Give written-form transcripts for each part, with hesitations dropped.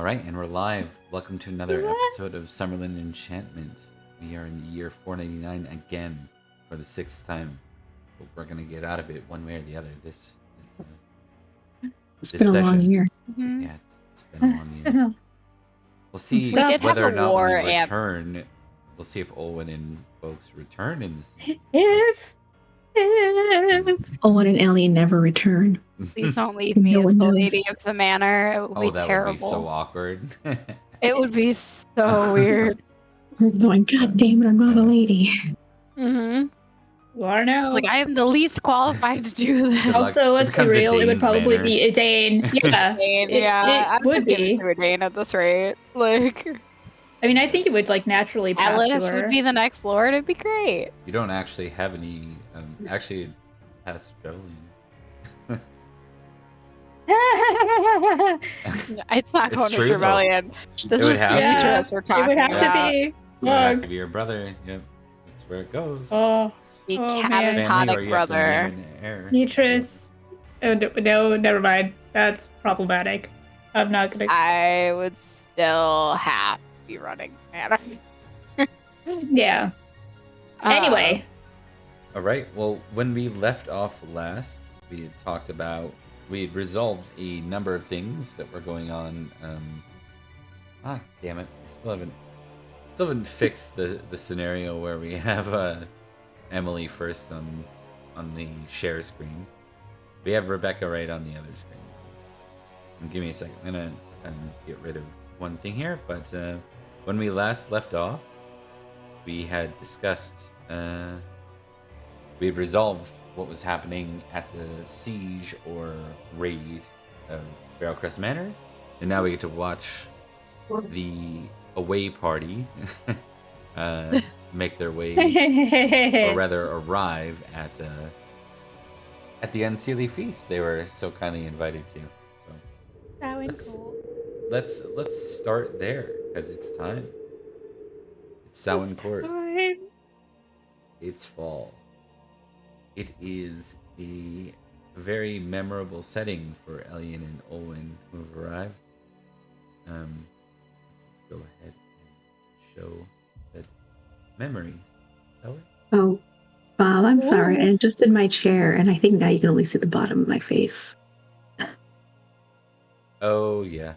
All right, and we're live. Welcome to another episode of Summerland Enchantment. We are in the year 499 again for the 6th time. But we're gonna get out of it one way or the other. It's this been a long session. year. Mm-hmm. Yeah, it's been a long year. We'll see We did whether have or a not when war we amp. return. We'll see if Olwen and folks return in this. If Owen and Ellie never return. Please don't leave No me as one the knows. lady of the manor. It would be that terrible. would be so awkward. It would be so weird. We're going, God damn it, I'm not a lady. Mm-hmm. you are now. Like I am the least qualified to do this. Good luck. Also, It let's be becomes a real, it would Dane's probably manor. be a Dane. Yeah, Dane, it I'm would just be. giving to a Dane at this rate. Like I mean, I think it would like naturally pass Alice to her. would be the next lord. It'd be great. You don't actually have any. Actually, past traveling. It's not It's going true, to though. rebellion. This It would is have to. Beatrice we're It talking would have about. to be. It would have to Fuck. be your brother. Yep, that's where it goes. Oh, The oh Family, man. catatonic or you have to brother. name an heir. Beatrice. Oh, no, never mind. That's problematic. I'm not gonna. I would still have to be running manor. Yeah. Anyway, All right. Well, when we left off last, we had talked about we had resolved a number of things that were going on. Damn it! I still haven't fixed the scenario where we have Emily first on the share screen. We have Rebecca right on the other screen. And give me a second. I'm gonna get rid of one thing here. But when we last left off, we had discussed. We had resolved what was happening at the siege or raid of Barrelcrest Manor, and now we get to watch the away party make their way, or rather arrive at the Unseelie feast they were so kindly invited to. So that would let's cool. let's start there because it's time. It's Samhain Court. Time. It's fall. It is a very memorable setting for Elian and Olwen who have arrived. Let's just go ahead and show the memories, shall we? Oh, Bob, I'm sorry. I Ooh. adjusted my chair, and I think now you can only see the bottom of my face. Oh yeah,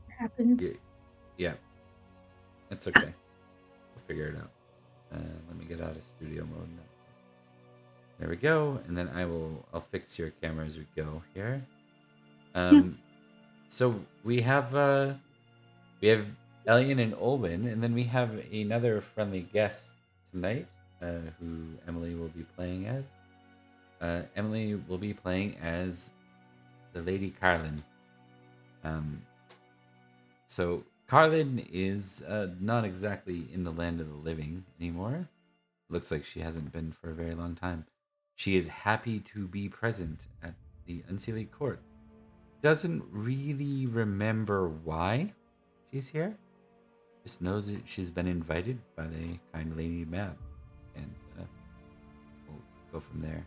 Happens. yeah. It's okay. We'll figure it out. Let me get out of studio mode now. There we go, and then I'll fix your camera as we go here. So we have Elian and Olwen, and then we have another friendly guest tonight, who Emily will be playing as. Emily will be playing as the Lady Carlin. So Carlin is not exactly in the land of the living anymore. Looks like she hasn't been for a very long time. She is happy to be present at the Unseelie court. Doesn't really remember why she's here. Just knows that she's been invited by the kind Lady Mab. And we'll go from there.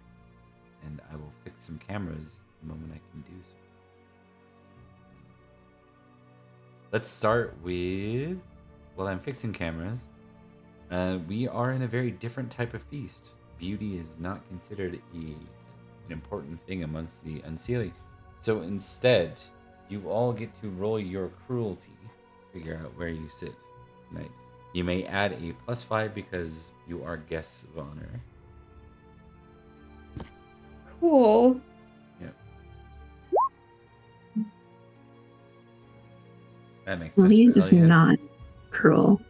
And I will fix some cameras the moment I can do so. Let's start with, while I'm fixing cameras, we are in a very different type of feast. Beauty is not considered an important thing amongst the Unseelie. So instead, you all get to roll your cruelty, figure out where you sit tonight. You may add a +5 because you are guests of honor. Cool. Yep. That makes sense. Lillian for is Elian. not cruel.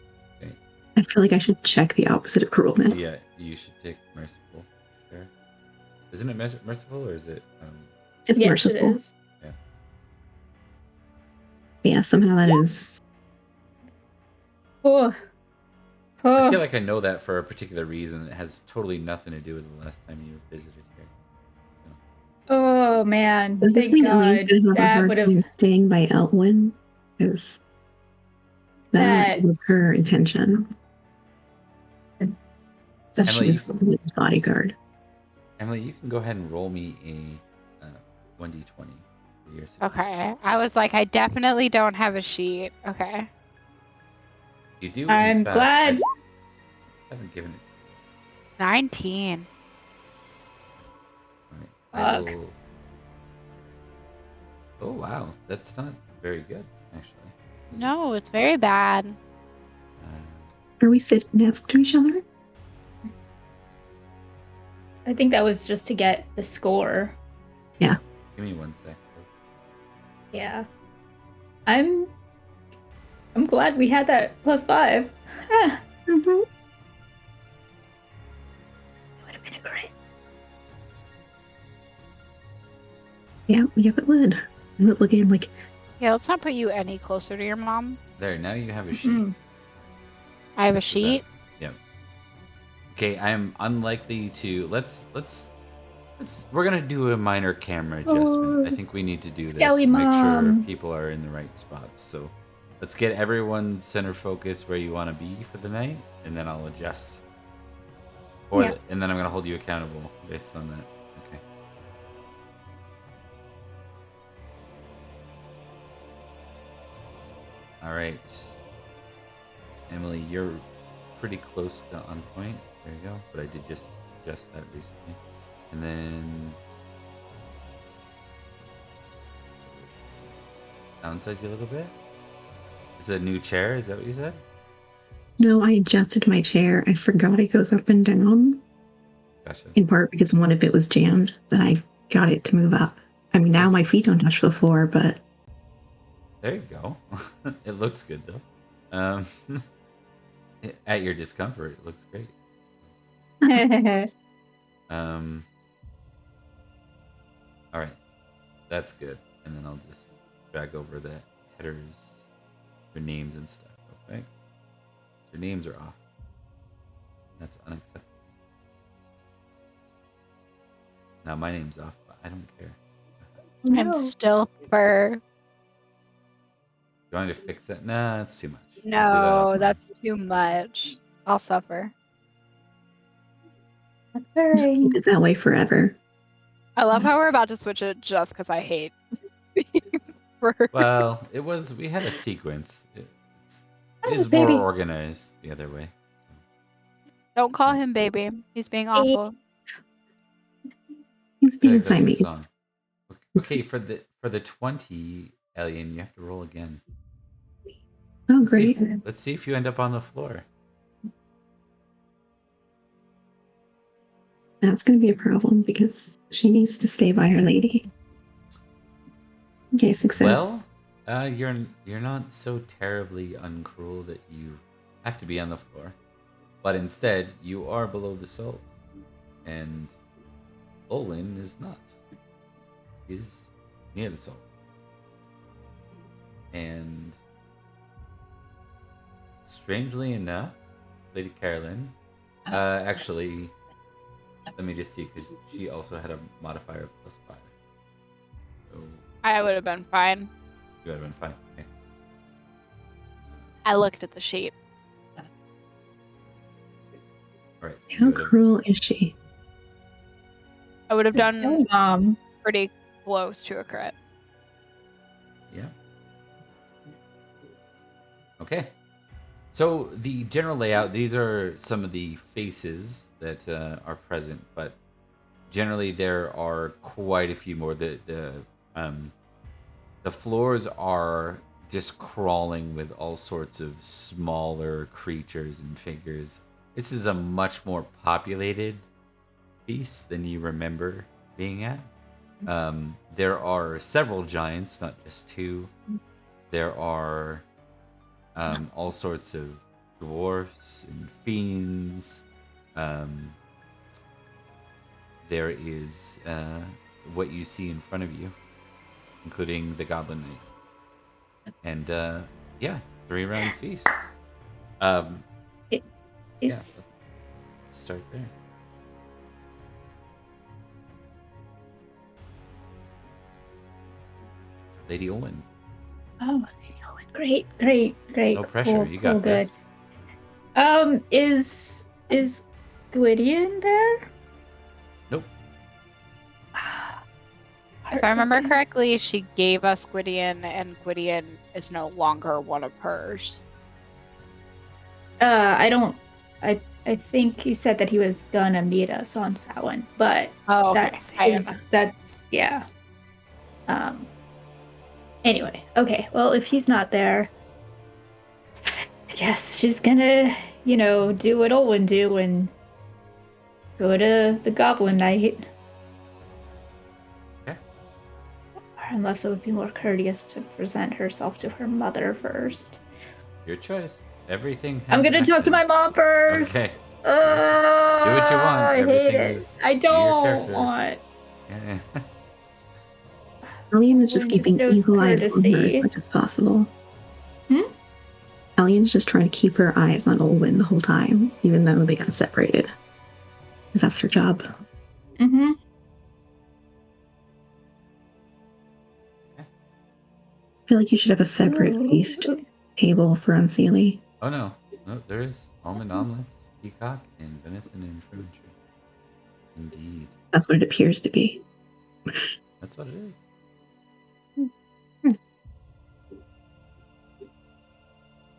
Okay. I feel like I should check the opposite of cruelness. Yeah, you should take merciful. Sure. Isn't it merciful or is it? It's Yes, merciful. it is. Yeah, somehow that is. Oh. I Oh. feel like I know that for a particular reason. It has totally nothing to do with the last time you visited here. Oh man. Does this Thank mean Elaine's God. going to have a That hard would have. time staying by Elwyn? Because that was her intention. That she Emily, was Elaine's bodyguard. Emily, you can go ahead and roll me a 1d20. You're Okay. I was like, I definitely don't have a sheet. Okay. You do, in I'm fact. glad. I haven't given it to 19. you. All right. I Fuck. will. Oh wow, that's not very good, actually. Is it? No, it's very bad. Are we sitting next to each other? I think that was just to get the score. Yeah. Give me 1 sec. Yeah. I'm glad we had that +5. Ah, Mm-hmm. it would have been a crit. Yeah, it would. I was looking like, Yeah, let's not put you any closer to your mom. There, now you have a sheet. Mm. I have a This is better. sheet. Yep. Okay, I'm unlikely to. We're gonna do a minor camera adjustment. I think we need to do this Skelly to make sure Mom. people are in the right spots. So let's get everyone's center focus where you want to be for the night, and then I'll adjust. Yeah. And then I'm gonna hold you accountable based on that. Okay. All right. Emily, you're pretty close to on point. There you go. But I did just adjust that recently. And then downsize you a little bit. Is it a new chair? Is that what you said? no, I adjusted my chair. I forgot it goes up and down, Gotcha. in part because one of it was jammed. Then I got it to move up. I mean, now my feet don't touch the floor, but There you go. It looks good though. At your discomfort, it looks great. All right, that's good. And then I'll just drag over the headers, your names and stuff. Okay, your names are off. That's unacceptable. Now my name's off, but I don't care. I'm No. still first. You want me to fix it? Nah, it's too much. I'll do that No, offline. that's too much. I'll suffer. That's just alright. keep it that way forever. I love how we're about to switch it just because I hate being first. Well, we had a sequence. It Oh, is baby. more organized the other way. Don't call him baby. He's being awful. He's I feel being like that's the Siamese. song. Okay, for the 20 alien, you have to roll again. Oh, Let's see great. let's see if you end up on the floor. That's going to be a problem because she needs to stay by her lady. Okay, success. Well, you're not so terribly uncruel that you have to be on the floor, but instead you are below the salt, and Olwen is not. He's near the salt, and strangely enough, Lady Carolyn, actually, let me just see, because she also had a modifier of +5. So I would have been fine. you would have been fine. Okay. I looked at the sheet. All right. So How cruel is she? I would have This is done Skelly Mom. pretty close to a crit. Yeah. Okay. So the general layout, these are some of the faces that are present, but generally there are quite a few more. The floors are just crawling with all sorts of smaller creatures and figures. This is a much more populated feast than you remember being at. There are several giants, not just two. There are all sorts of dwarfs and fiends. There is what you see in front of you, including the Goblin Knight. And yeah, 3-round feast. Yeah, It's let's start there. Lady Owen. oh, great. No pressure. You got good. this. Is Gwydion there? Nope. I If I remember correctly, she gave us Gwydion, and Gwydion is no longer one of hers. I don't. I think he said that he was gonna meet us on Samhain, but Okay. that's yeah. Anyway, okay. Well, if he's not there, I guess she's gonna, do what Olwen do and go to the Goblin Night. Okay. Unless it would be more courteous to present herself to her mother first. Your choice. Everything has I'm gonna talk to my actions. mom first. Okay. Do what you want. I hate Everything it. is I to your don't character. want. Yeah. Allian is just Olwen keeping knows eagle eyes on her as courtesy. much as possible. Hmm? Allian's just trying to keep her eyes on Olwen the whole time, even though they got separated. Because that's her job. Mm-hmm. I feel like you should have a separate feast table for Unseelie. Oh no. No, there is almond omelets, peacock, and venison and fruit. Indeed. That's what it appears to be. That's what it is.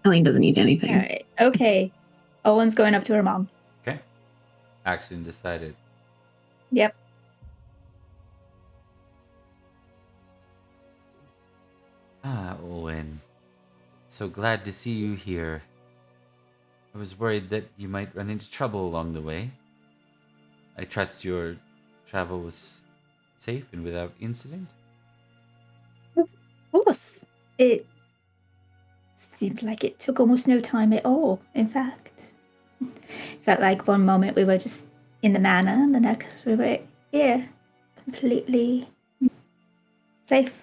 Allian doesn't need anything. All right. Okay. Olwen's going up to her mom. Okay. Action decided. Yep. Ah, Owen. So glad to see you here. I was worried that you might run into trouble along the way. I trust your travel was safe and without incident? Of course. It seemed like it took almost no time at all, in fact. Felt like one moment we were just in the manor, and the next we were here, completely safe.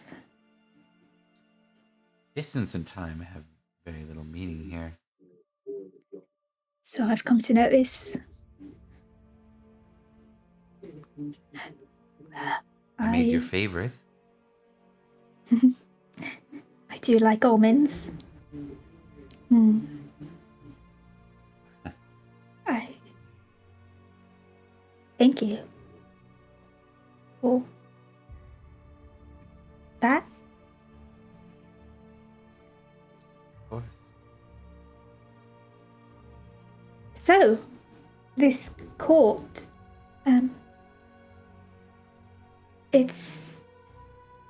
Distance and time have very little meaning here. So I've come to notice. I made your favorite. I do like almonds. I thank you for that. Of course. So, this court, it's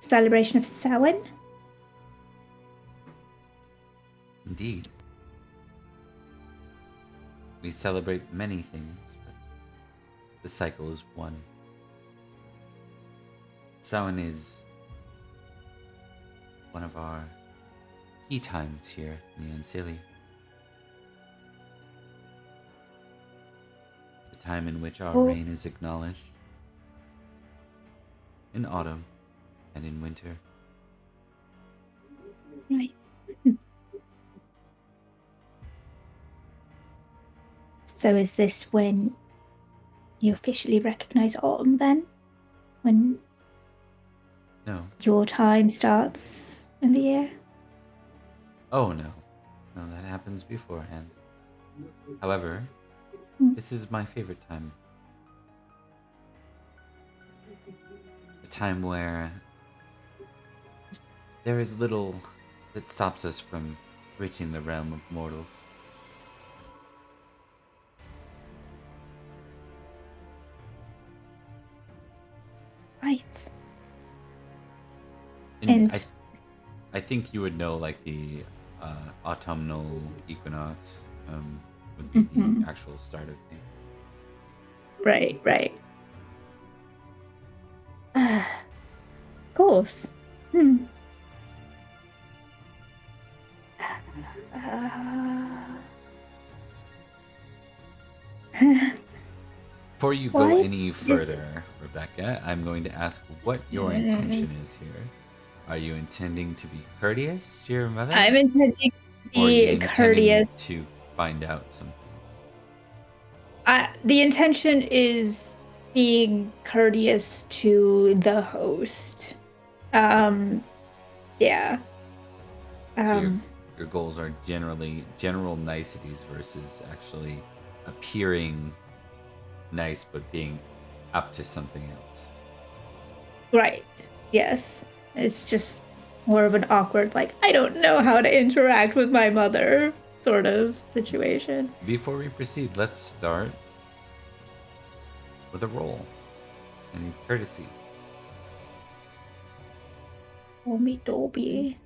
celebration of Samhain. Indeed. We celebrate many things, but the cycle is one. Samhain is one of our key times here in the Unseelie. It's a time in which our reign is acknowledged. In autumn and in winter. Right. So is this when you officially recognize autumn then? When No. your time starts in the year? Oh no. No, that happens beforehand. However, this is my favorite time. A time where there is little that stops us from reaching the realm of mortals. Right. And I think you would know, like, the autumnal equinox would be the actual start of things. Right. Of course. Before you go any further, Rebecca, I'm going to ask what your intention is here. Are you intending to be courteous to your mother? I'm intending to or are you be intending courteous. to find out something? The intention is being courteous to the host. Yeah. So your goals are general niceties versus actually appearing nice but being up to something else. Right. Yes. It's just more of an awkward, like, I don't know how to interact with my mother sort of situation. Before we proceed, let's start with a roll. Any courtesy? Oh, me Dobby.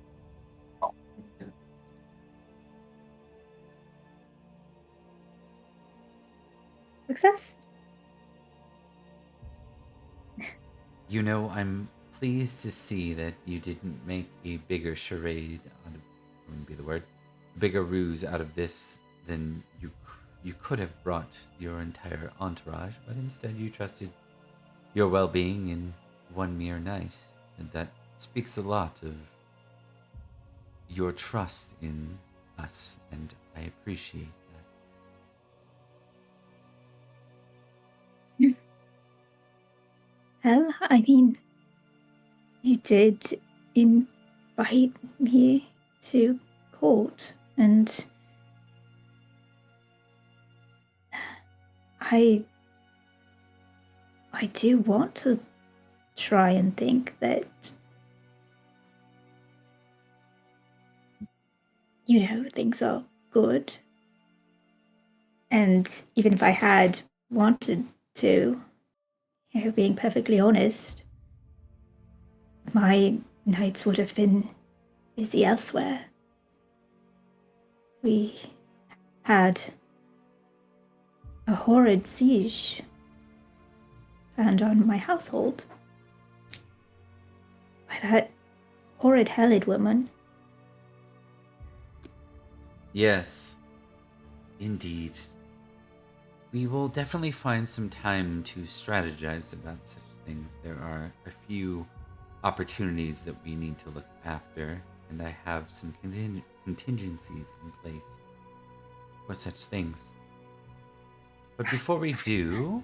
Success? You know, I'm pleased to see that you didn't make a bigger charade out of, wouldn't be the word, bigger ruse out of this than you could have brought your entire entourage, but instead you trusted your well-being in one mere night, and that speaks a lot of your trust in us, and I appreciate that. Well, I mean, you did invite me to court, and I do want to try and think that, things are good. And even if I had wanted to, being perfectly honest, my nights would have been busy elsewhere. We had a horrid siege planned on my household by that horrid Helid woman. Yes, indeed. We will definitely find some time to strategize about such things. There are a few opportunities that we need to look after, and I have some contingencies in place for such things. But before we do,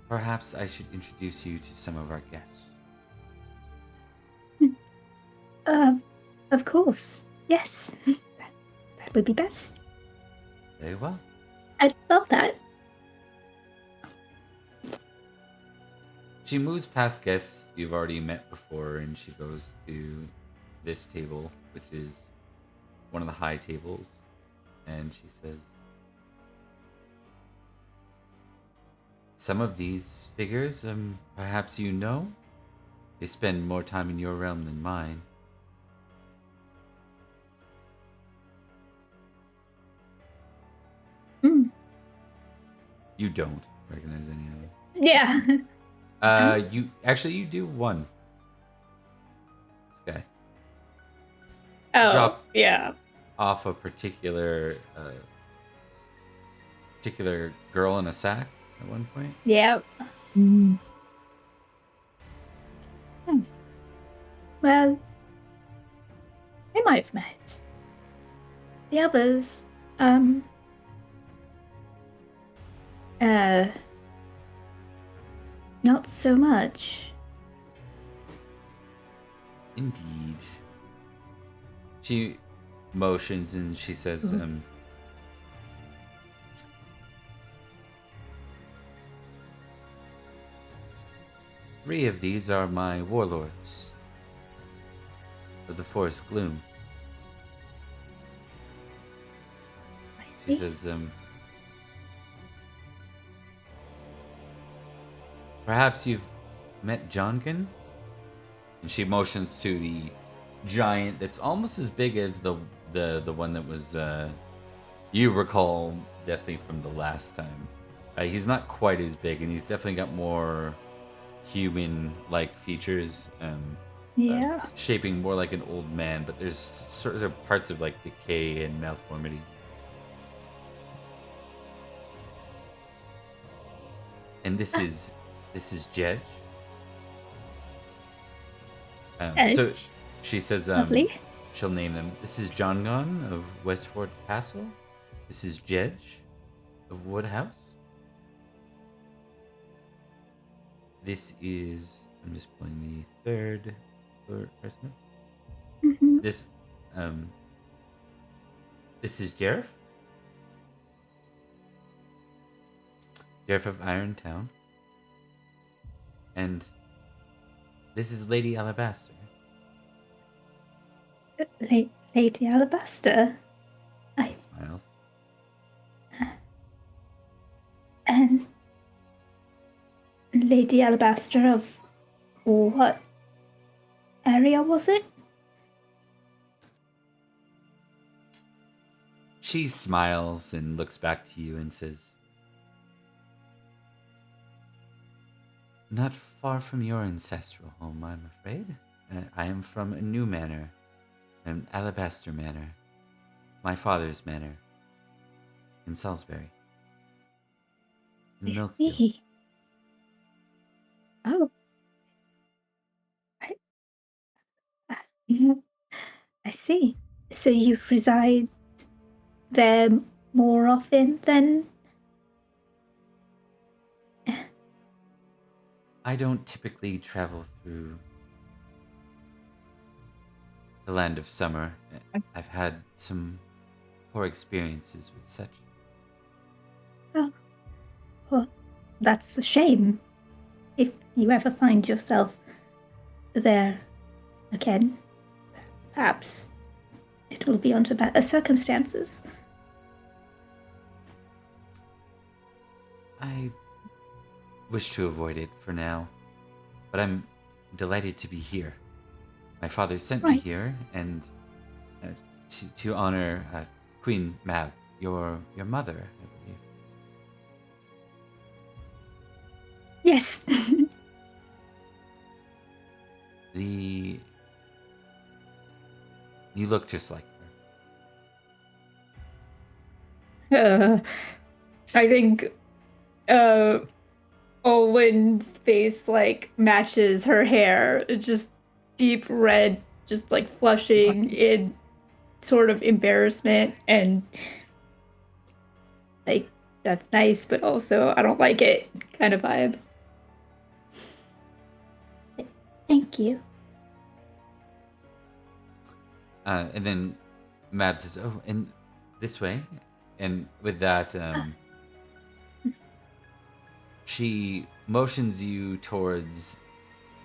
perhaps I should introduce you to some of our guests. Of course. Yes. That would be best. Very well. I'd love that. She moves past guests you've already met before, and she goes to this table, which is one of the high tables, and she says, some of these figures, perhaps you know, they spend more time in your realm than mine. You don't recognize any of them. Yeah. You do one. This guy. Oh, Drop yeah. off a particular girl in a sack at one point. Yep. Well, we might have met. The others, not so much. Indeed. She motions and she says, three of these are my warlords of the Forest Gloom. She says, perhaps you've met Jonkin? And she motions to the giant that's almost as big as the one that was you recall definitely from the last time. He's not quite as big, and he's definitely got more human-like features. Yeah. Shaping more like an old man, but there's sort of parts of like decay and malformity. And this is Jedge. So she says, Lovely. she'll name them. This is Jongon of Westford Castle. This is Jedge of Woodhouse. This is, I'm just pulling the third person. Mm-hmm. This is Jerif. Jerif of Iron Town. And This is Lady Alabaster. Lady Alabaster. He smiles. And Lady Alabaster of what area was it? She smiles and looks back to you and says, "Not far from your ancestral home, I'm afraid. I am from a new manor, an Alabaster Manor, my father's manor, in Salisbury, in Milkfield." Me. Oh. I see. So you reside there more often than... I don't typically travel through the land of summer. I've had some poor experiences with such. Oh. Well, that's a shame. If you ever find yourself there again, perhaps it will be under better circumstances. I wish to avoid it for now, but I'm delighted to be here. My father sent me Right. here, and to honor Queen Mab, your mother, I believe. Yes. You look just like I think Owen's face like matches her hair. It's just deep red, just like flushing in sort of embarrassment, and like, that's nice, but also I don't like it kind of vibe. Thank you. And then Mab says, "Oh, and this way." And with that, she motions you towards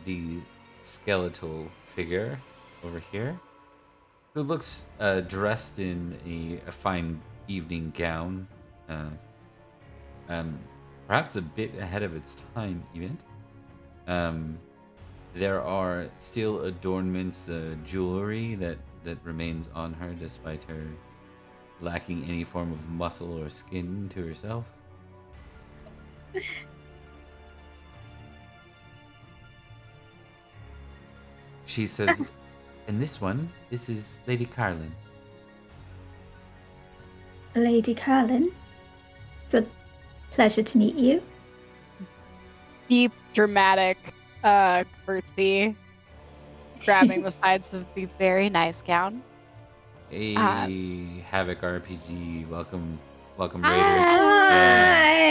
the skeletal figure over here, who looks dressed in a fine evening gown, perhaps a bit ahead of its time, even. There are still adornments, jewelry that remains on her, despite her lacking any form of muscle or skin to herself. She says, "And this is Lady Carlin." Lady Carlin, it's a pleasure to meet you. Deep, dramatic curtsy, grabbing the sides of the very nice gown. Hey, Havoc RPG, welcome Raiders. Hi.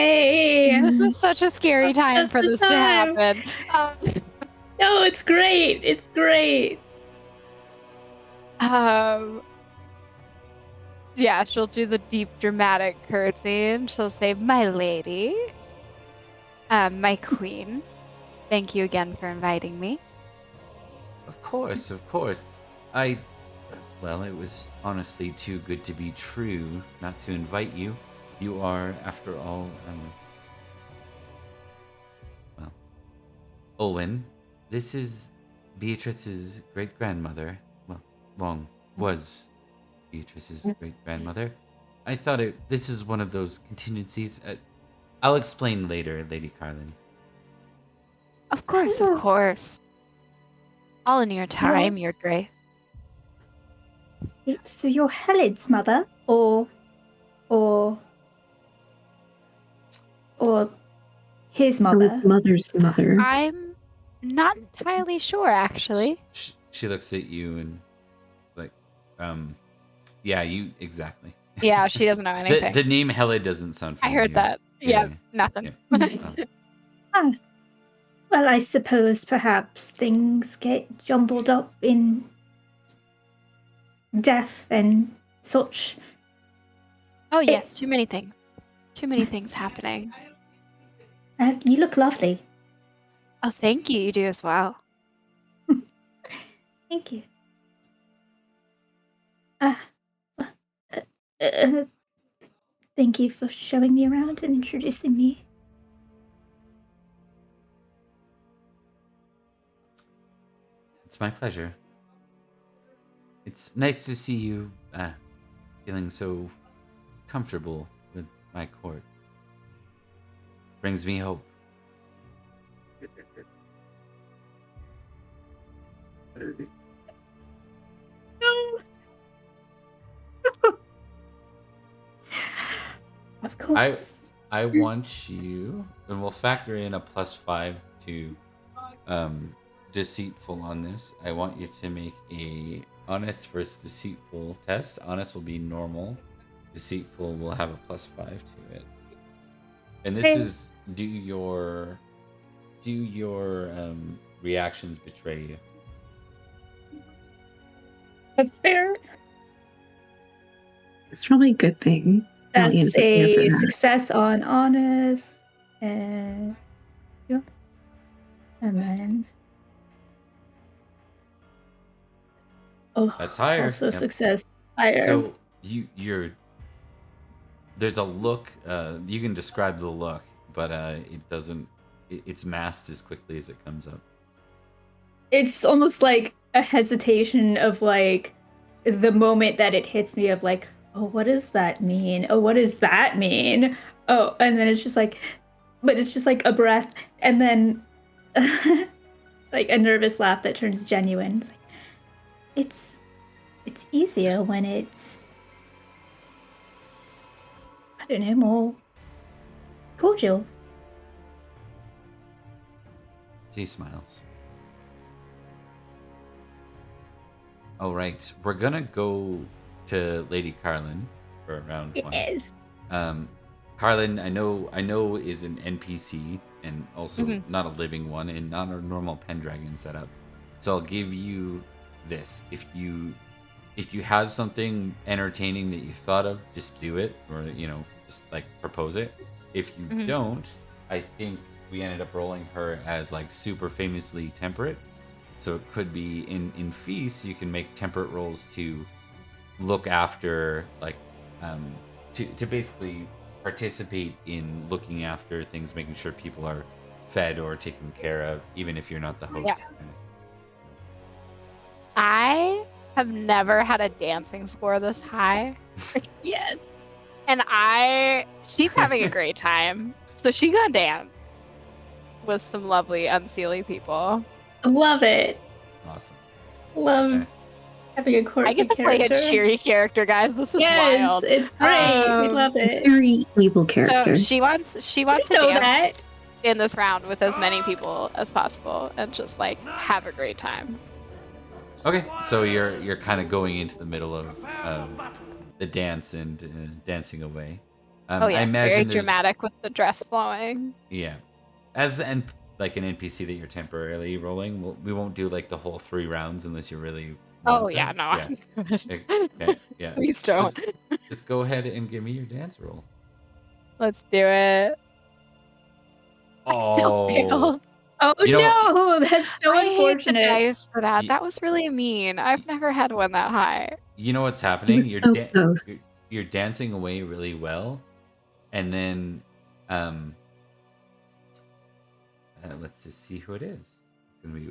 Yeah. This is such a scary time for this to happen. No, it's great. It's great. Yeah, she'll do the deep, dramatic curtsy, and she'll say, "My lady, my queen, thank you again for inviting me." Of course. Well, it was honestly too good to be true not to invite you. You are, after all, Olwen. This is Beatrice's great-grandmother. Well, was Beatrice's great-grandmother. I thought this is one of those contingencies. I'll explain later, Lady Carlin. Of course. All in your time, Your Grace. So you're Helen's mother, or his mother? Helen's mother's mother. I'm not entirely sure, actually. She looks at you and like, yeah, you exactly. Yeah, she doesn't know anything. The name Hela doesn't sound familiar. I heard that. Yeah, nothing. Yeah. Well, I suppose perhaps things get jumbled up in death and such. Oh, yes, too many things. Too many things happening. You look lovely. Oh, thank you. You do as well. Thank you. Uh, thank you for showing me around and introducing me. It's my pleasure. It's nice to see you feeling so comfortable with my court. Brings me hope. Of course. I want you, and we'll factor in a +5 to deceitful on this. I want you to make a honest versus deceitful test. Honest will be normal. Deceitful will have a +5 to it. And this is do your reactions betray you? That's fair. It's probably a good thing. Italians That's are here for a that. success on honest. And yeah. And then That's higher. Also Yep. success higher. So you're there's a look. You can describe the look, but it doesn't. It's masked as quickly as it comes up. It's almost like a hesitation of like the moment that it hits me of like, oh, what does that mean? Oh, what does that mean? Oh, and then it's just like, but it's just like a breath, and then like a nervous laugh that turns genuine. It's like, it's easier when it's, I don't know, more cordial. She smiles. All right, we're gonna go to Lady Carlin for round one. Yes. Carlin, I know is an NPC and also not a living one and not a normal Pendragon setup. So I'll give you this. If you have something entertaining that you thought of, just do it, or just like propose it. If you don't, I think we ended up rolling her as like super famously temperate. So it could be in feasts you can make temperate rolls to look after like to basically participate in looking after things, making sure people are fed or taken care of, even if you're not the host. Yeah. I have never had a dancing score this high. Yes. And she's having a great time. So she gonna dance with some lovely Unseelie people. Love it. Awesome. Love having a quirky I get to character. play a cheery character, guys. This is wild. It's great. We love A it. very evil character. So she wants to know dance that. in this round with as many people as possible and just like have a great time. Okay, so you're kind of going into the middle of the dance and dancing away. Oh yes, I imagine very there's- dramatic with the dress flowing. Yeah, as like an NPC that you're temporarily rolling, we won't do like the whole 3 rounds unless you really. Oh want yeah, that. no. Yeah. Okay, yeah. Please don't. So just go ahead and give me your dance roll. Let's do it. I still failed. Oh no, that's so I hate the unfortunate. dice for that. That was really mean. I've never had one that high. You know what's happening? You're so close. You're dancing away really well, and then let's just see who it is. It's gonna be.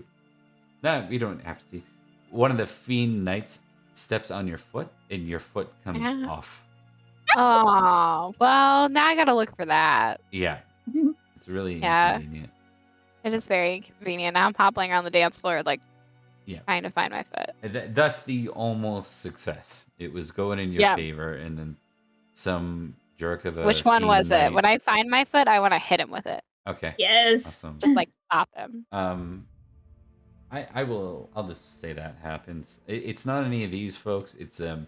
No, we don't have to see. One of the fiend knights steps on your foot, and your foot comes off. Oh, well, now I gotta look for that. Yeah, it's really inconvenient. It is very inconvenient. Now I'm hobbling around the dance floor, like, trying to find my foot. Thus the almost success. It was going in your favor, and then some jerk of a. Which one was knight. it? When I find my foot, I want to hit him with it. Okay. Yes. Awesome. Just like pop him. I'll just say that happens. It's not any of these folks. It's so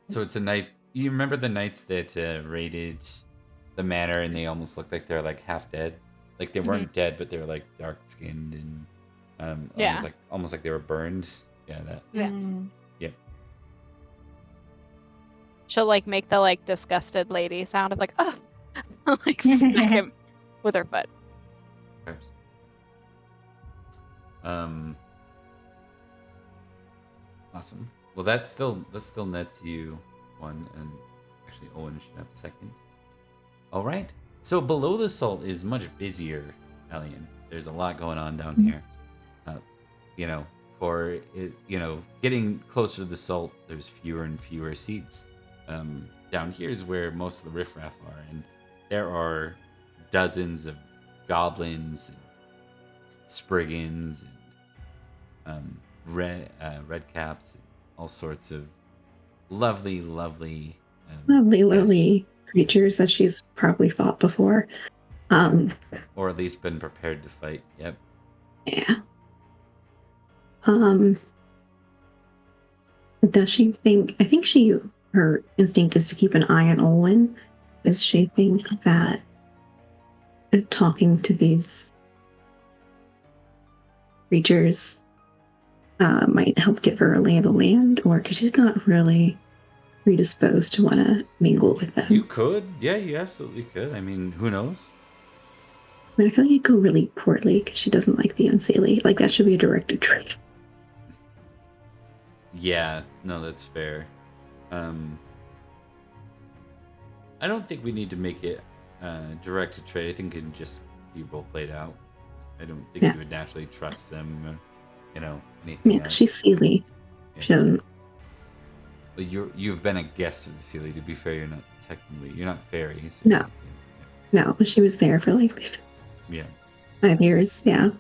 it's a knight. You remember the knights that raided the manor and they almost looked like they're like half dead? Like they weren't dead, but they were like dark skinned and almost like they were burned. Yeah, that. Yep. She'll like make the like disgusted lady sound of like, oh, like smack him with her foot. Awesome. Well, that still nets you one, and actually Owen should have second. All right. So below the salt is much busier, Elian. There's a lot going on down here. You know, for it, getting closer to the salt, there's fewer and fewer seats. Down here is where most of the riffraff are, and there are dozens of goblins, and spriggans, and red caps, and all sorts of lovely, lovely, Lovely creatures that she's probably fought before. or at least been prepared to fight. Yep. Yeah. Does she think? I think her instinct is to keep an eye on Olwen. Does she think that talking to these creatures might help give her a lay of the land, or because she's not really predisposed to want to mingle with them? You could, yeah, you absolutely could. I mean, who knows? I mean, I feel like it'd go really poorly because she doesn't like the Unseelie. Like that should be a directed trade. Yeah, no, that's fair. I don't think we need to make it directed trade. I think it can just be role played out. I don't think you would naturally trust them, anything else. She's Seelie. Yeah. She doesn't. But you've been a guest of Seelie. To be fair, you're not Faerie. So No. No, but she was there for like 5 years. Yeah.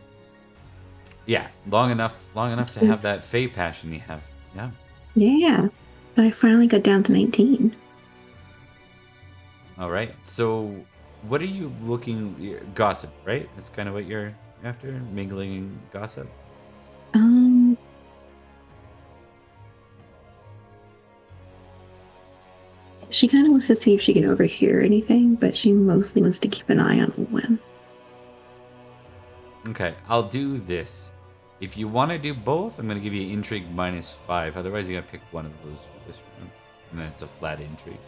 Yeah, long enough to have that Fae passion you have. Yeah. Yeah. But I finally got down to 19. All right. So, what are you looking? Gossip, right? That's kind of what you're after, mingling gossip. She kind of wants to see if she can overhear anything, but she mostly wants to keep an eye on Olwen. Okay, I'll do this. If you want to do both, I'm going to give you intrigue -5. Otherwise, you got to pick one of those for this round, and then it's a flat intrigue.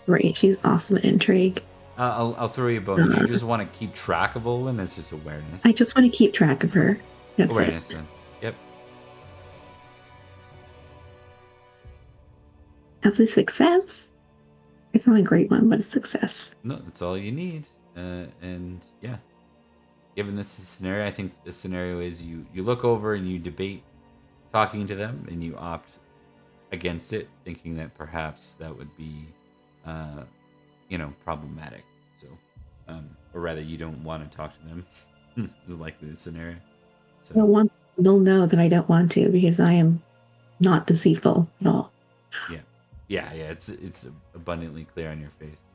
Right, she's awesome at intrigue. I'll throw you a bone. If you just want to keep track of Olwen, that's just awareness. I just want to keep track of her. That's awareness, it. then. Yep. That's a success. It's not a great one, but a success. No, that's all you need. And yeah, given this scenario, I think the scenario is you look over and you debate talking to them, and you opt against it, thinking that perhaps that would be, problematic. So, or rather, you don't want to talk to them. Is likely the scenario. So they'll know that I don't want to because I am not deceitful at all. Yeah. It's abundantly clear on your face.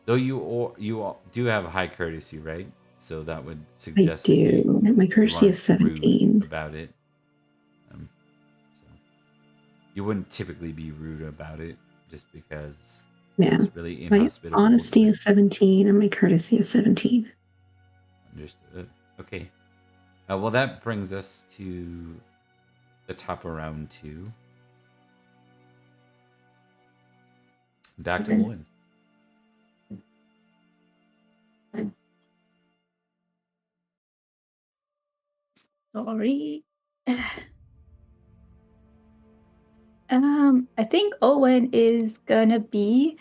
Though you do have high courtesy, right? So that would suggest I do. My courtesy is 17 about it. So you wouldn't typically be rude about it, just because it's really inhospitable. My honesty is 17 and my courtesy is 17. Understood. Okay. Well, that brings us to the top of round 2. Back to Owen. Sorry. I think Owen is gonna be.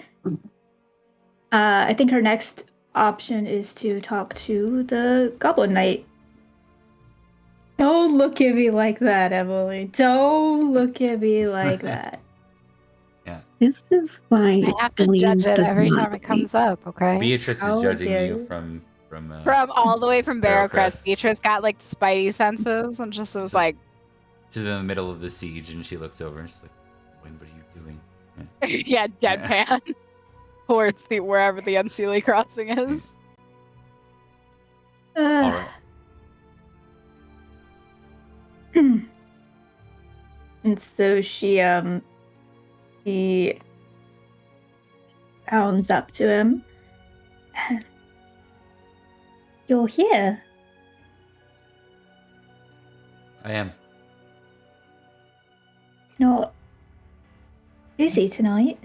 I think her next option is to talk to the Goblin Knight. Don't look at me like that, Emily. Don't look at me like that. Yeah. This is why I have to judge it every time it comes up, okay? Beatrice is judging you from all the way from Barrowcrest. Barrowcrest. Beatrice got like spidey senses and just was like, she's in the middle of the siege, and she looks over and she's like, "Wayne, what are you doing?" yeah, deadpan towards wherever the Unseelie crossing is. All right. And so she bounds up to him. You're here. I am. Not busy tonight.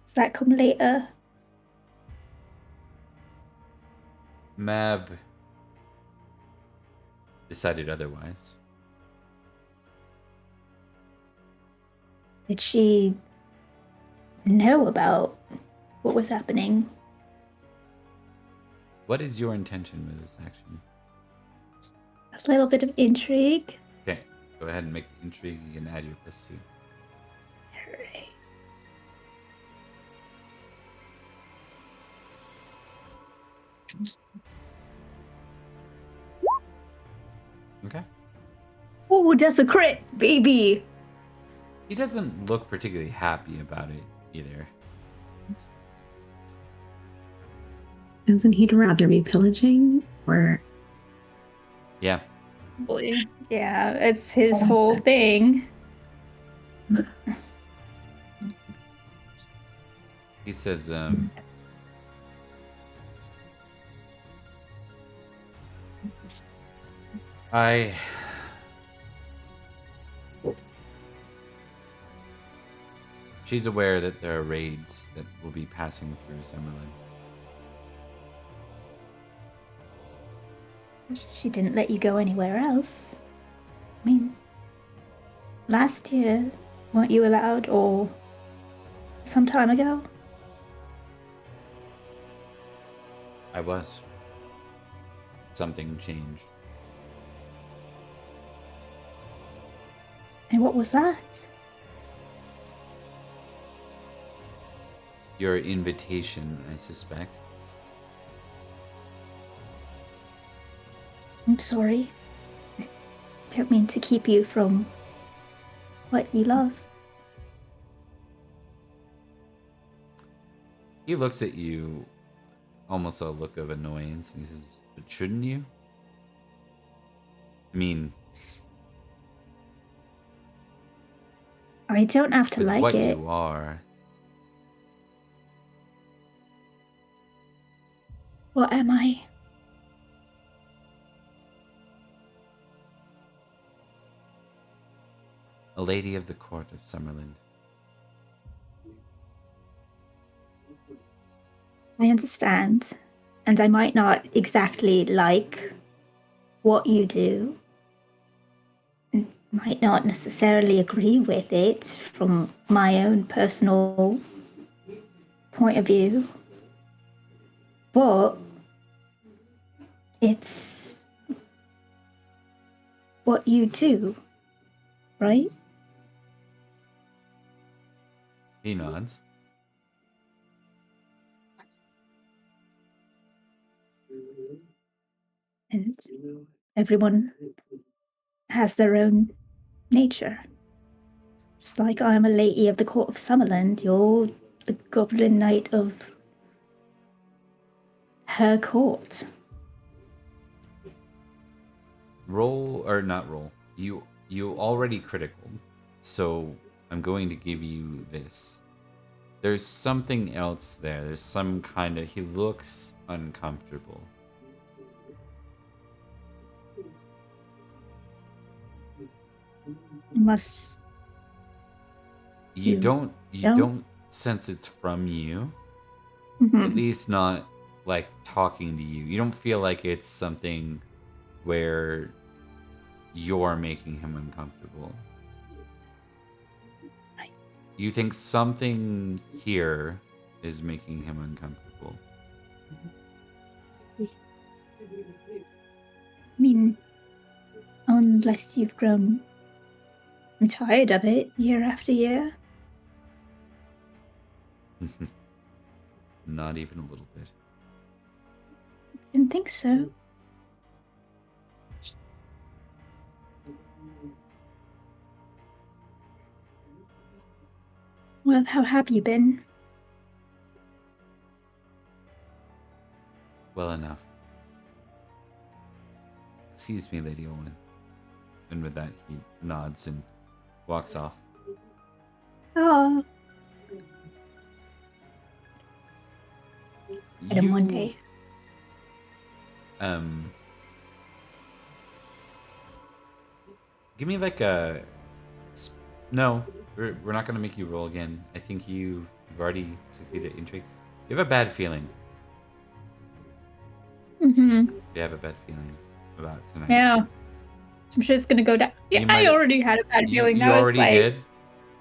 Does that come later? Mab decided otherwise. Did she know about what was happening? What is your intention with this action? A little bit of intrigue. Okay, go ahead and make the intrigue and add your +2. Hooray. Okay. Oh, that's a crit, baby. He doesn't look particularly happy about it either. Isn't he rather be pillaging? Or Yeah. Boy. Yeah, it's his whole thing. He says, She's aware that there are raids that will be passing through Summerland. She didn't let you go anywhere else. I mean, last year, weren't you allowed, or some time ago? I was. Something changed. And what was that? Your invitation, I suspect. I'm sorry. I don't mean to keep you from what you love. He looks at you, almost a look of annoyance, and he says, "But shouldn't you? I mean, I don't have to with like what it. you are, What am I? a lady of the court of Summerland." I understand. And I might not exactly like what you do. And might not necessarily agree with it from my own personal point of view. But it's what you do, right? He nods. And everyone has their own nature. Just like I'm a lady of the court of Summerland, you're the goblin knight of her court. Roll or not roll. You already critical, so I'm going to give you this. There's something else there. There's some kind of. He looks uncomfortable. Unless You don't? don't sense it's from you. At least not like talking to you. You don't feel like it's something where you're making him uncomfortable. You think something here is making him uncomfortable. I mean, unless you've grown tired of it year after year. Not even a little bit. Didn't think so. Well, how have you been? Well enough. Excuse me, Lady Owen. And with that, he nods and walks off. Oh. Get him one day. Give me like a. No, we're not gonna make you roll again. I think you've already succeeded at intrigue. You have a bad feeling. Mm-hmm. You have a bad feeling about tonight. Yeah. I'm sure it's gonna go down. Yeah, You I might- already had a bad feeling. You That was already like, did.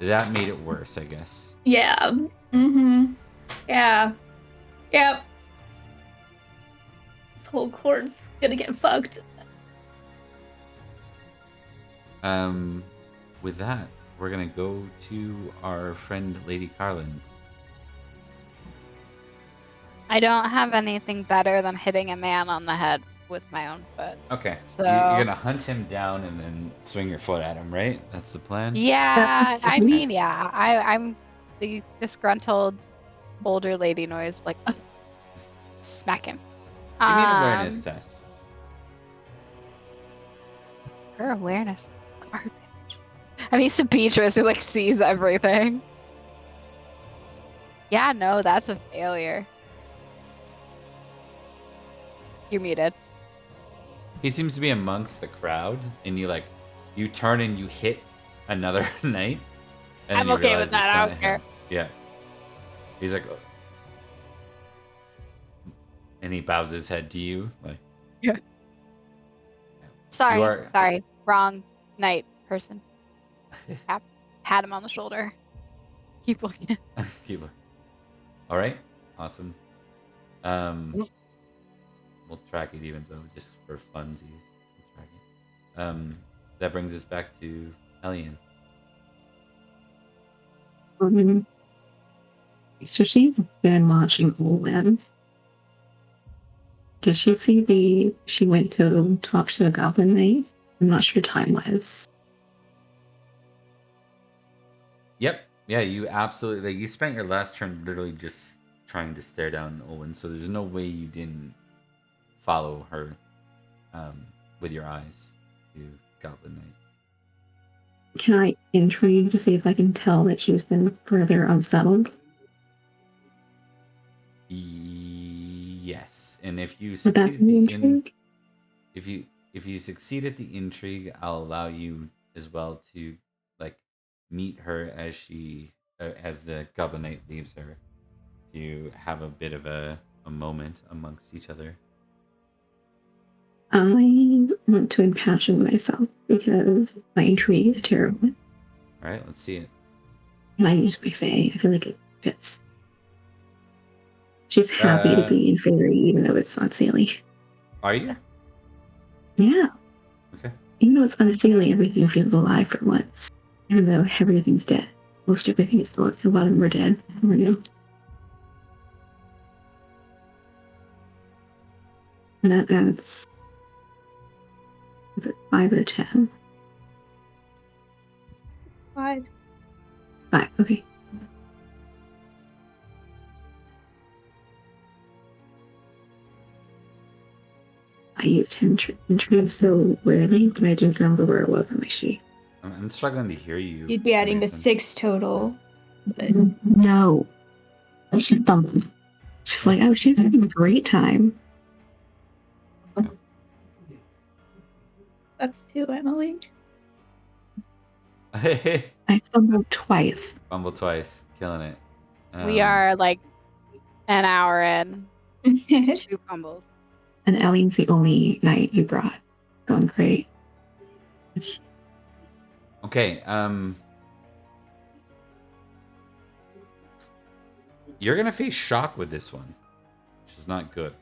That made it worse, I guess. yeah. Mm-hmm. Yeah. Yep. This whole court's gonna get fucked. With that, we're gonna go to our friend Lady Carlin. I don't have anything better than hitting a man on the head with my own foot. Okay. So You're gonna hunt him down and then swing your foot at him, right? That's the plan? yeah, I Mhm. mean, yeah, I'm the disgruntled older lady noise, like smack him. Give me an awareness test. Her awareness, garbage. I'm used to Beatrice who like sees everything. Yeah, no, that's a failure. You're muted. He seems to be amongst the crowd, and you turn and you hit another knight, and I'm then you okay realize with that, it's I not don't him. care. Yeah. He's like, and he bows his head to you, like. Yeah. Sorry, are- sorry, wrong knight person. Pat him on the shoulder. Keep looking. Keep looking. All right, awesome. We'll track it even though just for funsies. We'll track it. That brings us back to Elian. So she's been watching Olin. Did she see she went to talk to the Goblin Knight? I'm not sure time-wise. Yep. Yeah, you absolutely. You spent your last turn literally just trying to stare down Olin, so there's no way you didn't follow her with your eyes to Goblin Knight. Can I intrigue to see if I can tell that she's been further unsettled? Yes, and if you Would that succeed be at intrigue? if you succeed at the intrigue, I'll allow you as well to like meet her as as the Goblin Knight leaves her, to have a bit of a moment amongst each other. I want to impassion myself because my intrigue is terrible. All right, let's see it. And I use my Fae. I feel like it fits. She's happy to be in Faerie, even though it's Unseelie. Are you? Yeah. Okay. Even though it's Unseelie, everything feels alive for once. Even though everything's dead. Most everything is dead. A lot of them are dead. Never knew. And that adds... Is it 5 or 10? 5. 5, okay. I used intrude so rarely that I just remember where it was on my sheet. I'm struggling to hear you. You'd be adding to Mason. 6 total. But No. I should bump. She's like, oh, she's having a great time. that's 2, Emily. I fumbled twice. Fumble twice, killing it. We are like an hour in. 2 fumbles. And Ellie's the only knight you brought. Going great. Okay. You're gonna face shock with this one, which is not good.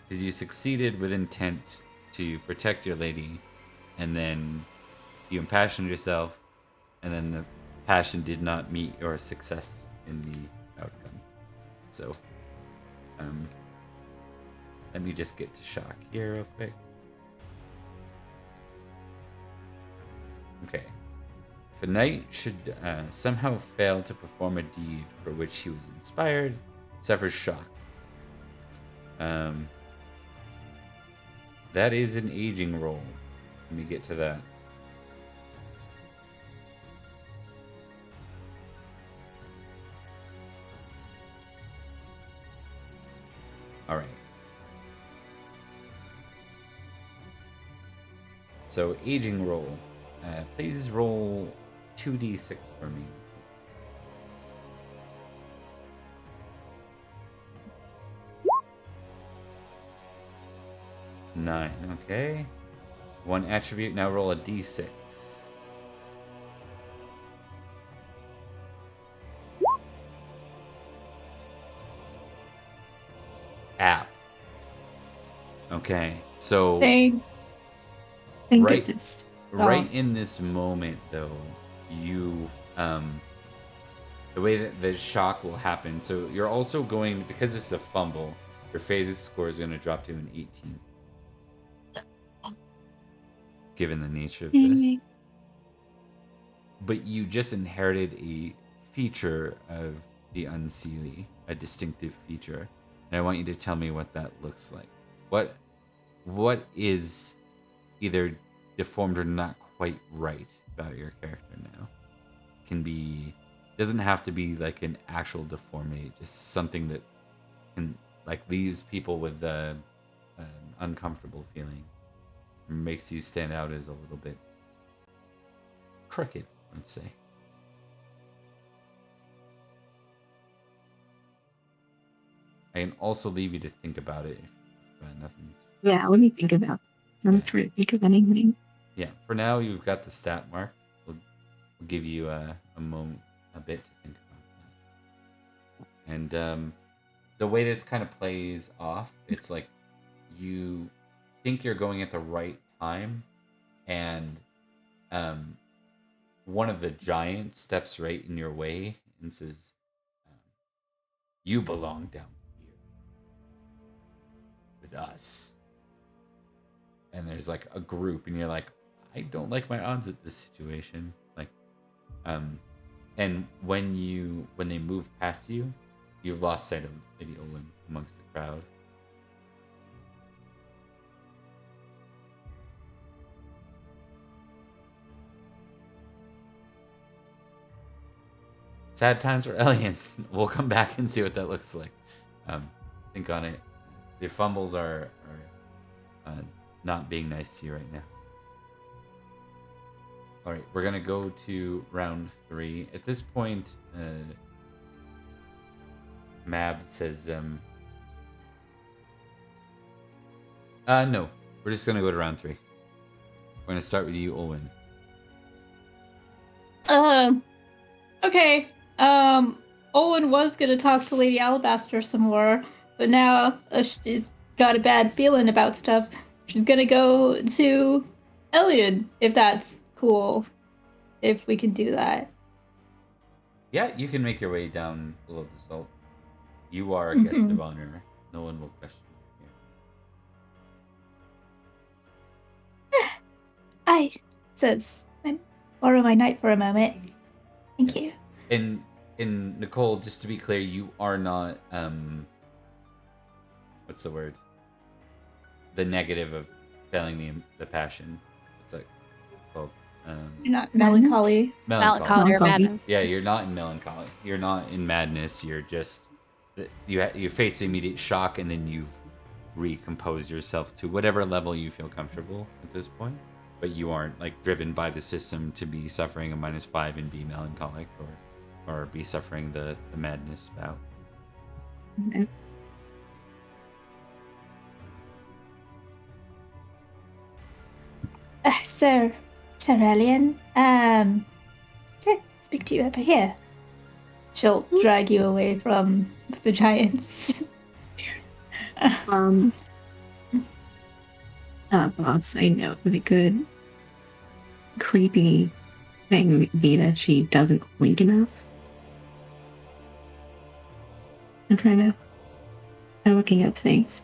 Because you succeeded with intent to protect your lady, and then you impassioned yourself, and then the passion did not meet your success in the outcome. So, let me just get to shock here real quick. Okay. If a knight should somehow fail to perform a deed for which he was inspired, suffers shock. That is an aging roll. Let me get to that. All right. So aging roll. Please roll 2d6 for me. 9. Okay. 1 attribute. Now roll a d6. App. Okay. So Thank right goodness. right in this moment though, you the way that the shock will happen. So you're also going, because this is a fumble, your phases score is going to drop to an 18. Given the nature of this. But you just inherited a feature of the Unseelie, a distinctive feature. And I want you to tell me what that looks like. What is either deformed or not quite right about your character now? Doesn't have to be like an actual deformity, just something that can like leaves people with an uncomfortable feeling, makes you stand out as a little bit crooked, let's say. I can also leave you to think about it if nothing's... Yeah, let me think about it. I'm trying to think of anything. Yeah, for now you've got the stat mark. We'll give you a moment, a bit to think about that. And the way this kind of plays off, it's like you think you're going at the right time, and one of the giants steps right in your way and says, "You belong down here with us." And there's like a group, and you're like, I don't like my odds at this situation. Like, and when they move past you, you've lost sight of Lady Olin amongst the crowd. Sad times for Elian. We'll come back and see what that looks like. Think on it. The fumbles are not being nice to you right now. All right, we're gonna go to round 3. At this point, Mab says, no, we're just gonna go to round 3. We're gonna start with you, Olwen. Okay. Olin was gonna talk to Lady Alabaster some more, but now she's got a bad feeling about stuff. She's gonna go to Elian, if that's cool. If we can do that. Yeah, you can make your way down below the salt. You are a guest of honor. No one will question you here. I borrow my knight for a moment. Thank you. And Nicole, just to be clear, you are not what's the word? The negative of failing the passion. What's that called? You're not melancholy. Melancholy or madness. Yeah, you're not in melancholy. You're not in madness. You're just you face immediate shock, and then you've recomposed yourself to whatever level you feel comfortable at this point. But you aren't like driven by the system to be suffering a -5 and be melancholic, or be suffering the madness bout. Okay. Sir Elian, can I speak to you over here? She'll drag you away from the giants. Bob's, I know the good creepy thing would be that she doesn't wink enough. I'm I'm looking up things.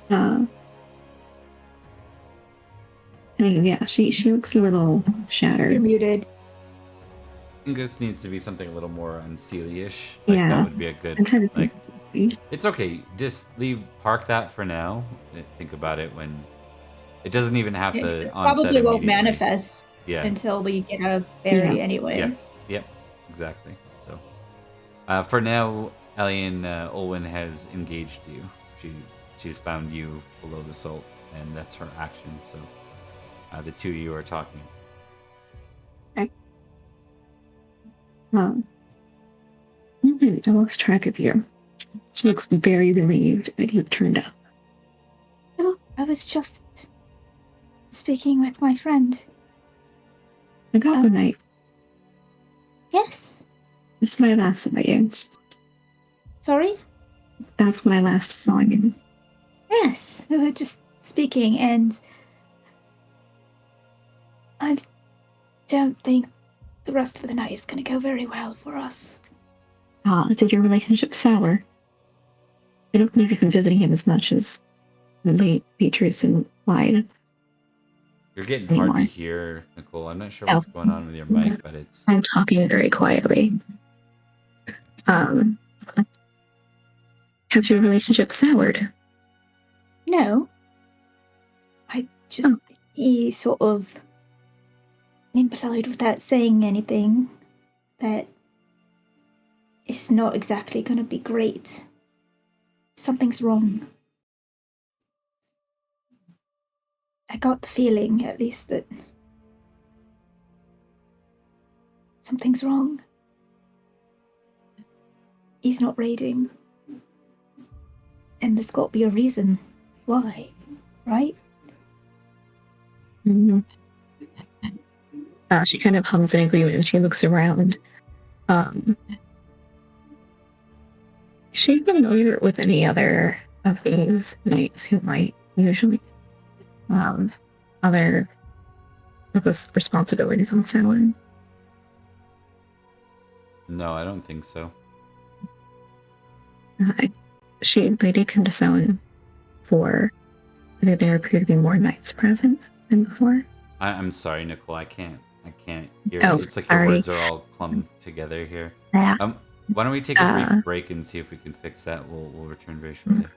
Yeah, she looks a little shattered. You're muted. I think this needs to be something a little more Unseelie-ish. Yeah. That would be a good, I'm trying to like, think of something. it's okay. Just park that for now. Think about it when it doesn't even have to It onset probably won't immediately. manifest until we get a Faerie anyway. Yep, exactly. So, for now, Elian Olwen has engaged you. She's found you below the salt, and that's her action. So, the two of you are talking. Okay. I lost track of you. She looks very relieved that you turned up. Oh, I was just Speaking with my friend. The Goblin Knight. Yes. That's when I last saw you. Sorry? That's when I last saw you. Yes, we were just speaking, and I don't think the rest of the night is going to go very well for us. Did your relationship sour? I don't think you've been visiting him as much as late Beatrice implied. You're getting Anymore. hard to hear, Nicole. I'm not sure what's going on with your mic, but it's... I'm talking very quietly. Has your relationship soured? No. He sort of implied without saying anything that it's not exactly going to be great. Something's wrong. I got the feeling, at least, that something's wrong. He's not raiding. And there's got to be a reason why, right? Mm-hmm. She kind of hums in agreement and she looks around. Is she familiar with any other of these knights who might usually other responsibilities on Summerland? No, I don't think so. They did come to Summerland for... I think there appear to be more knights present than before. I'm sorry, Nicole. I can't hear. Oh, It's like sorry. your words are all clumped together here. Yeah. Why don't we take a brief break and see if we can fix that? We'll return very shortly.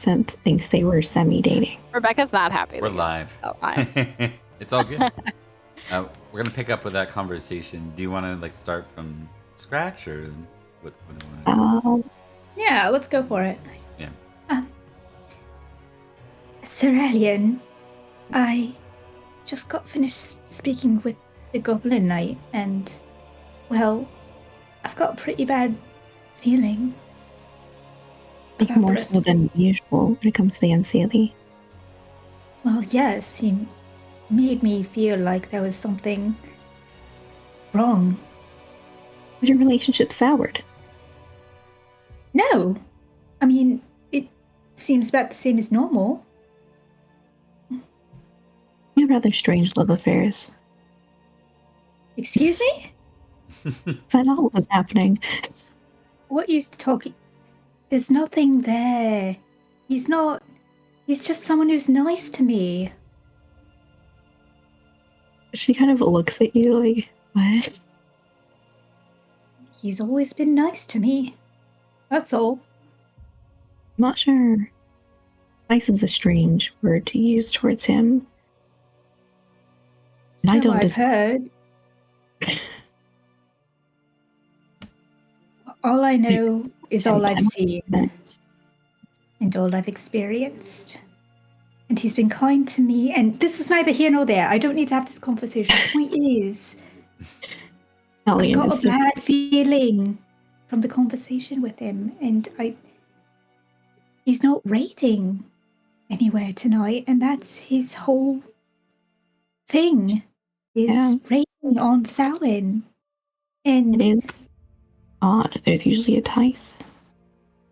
100% thinks they were semi-dating. Rebecca's not happy. We're that live. you're- Oh, fine. It's all good. We're gonna pick up with that conversation. Do you want to like start from scratch, or what do you want to do? Yeah, let's go for it. Yeah. Sir Elian, I just got finished speaking with the Goblin Knight, and, well, I've got a pretty bad feeling. Like about the more rest so of it. than usual when it comes to the Unseelie. Well, yes, he made me feel like there was something wrong. Is your relationship soured? No! I mean, it seems about the same as normal. You have rather strange love affairs. Excuse me? Is that all what was happening? What are you talking? There's nothing there. He's just someone who's nice to me. She kind of looks at you like, what? He's always been nice to me. That's all. I'm not sure. Nice is a strange word to use towards him. So I don't I've heard. All I know is all I've seen and all I've experienced. And he's been kind to me, and this is neither here nor there. I don't need to have this conversation. The point is, I got a bad feeling from the conversation with him, and he's not raiding anywhere tonight, and that's his whole thing, is raiding on Samhain. And it is odd. There's usually a tithe.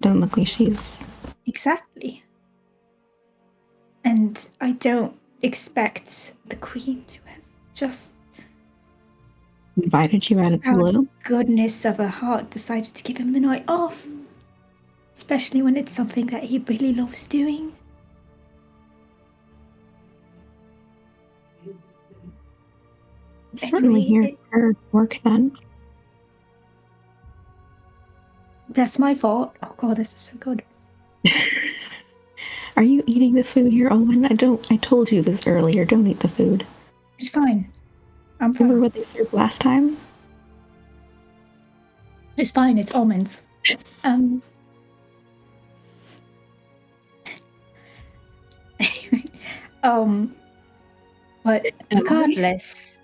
Doesn't look like she's... Exactly. And I don't expect the Queen to have just invited you out of the blue. Goodness of her heart decided to give him the night off. Especially when it's something that he really loves doing. Certainly here for work then. That's my fault. Oh god, this is so good. Are you eating the food here, Owen? I told you this earlier. Don't eat the food. It's fine. I'm fine. Remember what they served last time? It's fine. It's almonds. Anyway, but regardless,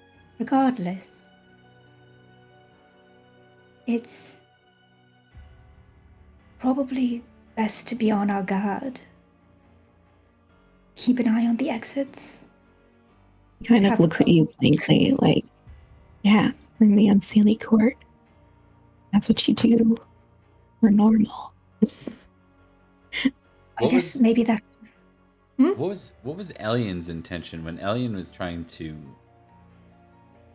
it's probably best to be on our guard. Keep an eye on the exits. He kind of looks at you blankly, like, yeah, we're in the Unseelie court. That's what you do. We're normal. I guess maybe that's... What was Elian's intention when Elian was trying to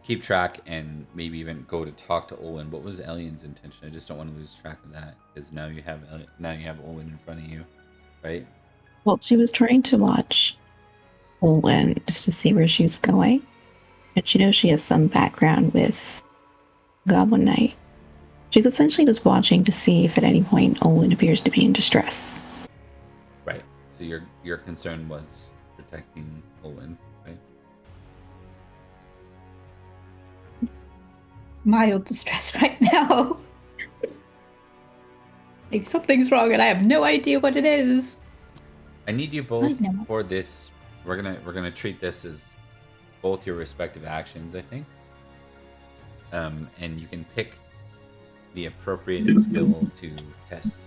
keep track and maybe even go to talk to Olwen? What was Elian's intention? I just don't want to lose track of that, because now you have Olwen in front of you, right? Well, she was trying to watch Olwen just to see where she's going. And she knows she has some background with Goblin Knight. She's essentially just watching to see if at any point Olwen appears to be in distress. Right. So your concern was protecting Olwen, right? Mild distress right now. Like something's wrong and I have no idea what it is. I need you both for this. We're gonna treat this as both your respective actions, I think. And you can pick the appropriate skill to test,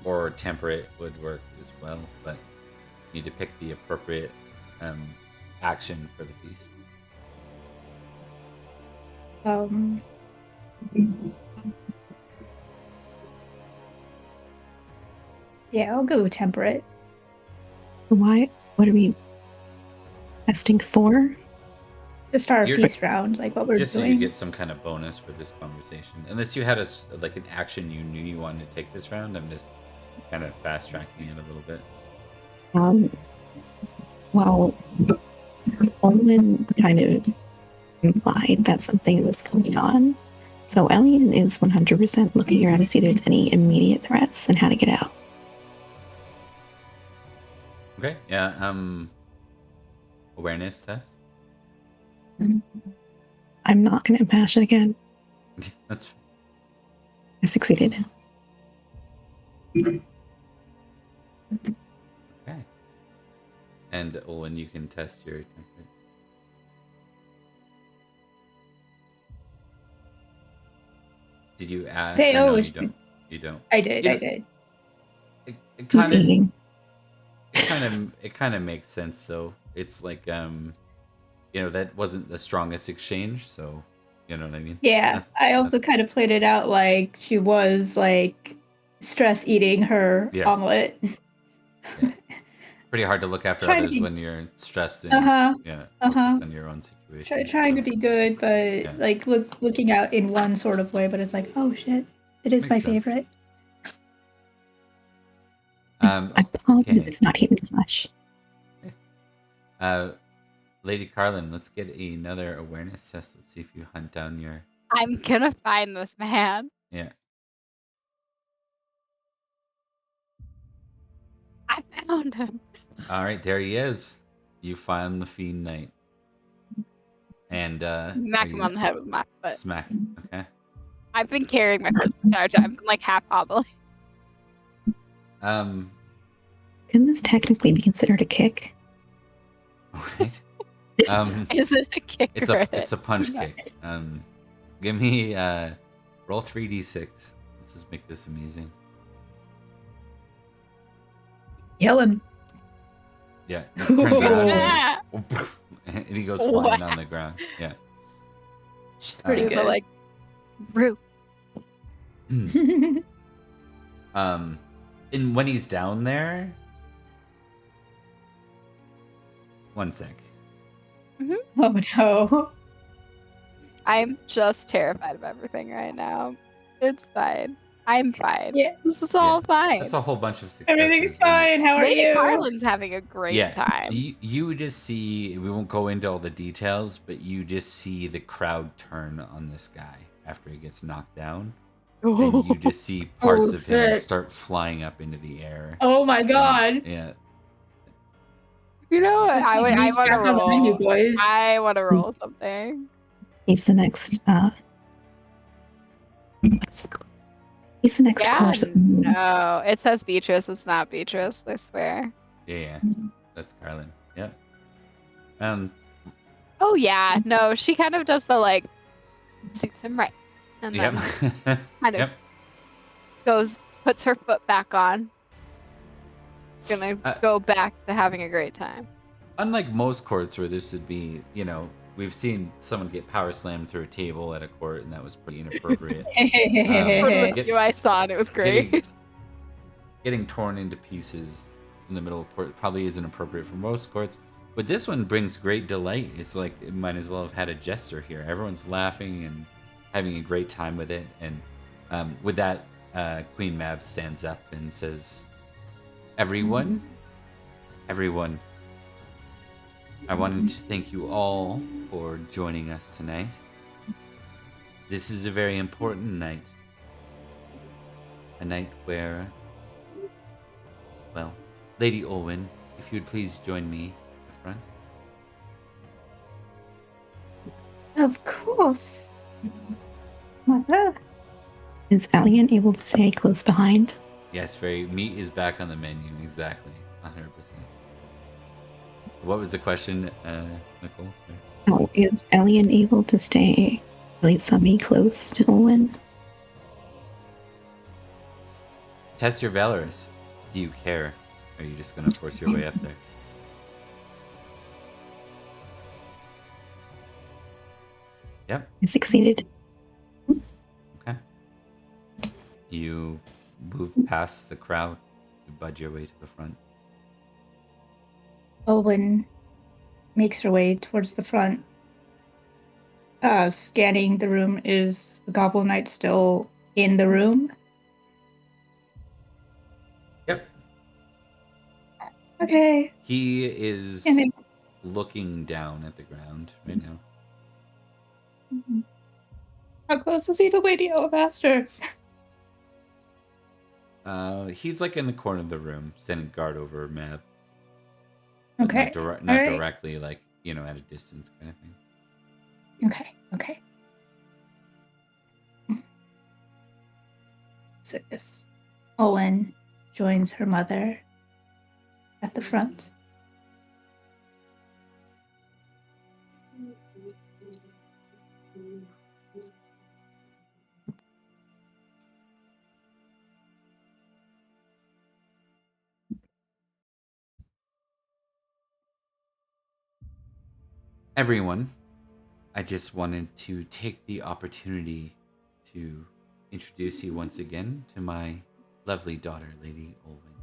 or temperate would work as well. But you need to pick the appropriate action for the feast. Yeah, I'll go temperate. Why? What are we testing for? To start a feast round, like what we're just doing. So you get some kind of bonus for this conversation. Unless you had like an action you knew you wanted to take this round, I'm just kind of fast tracking it a little bit. Well, Olwen kind of implied that something was going on. So Elian is 100% looking around to see if there's any immediate threats and how to get out. Okay. Yeah. Awareness test. I'm not going to bash it again. That's I succeeded. okay. And Owen, you can test your temperament. Did you add? Hey, Or no, oh, you don't. You don't. I did. You I know, did. it He's kind of eating. it kind of makes sense though. It's like that wasn't the strongest exchange, so you know what I mean. Yeah, I also kind of played it out like she was like stress eating her Yeah. omelet. Yeah. Pretty hard to look after Trying to others be- when you're stressed and focused on your own situation. Trying to so, be good, but yeah. like looking out in one sort of way. But it's like, oh shit, it is Makes my sense. favorite. I'm positive Okay. it's not human flesh. Lady Carlin, let's get another awareness test. Let's see if you hunt down your. I'm gonna find this man. Yeah. I found him. All right, there he is. You found the Fiend Knight. And Smack him on the head with my foot. smack him. Okay. I've been carrying my foot the entire time. I'm like half hobbling. Um. Can this technically be considered a kick? Right. Is it a kick? It's a punch kick. Give me roll 3d6. Let's just make this amusing. Kill him. Yeah. It turns around Yeah. and he goes flying on the ground. Yeah. She's pretty pretty good. like root. And when he's down there, one sec. Oh no. I'm just terrified of everything right now. It's fine. I'm fine. Yeah. This is all fine. That's a whole bunch of successes. Everything's fine. How are Lady you? Carlin's having a great time. You just see, we won't go into all the details, but you just see the crowd turn on this guy after he gets knocked down. And you just see parts of him start flying up into the air. Oh my god. Yeah. You know what? I want to roll. Menu, boys. I want to roll something. He's the next. He's the next course. No, it says Beatrice. It's not Beatrice. I swear. Yeah. That's Carlin. Yep. Oh yeah, no, she kind of does the like suits him right, and then kind of puts her foot back on. Gonna go back to having a great time. Unlike most courts where this would be, we've seen someone get power slammed through a table at a court, and that was pretty inappropriate. I saw, and it was great. Getting torn into pieces in the middle of court probably isn't appropriate for most courts, but this one brings great delight. It's like it might as well have had a jester here. Everyone's laughing and having a great time with it. And with that, Queen Mab stands up and says, Everyone, I wanted to thank you all for joining us tonight. This is a very important night. A night where, well, Lady Olwen, if you'd please join me at the front. Of course. Mother. Is Allian able to stay close behind? Yes, meat is back on the menu, exactly, 100%. What was the question, Nicole? Sorry. Oh, is Allian able to stay at least semi-close to Olwen? Test your valorous. Do you care? Or are you just going to force your way up there? Yep. I succeeded. Okay. You move past the crowd. You budge your way to the front. Olwen makes her way towards the front. Scanning the room. Is the Goblin Knight still in the room? Yep. Okay. He is looking down at the ground right now. How close is he to Lady Alabaster? He's like in the corner of the room, standing guard over Mab. But Okay. not directly, like, you know, at a distance kind of thing. Okay. So this Owen joins her mother at the front. Everyone, I just wanted to take the opportunity to introduce you once again to my lovely daughter, Lady Olwen.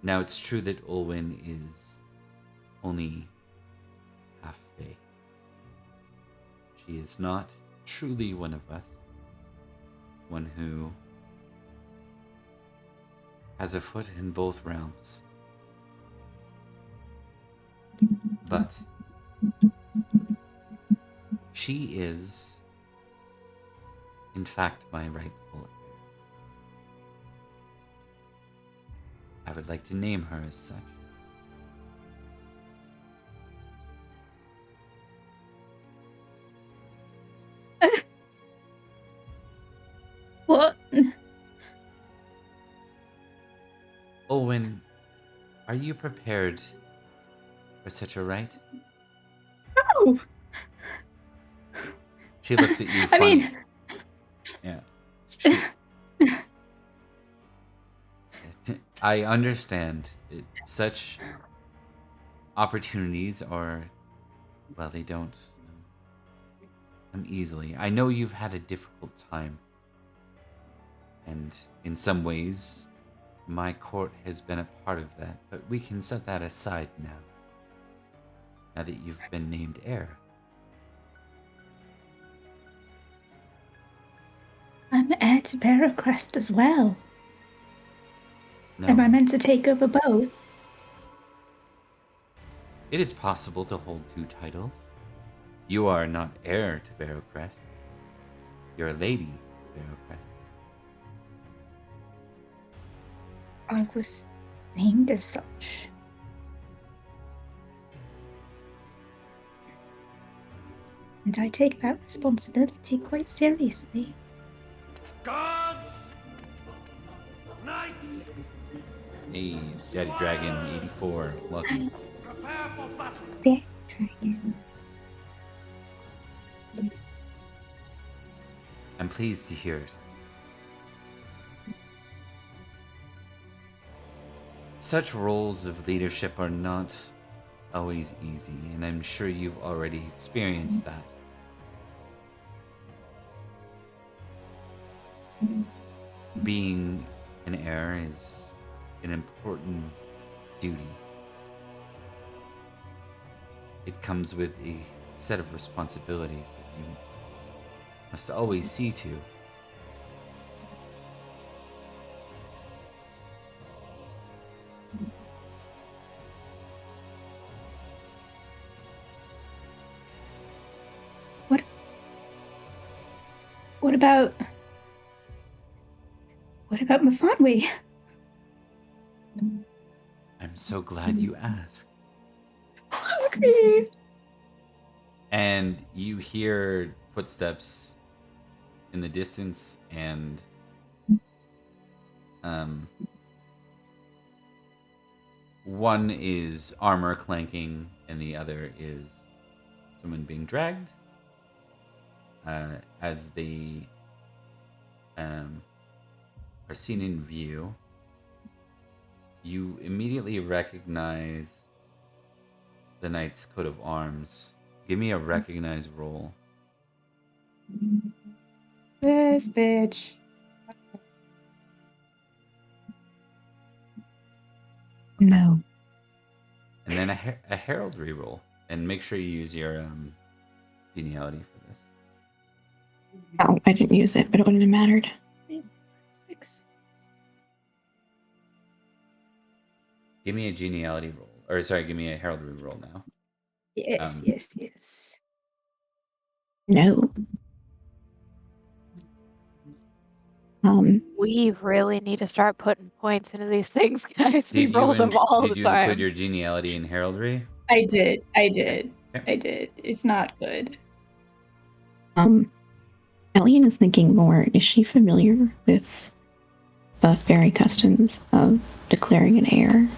Now, it's true that Olwen is only half Fae. She is not truly one of us, one who has a foot in both realms. But she is, in fact, my rightful heir. I would like to name her as such. What? Olwen, are you prepared for such a rite? Oh. She looks at you funny. Yeah. I understand. Such opportunities are, well, they don't come easily. I know you've had a difficult time. And in some ways, my court has been a part of that. But we can set that aside now. Now that you've been named heir. I'm heir to Barrowcrest as well. No. Am I meant to take over both? It is possible to hold two titles. You are not heir to Barrowcrest. You're a Lady Barrowcrest. I was named as such. And I take that responsibility quite seriously. Gods! Knights! Hey, Daddy Dragon 84, welcome. Prepare for battle! Daddy Dragon. I'm pleased to hear it. Such roles of leadership are not always easy, and I'm sure you've already experienced that. Being an heir is an important duty. It comes with a set of responsibilities that you must always see to. What about Mafanwi? I'm so glad you asked. Okay. And you hear footsteps in the distance, and one is armor clanking, and the other is someone being dragged. As they are seen in view, you immediately recognize the knight's coat of arms. Give me a recognize roll. This bitch. No. And then a heraldry roll. And make sure you use your geniality for this. No, I didn't use it, but it wouldn't have mattered. 6. Give me a geniality roll. Or sorry, give me a heraldry roll now. Yes. No. We really need to start putting points into these things, guys. We Did roll you them all the did you include time. your geniality in heraldry? I did. Okay. Okay. I did. It's not good. Elian is thinking more. Is she familiar with the fairy customs of declaring an heir?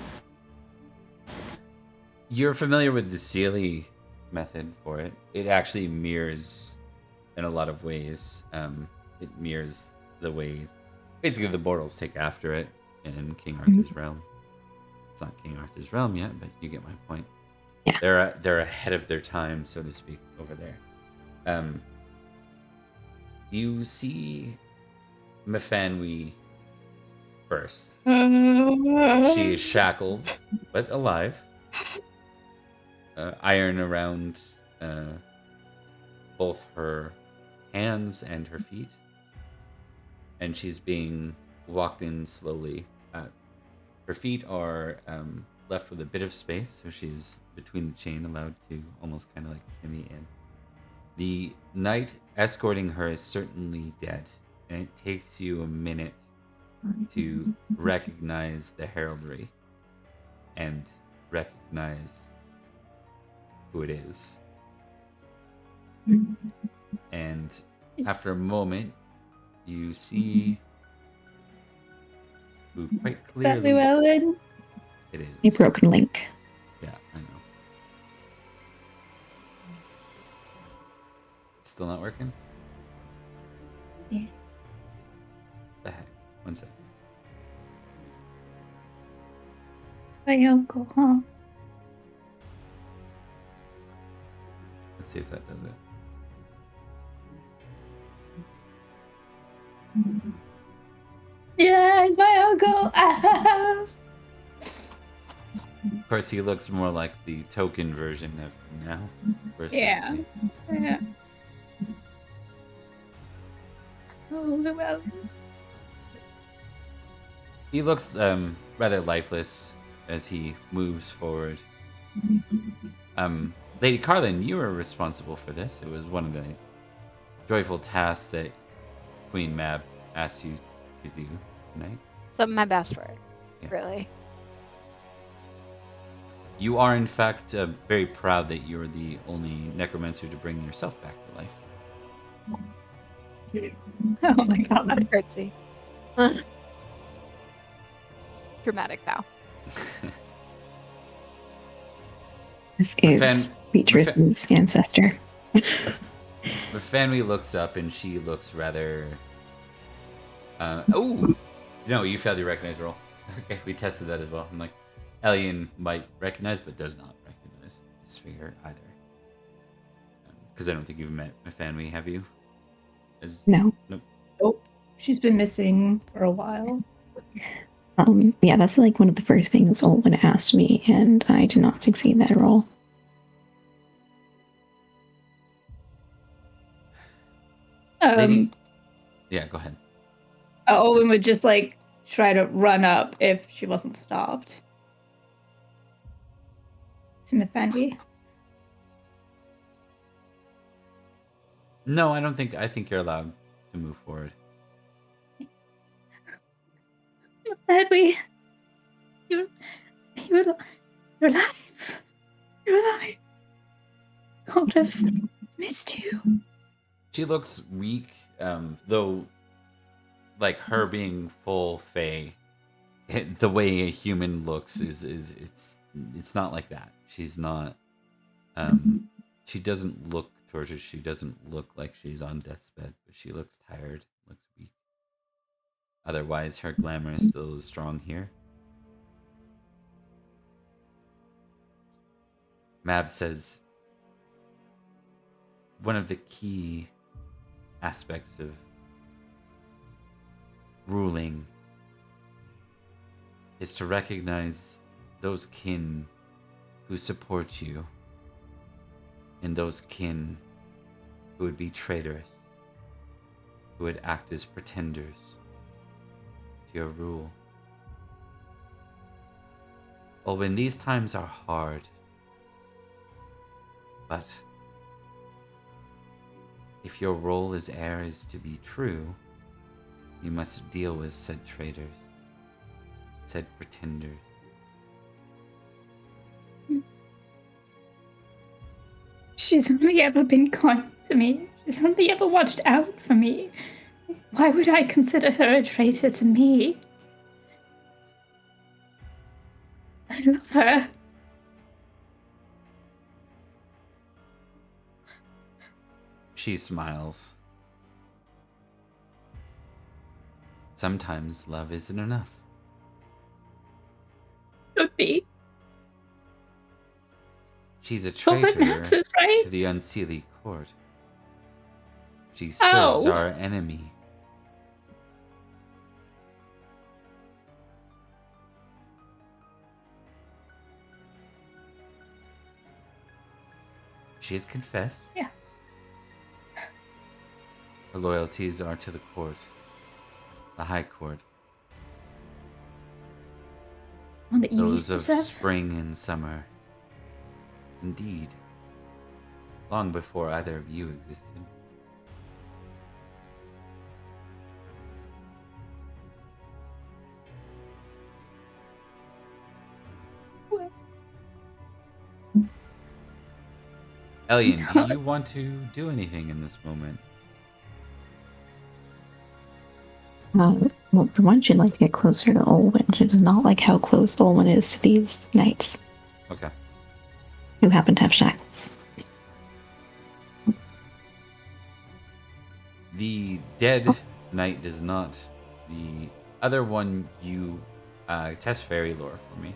You're familiar with the Unseelie method for it. It actually mirrors in a lot of ways. It mirrors the way basically the Bortles take after it in King Arthur's realm. It's not King Arthur's realm yet, but you get my point. Yeah. They're ahead of their time, so to speak, over there. You see Mephanwe first. She is shackled, but alive. Iron around both her hands and her feet. And she's being walked in slowly. Her feet are left with a bit of space, so she's between the chain, allowed to almost kind of like shimmy in. The knight escorting her is certainly dead, and it takes you a minute to recognize the heraldry and recognize who it is. And after a moment, you see who quite Is that clearly Llewellyn? it is. A broken link. Yeah, I know. It's still not working? Yeah. The heck? One second. My uncle, huh? Let's see if that does it. Yeah, it's my uncle. Of course, he looks more like the token version of him now. Versus Yeah. the... Yeah. Oh, Llewellyn. He looks rather lifeless as he moves forward. Lady Carlin, you were responsible for this. It was one of the joyful tasks that Queen Mab asked you to do tonight. Some of my best work, Yeah. really. You are, in fact, very proud that you're the only necromancer to bring yourself back to life. Oh my god. Curtsy. Dramatic bow. This is Beatrice's ancestor. Mephanwe looks up and she looks rather... oh! No, you failed your recognize roll. Okay, we tested that as well. I'm like, Elian might recognize, but does not recognize this figure either. Because I don't think you've met Mephanwe, have you? No. Nope. Nope. She's been missing for a while. Yeah, that's like one of the first things Olwen asked me, and I did not succeed that role. Yeah, go ahead. Owen would just like try to run up if she wasn't stopped. To Mephanwe. No, I think you're allowed to move forward. Mephanwe, you're alive. You're alive. God, I've missed you. She looks weak, though, like her being full Fae, the way a human looks is it's not like that. She's not. She doesn't look tortured. She doesn't look like she's on death's bed, but she looks tired, looks weak. Otherwise, her glamour is still strong here. Mab says, one of the key aspects of ruling is to recognize those kin who support you and those kin who would be traitorous, who would act as pretenders to your rule. Well, when these times are hard, but if your role as heir is to be true, You must deal with said traitors, said pretenders. She's only ever been kind to me. She's only ever watched out for me. Why would I consider her a traitor to me? I love her. She smiles. Sometimes love isn't enough. Could be. She's a So traitor that matters, right? to the Unseelie court. She serves Oh. our enemy. She has confessed. Yeah. Her loyalties are to the court, the High Court. One that you Those used to of serve? spring and summer. Indeed. Long before either of you existed. Elian, do you want to do anything in this moment? Well, for one, she'd like to get closer to Olwen. She does not like how close Olwen is to these knights. Okay. Who happen to have shackles. The dead knight does not. The other one, you test fairy lore for me.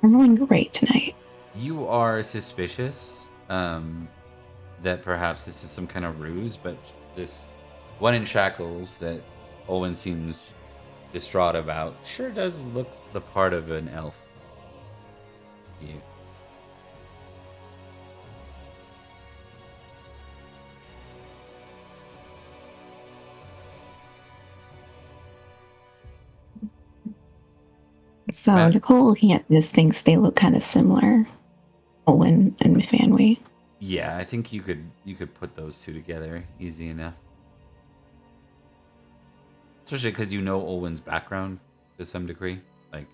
I'm doing great tonight. You are suspicious that perhaps this is some kind of ruse, but this one in shackles that Owen seems distraught about sure does look the part of an elf. You. So Matt? Nicole, looking at this, thinks they look kind of similar. Olwen and Mifanwy. Yeah, I think you could put those two together easy enough. Especially because you know Olwen's background to some degree. Like,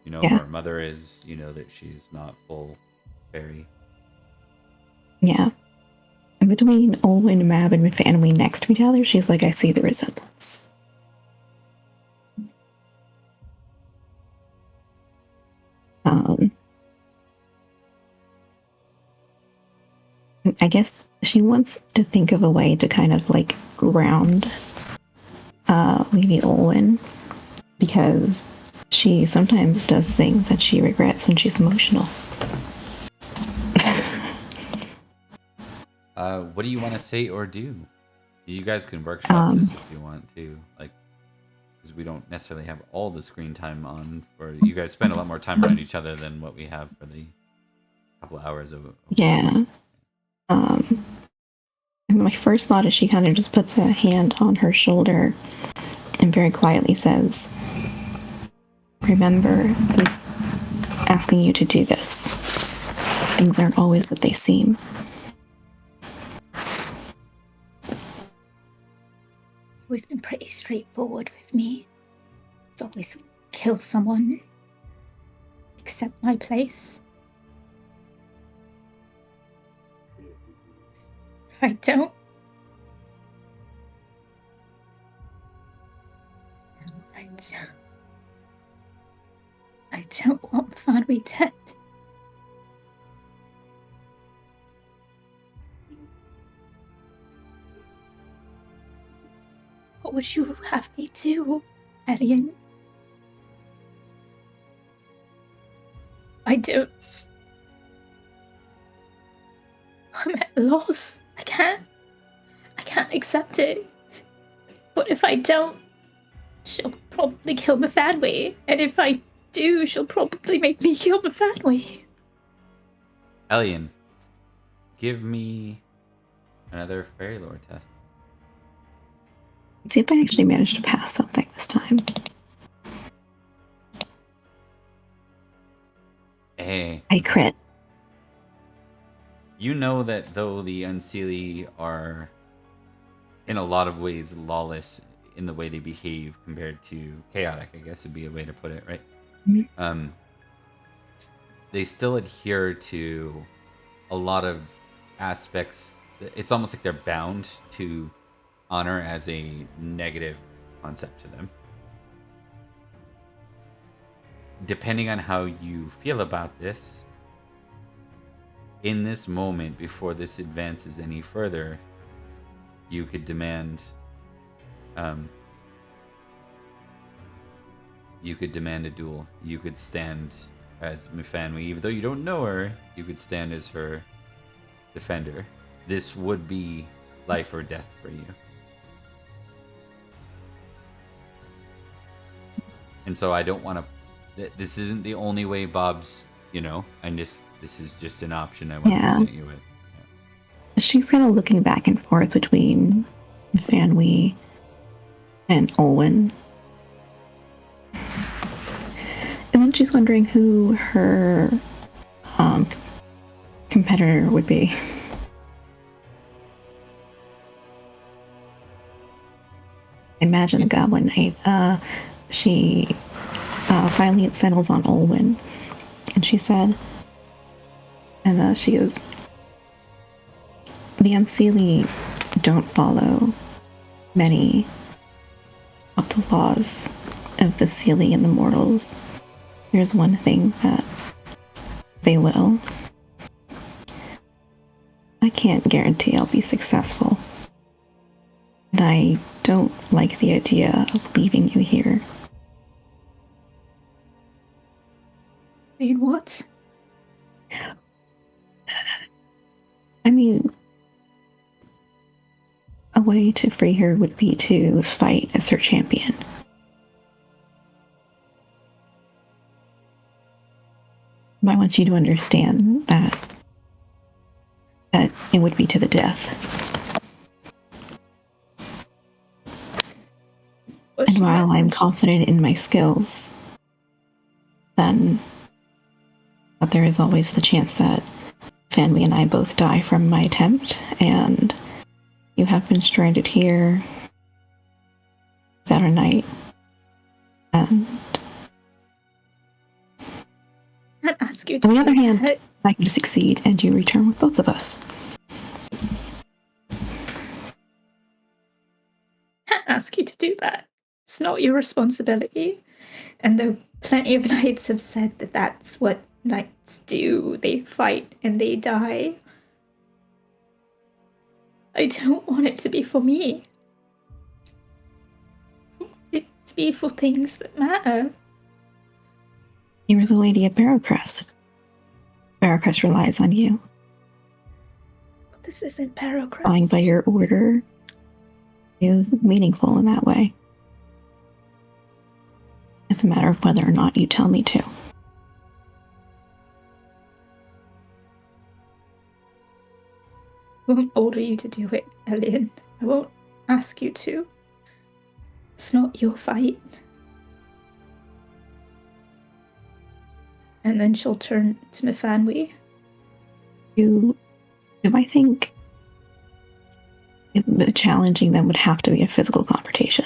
you know Yeah. her mother is, you know that she's not full fairy. Yeah. And between Olwen, Mab, and Mifanwy next to each other, she's like, I see the resemblance. I guess she wants to think of a way to kind of like ground Lady Olwen, because she sometimes does things that she regrets when she's emotional. What do you want to say or do? You guys can workshop this if you want to. Like, because we don't necessarily have all the screen time on. For you guys spend a lot more time around each other than what we have for the couple hours of. Yeah. My first thought is she kind of just puts a hand on her shoulder and very quietly says, remember who's asking you to do this. Things aren't always what they seem. It's always been pretty straightforward with me. It's always kill someone, accept my place. If I don't, I don't want Faerie dead. What would you have me do, Elian? I don't. I'm at a loss. I can't accept it. But if I don't, she'll probably kill Mifanwy. And if I do, she'll probably make me kill Mifanwy. Elian, give me another fairy lore test. Let's see if I actually managed to pass something this time. Hey. I crit. You know that though the Unseelie are in a lot of ways lawless in the way they behave compared to chaotic, I guess would be a way to put it, right? Mhm. They still adhere to a lot of aspects. It's almost like they're bound to honor as a negative concept to them. Depending on how you feel about this, in this moment, before this advances any further, you could demand a duel. You could stand as Mifanwi, even though you don't know her, you could stand as her defender. This would be life or death for you. And so I don't want to... This isn't the only way Bob's, and this is just an option I want to present you with. Yeah. She's kind of looking back and forth between Fanwy and Olwen. And then she's wondering who her competitor would be. Imagine a Goblin Knight. She finally settles on Olwen, and she said, and she goes, the Unseelie don't follow many of the laws of the Seelie and the mortals. There's one thing that they will. I can't guarantee I'll be successful. And I don't like the idea of leaving you here. Mean what? I mean, a way to free her would be to fight as her champion. But I want you to understand that it would be to the death. And while I'm confident in my skills, then but there is always the chance that Fanwy and I both die from my attempt, and you have been stranded here without a night. And I'd ask you to on the other hand, I can succeed and you return with both of us. Can't ask you to do that. It's not your responsibility. And though plenty of knights have said that that's what knights do, they fight and they die, I don't want it to be for me. I want it to be for things that matter. You are the Lady of Barrowcrest. Barrowcrest relies on you. But this isn't Barrowcrest. Flying by your order is meaningful in that way. It's a matter of whether or not you tell me to. I won't order you to do it, Elian. I won't ask you to. It's not your fight. And then she'll turn to Mifanwi. Do I think challenging them would have to be a physical confrontation?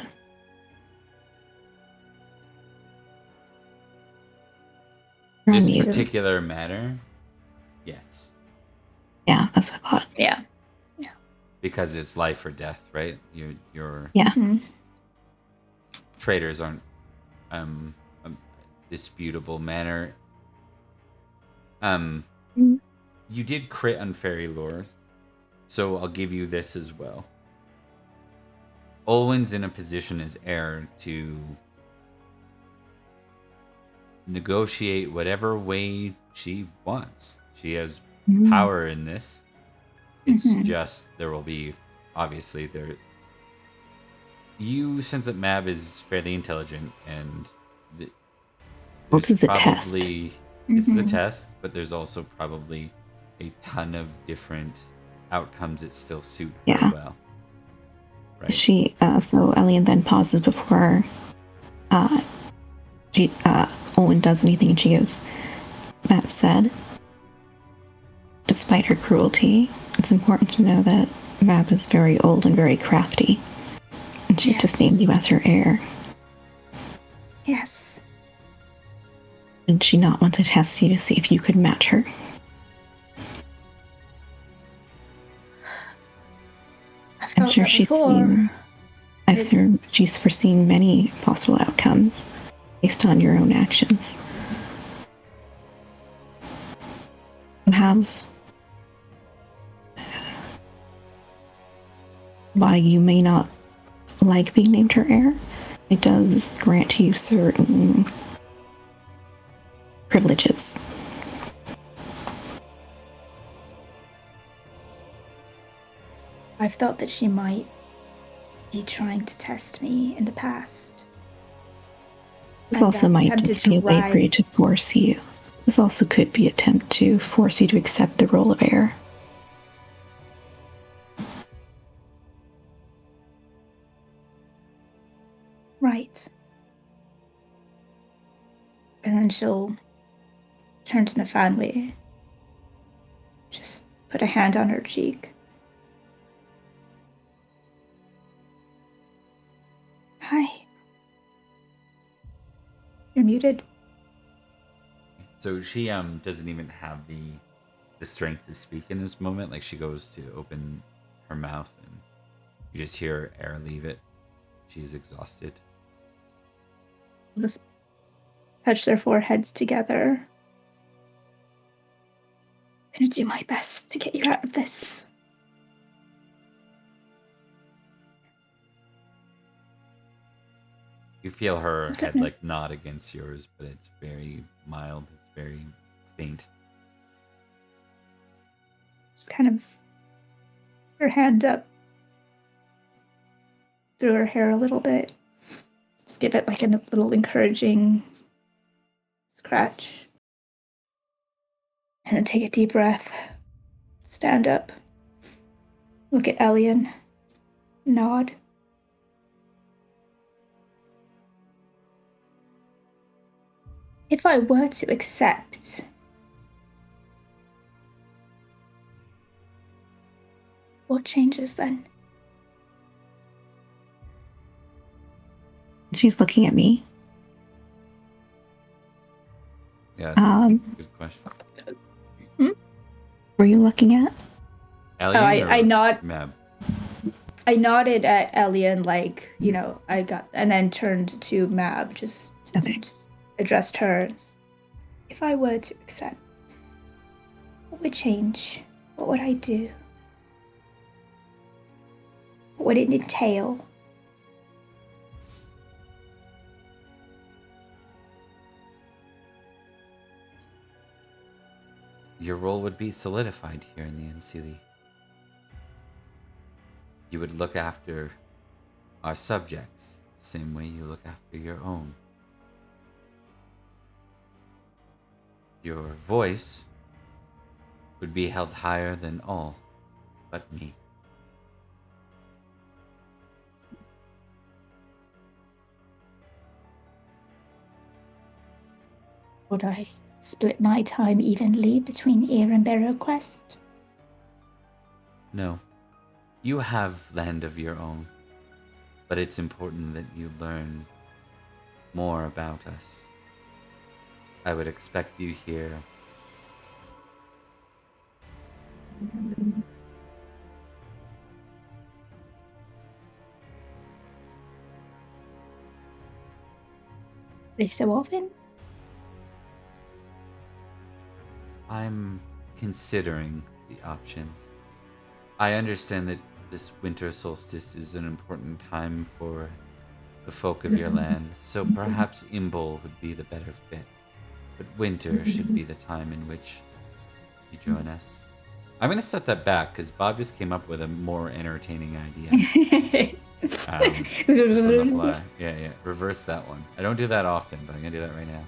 This particular matter, yes. Yeah, that's what I thought. Yeah. Because it's life or death, right? Your Yeah. Mm-hmm. traitors aren't a disputable manner. You did crit on fairy lores, so I'll give you this as well. Olwen's in a position as heir to negotiate whatever way she wants. She has power in this. It's just there will be obviously there. You sense that Mab is fairly intelligent, and this is a test. This is a test, but there's also probably a ton of different outcomes that still suit her well. Right. She so Elian then pauses before Olwen does anything, and she goes, "That said, despite her cruelty, it's important to know that Mab is very old and very crafty. And she's just named you as her heir. Yes. Did she not want to test you to see if you could match her? I'm sure she's foreseen many possible outcomes based on your own actions. You have, while you may not like being named her heir, it does grant you certain privileges. I've thought that she might be trying to test me in the past. This also might just be a way for you to force you. This also could be an attempt to force you to accept the role of heir. Right. And then she'll turn to Nafanwe. Just put a hand on her cheek. Hi. You're muted. So she doesn't even have the strength to speak in this moment. Like, she goes to open her mouth and you just hear air leave it. She's exhausted. We'll just touch their foreheads together. I'm gonna do my best to get you out of this. You feel her head like nod against yours, but it's very mild. It's very faint. Just kind of her hand up through her hair a little bit. Just give it like a little encouraging scratch. And then take a deep breath. Stand up. Look at Elian. Nod. If I were to accept, what changes then? She's looking at me. Yeah, that's a good question. Were you looking at? Elian I nod. Mab? I nodded at Elian, like, and then turned to Mab, just addressed her. If I were to accept, what would change? What would I do? What would it entail? Your role would be solidified here in the Unseelie. You would look after our subjects the same way you look after your own. Your voice would be held higher than all but me. Would I split my time evenly between Ear and Barrow Quest? No. You have land of your own, but it's important that you learn more about us. I would expect you here. Every so often? I'm considering the options. I understand that this winter solstice is an important time for the folk of your land, so perhaps Imbolc would be the better fit. But winter should be the time in which you join us. I'm going to set that back because Bob just came up with a more entertaining idea. Just on the fly. Yeah. Reverse that one. I don't do that often, but I'm going to do that right now.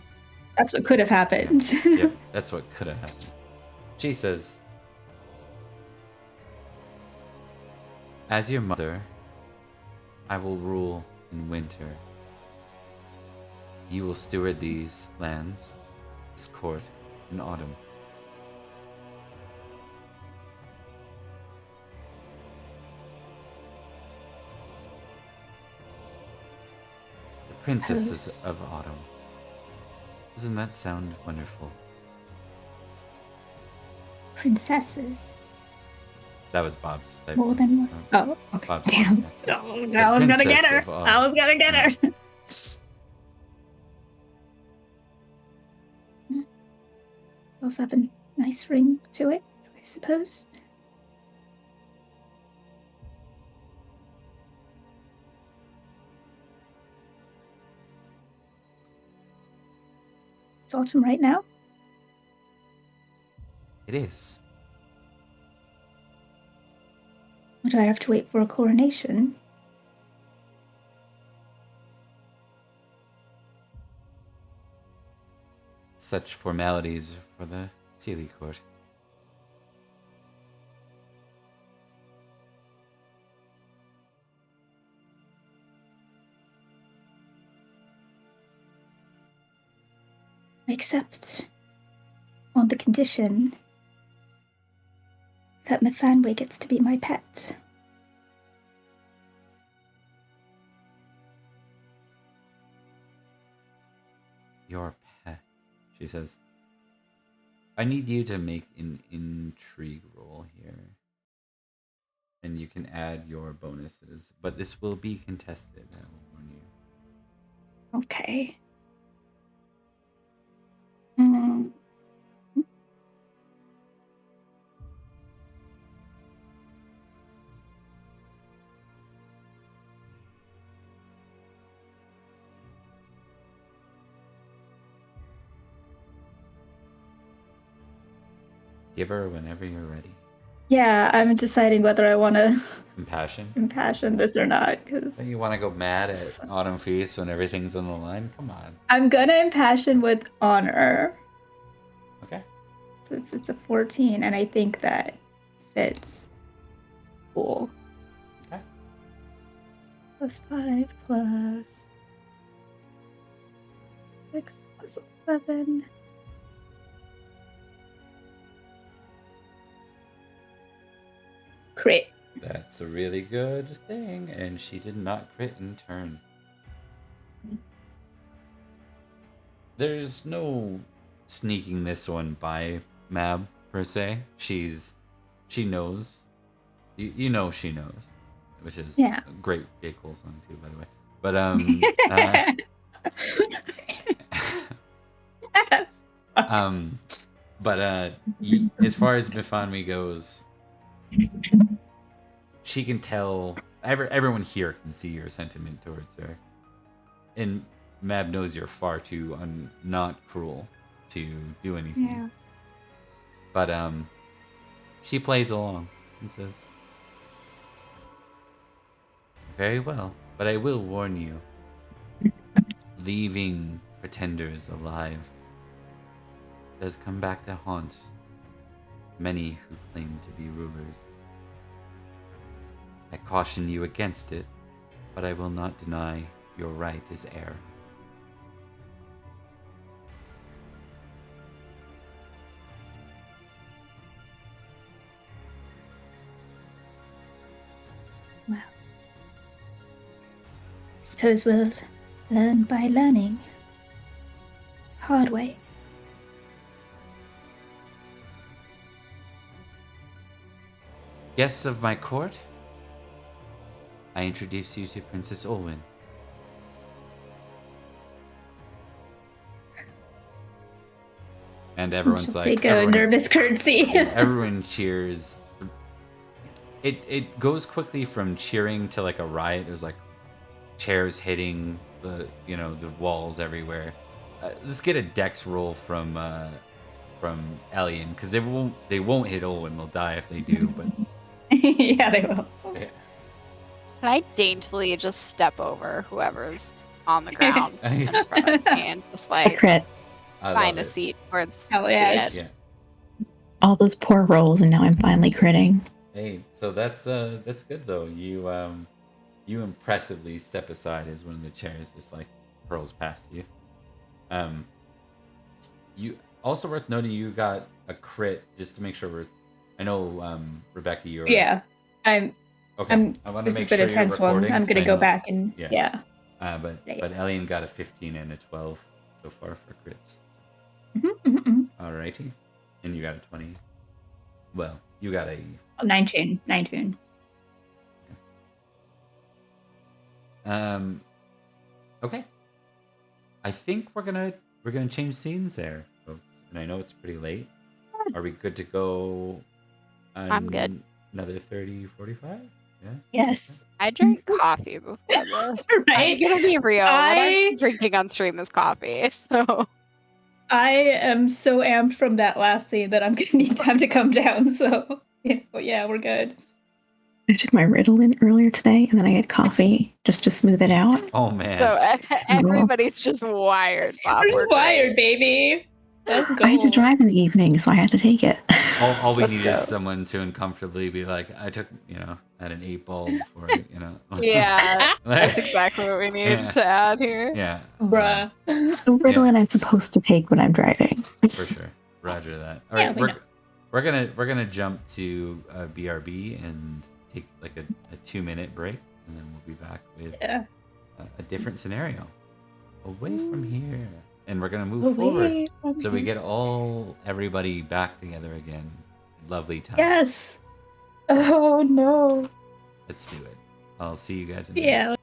That's what could have happened. Yep, that's what could have happened. She says, as your mother, I will rule in winter. You will steward these lands, this court, in autumn. Princesses of Autumn. Doesn't that sound wonderful? Princesses. That was Bob's type. More than one. Oh, okay. Bob's Damn. type. Oh, I was gonna get her. I was gonna get her. Also have a nice ring to it, I suppose. It's autumn right now. It is. Would I have to wait for a coronation? Such formalities for the Unseelie court. Except on the condition that Mifanwe gets to be my pet. Your pet, she says. I need you to make an intrigue roll here. And you can add your bonuses, but this will be contested, I will warn you. Okay. Give her whenever you're ready. Yeah, I'm deciding whether I want to impassion this or not. Because you want to go mad at Autumn Feast when everything's on the line? Come on. I'm gonna impassion with honor. Okay. So it's a 14, and I think that fits. Cool. Okay. +5 plus 6 plus 11. Crit. That's a really good thing, and she did not crit in turn. There's no sneaking this one by Mab, per se. She knows. You know she knows. Which is a great J. Cole song too, by the way. But as far as Mifanwe goes, she can tell. Everyone here can see your sentiment towards her, and Mab knows you're far too not cruel to do anything. Yeah. But she plays along and says, "Very well, but I will warn you. Leaving pretenders alive does come back to haunt many who claim to be rulers. I caution you against it, but I will not deny your right as heir." Well, suppose we'll learn by learning. Hard way. Guests of my court, I introduce you to Princess Olwen. And everyone's like, take a nervous curtsy. Everyone cheers. It goes quickly from cheering to like a riot. There's like chairs hitting the walls everywhere. Let's get a dex roll from Alien, because they won't hit Olwen. They'll die if they do. But yeah, they will. Yeah. Can I daintily just step over whoever's on the ground in front of me and just like crit. find a seat towards Hell the yes. edge? Yeah. All those poor rolls, and now I'm finally critting. Hey, so that's good though. You impressively step aside as one of the chairs just like hurls past you. You also worth noting you got a crit, just to make sure I know Rebecca, you're Yeah. I want to make sure sure a tense one. I'm gonna go back and But Elian got a 15 and a 12 so far for crits. Alrighty. And you got a 20. Well, you got a 19. 19. Okay. I think we're gonna change scenes there, folks. And I know it's pretty late. Are we good to go? I'm good. Another 30, 45? Yeah. Yes. I drank coffee before this. Right? I'm gonna be real. What I'm drinking on stream is coffee. So I am so amped from that last scene that I'm gonna need time to come down. So yeah, we're good. I took my Ritalin earlier today, and then I had coffee just to smooth it out. Oh man. So everybody's just wired. Bob. We're just wired, baby. Let's go. I had to drive in the evening, so I had to take it. All we need is someone to uncomfortably be like, I took, at an 8-ball before, Yeah, that's exactly what we need to add here. Yeah. Bruh. Ritalin I'm supposed to take when I'm driving. For sure. Roger that. All right, we're gonna jump to BRB and take like a 2-minute break, and then we'll be back with a different scenario away from here, and we're gonna move forward so we get everybody back together again. Lovely time. Yes. Oh no. Let's do it. I'll see you guys in a minute. Yeah.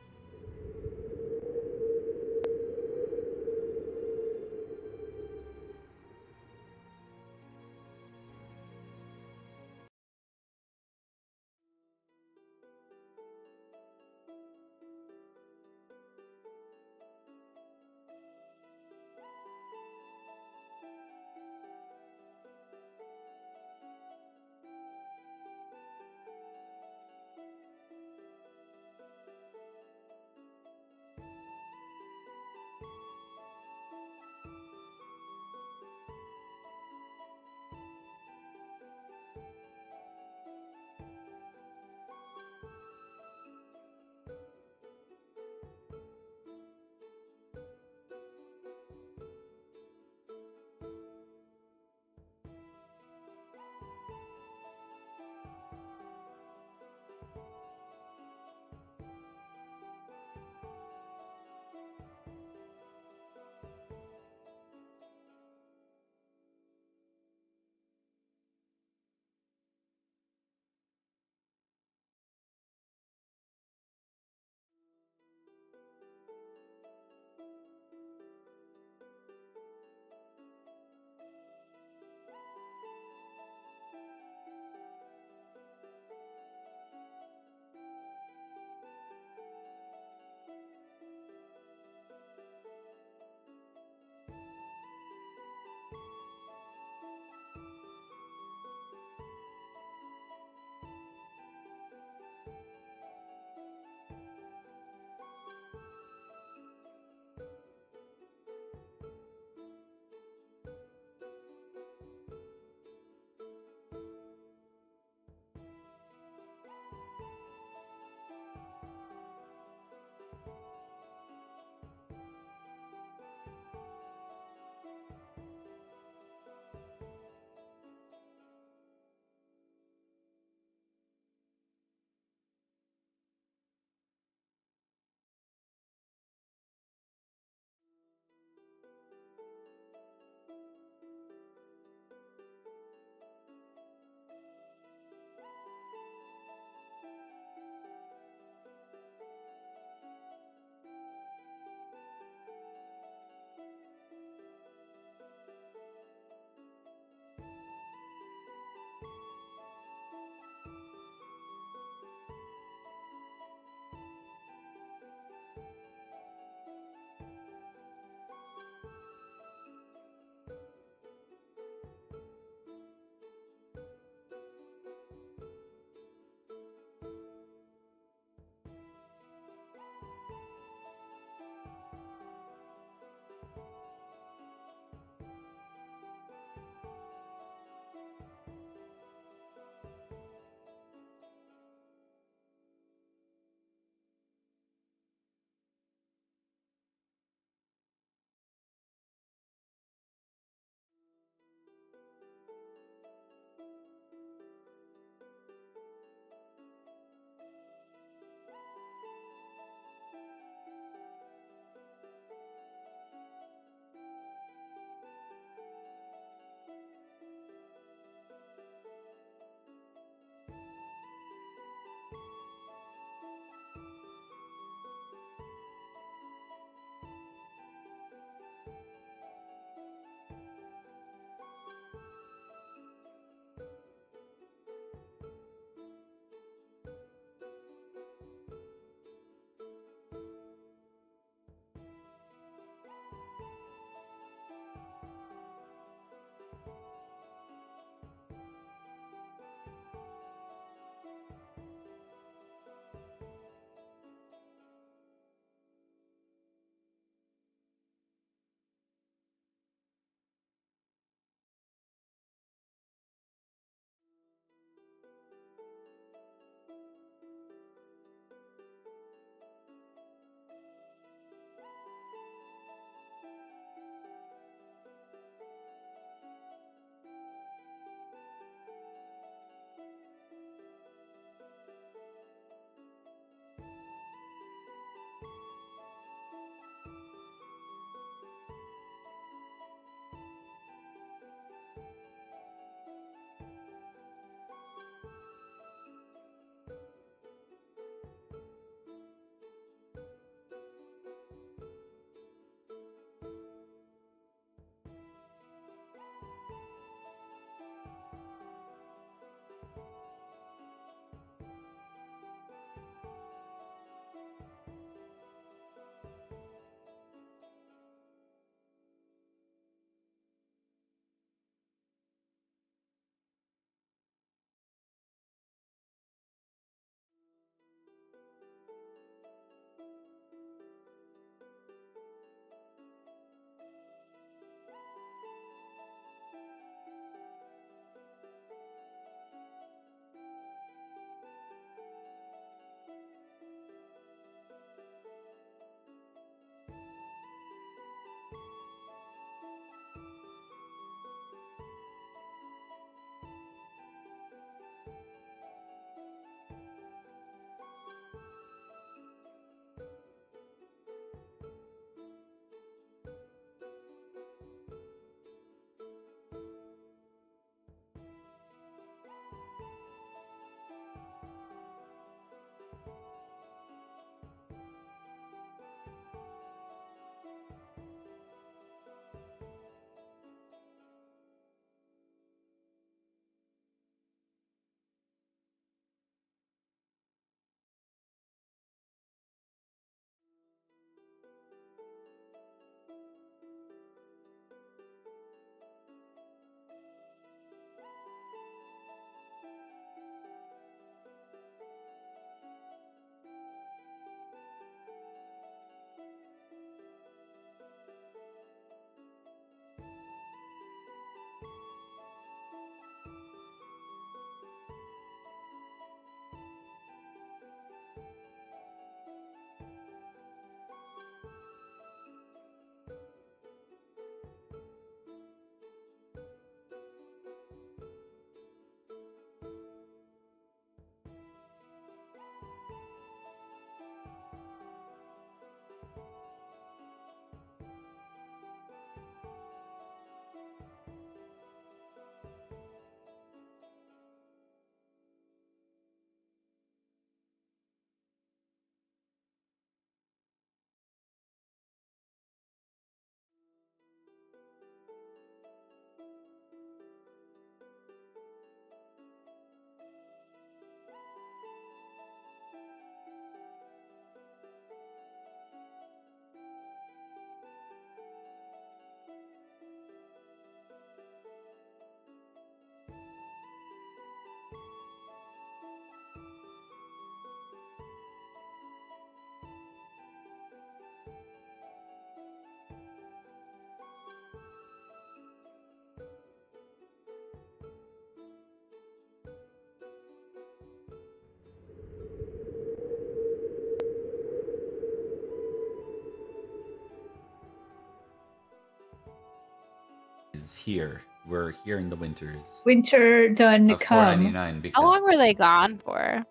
is here. We're here in the winters Winter done of come. $4.99 How long because were they gone for?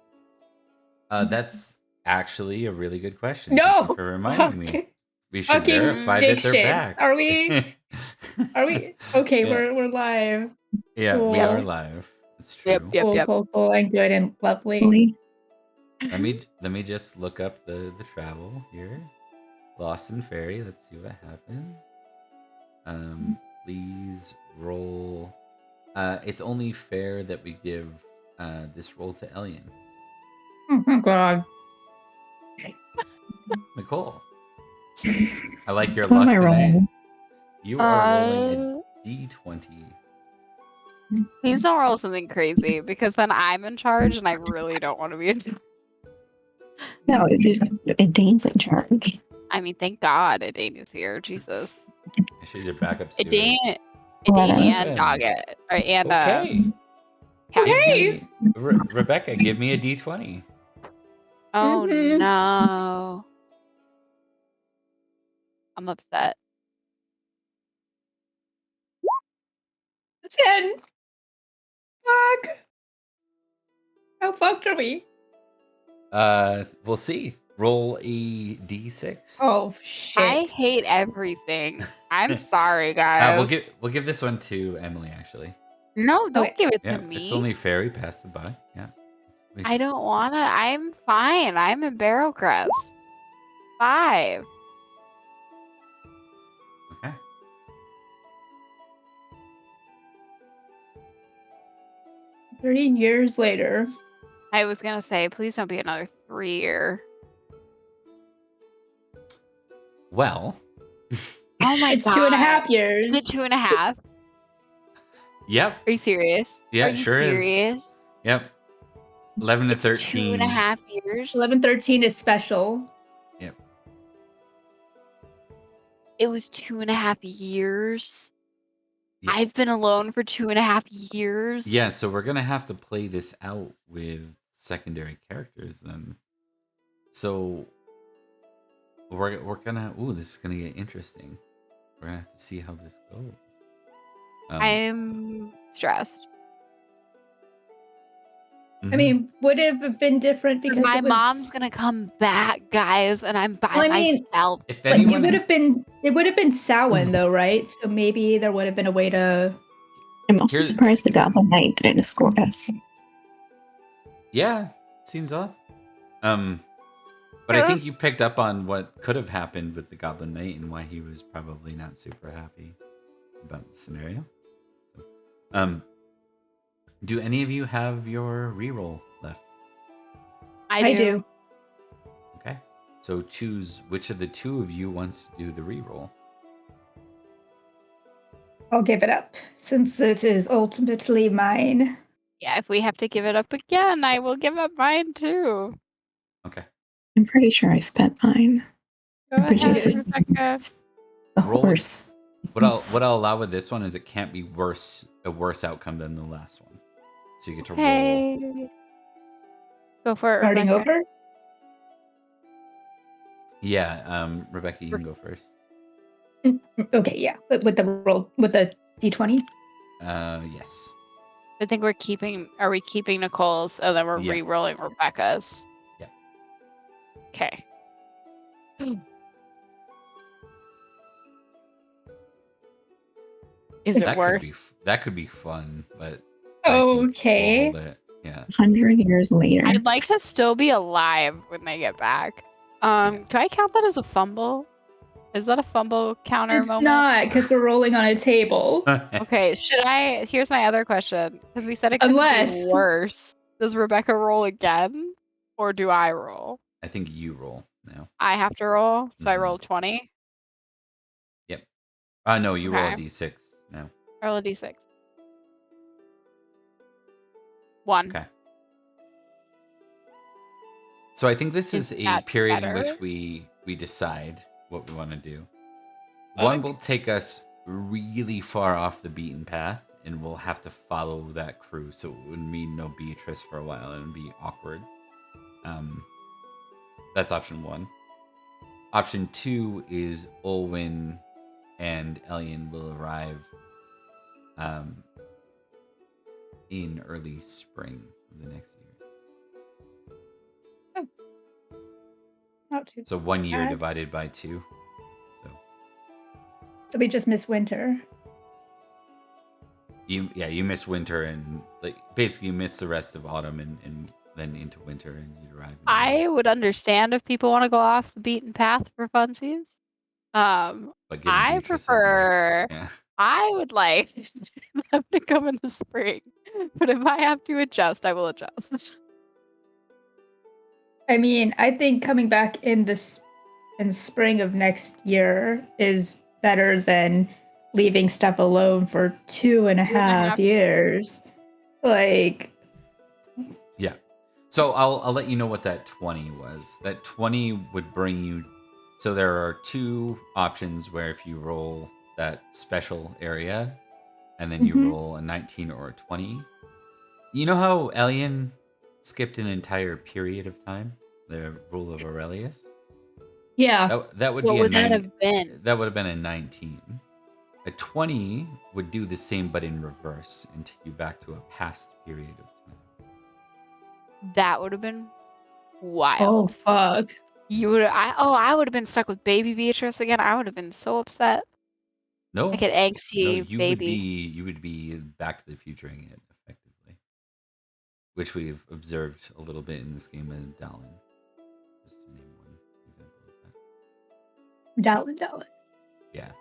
that's actually a really good question. No! Thank you for reminding me. We should Fucking verify dick that they're shits. back. Are we? Okay, Yeah. we're live. Yeah, Cool. we are live. It's true. Yep. Cool, and good and lovely. Let me just look up the travel here. Lost in Faerie. Let's see what happens. Please roll. It's only fair that we give this roll to Elian. Oh my god. Nicole. I like your What luck am I today. rolling? You are rolling a d20. Please don't roll something crazy because then I'm in charge and I really don't want to be in charge. No, Dane's in charge. I mean, thank God Adane is here. Jesus. She's your backup steward. Adane Let and us. Doggett. And Okay. Cassie. Rebecca, give me a d20. Oh Mhm. no. I'm upset. 10. Fuck. How fucked are we? We'll see. Roll a d6. Oh shit. I hate everything. I'm sorry, guys. We'll give this one to Emily actually. No, don't Okay. give it Yeah, to me. it's only Faerie passed the by. Yeah. I don't wanna. I'm fine. I'm in Barrowcrest. 5. Okay. $13 years later. I was gonna say, please don't be another 3-year. Well. Oh my It's god. 2.5 years. Is it 2.5? Yep. Are you serious? Yeah, Are it you sure serious? is. Yep. 11 to It's 13. 2.5 years. 11-13 is special. Yep. It was 2.5 years. Yeah. I've been alone for 2.5 years. Yeah, so we're gonna have to play this out with secondary characters then. So we're gonna this is gonna get interesting. We're gonna have to see how this goes. I'm stressed. I mean, would it have been different because my it was... mom's gonna come back, guys, and I'm by Well, I mean, myself. if But anyone it would have been Samhain though, right? So maybe there would have been a way to... I'm also surprised the Goblin Knight didn't escort us. Yeah, seems odd. But I think you picked up on what could have happened with the Goblin Knight and why he was probably not super happy about the scenario. So, do any of you have your reroll left? I do. Okay. So choose which of the two of you wants to do the reroll. I'll give it up, since it is ultimately mine. Yeah, if we have to give it up again, I will give up mine too. Okay. I'm pretty sure I spent mine. Go I'm pretty sure ahead, this is Rebecca. the Roll. horse. What I'll allow with this one is it can't be a worse outcome than the last one. So you get to roll. Hey. Go for it, Starting Rebecca. over? Yeah, Rebecca, you can go first. Okay, yeah. But with the roll, with a d20? Yes. I think are we keeping Nicole's and then we're Yeah. re-rolling Rebecca's? Yeah. Okay. Is it worse? That could be fun, but Okay. we'll hold it. Yeah. 100 years later. I'd like to still be alive when they get back. Can I count that as a fumble? Is that a fumble counter It's moment? not, because we're rolling on a table. Okay, here's my other question. Because we said it could Unless- be worse. Does Rebecca roll again? Or do I roll? I think you roll now. I have to roll, so I roll 20. Yep. No, you roll a Okay. d6 now. I roll a d6. 1. Okay. So I think this is a that period in better? which we decide what we want to do. One will take us really far off the beaten path, and we'll have to follow that crew. So it would mean no Beatrice for a while, and it'd be awkward. That's option 1. Option 2 is Olwyn and Elian will arrive in early spring of the next year. Not too. So 1 year bad. divided by 2. So we just miss winter. You miss winter and like basically you miss the rest of autumn and then into winter and you'd arrive. I would understand if people want to go off the beaten path for funsies. But getting I Beatrice isn't it. prefer. Yeah. I would like them to come in the spring, but if I have to adjust, I will adjust. I mean, I think coming back in spring of next year is better than leaving stuff alone for 2.5 years. Like, Yeah. So I'll let you know what that 20 was. That 20 would bring you. So there are 2 options where if you roll that special area, and then you roll a 19 or a 20. You know how Elian skipped an entire period of time? The rule of Aurelius? yeah. That would What be would a that 9. have been? That would have been a 19. A 20 would do the same but in reverse and take you back to a past period of time. That would have been wild. Oh, fuck. I would have been stuck with baby Beatrice again. I would have been so upset. No. Like an angsty you baby. you would be Back to the Futuring it effectively. Which we've observed a little bit in this game of Dallin. Just to name one example of that. Dallin. Yeah.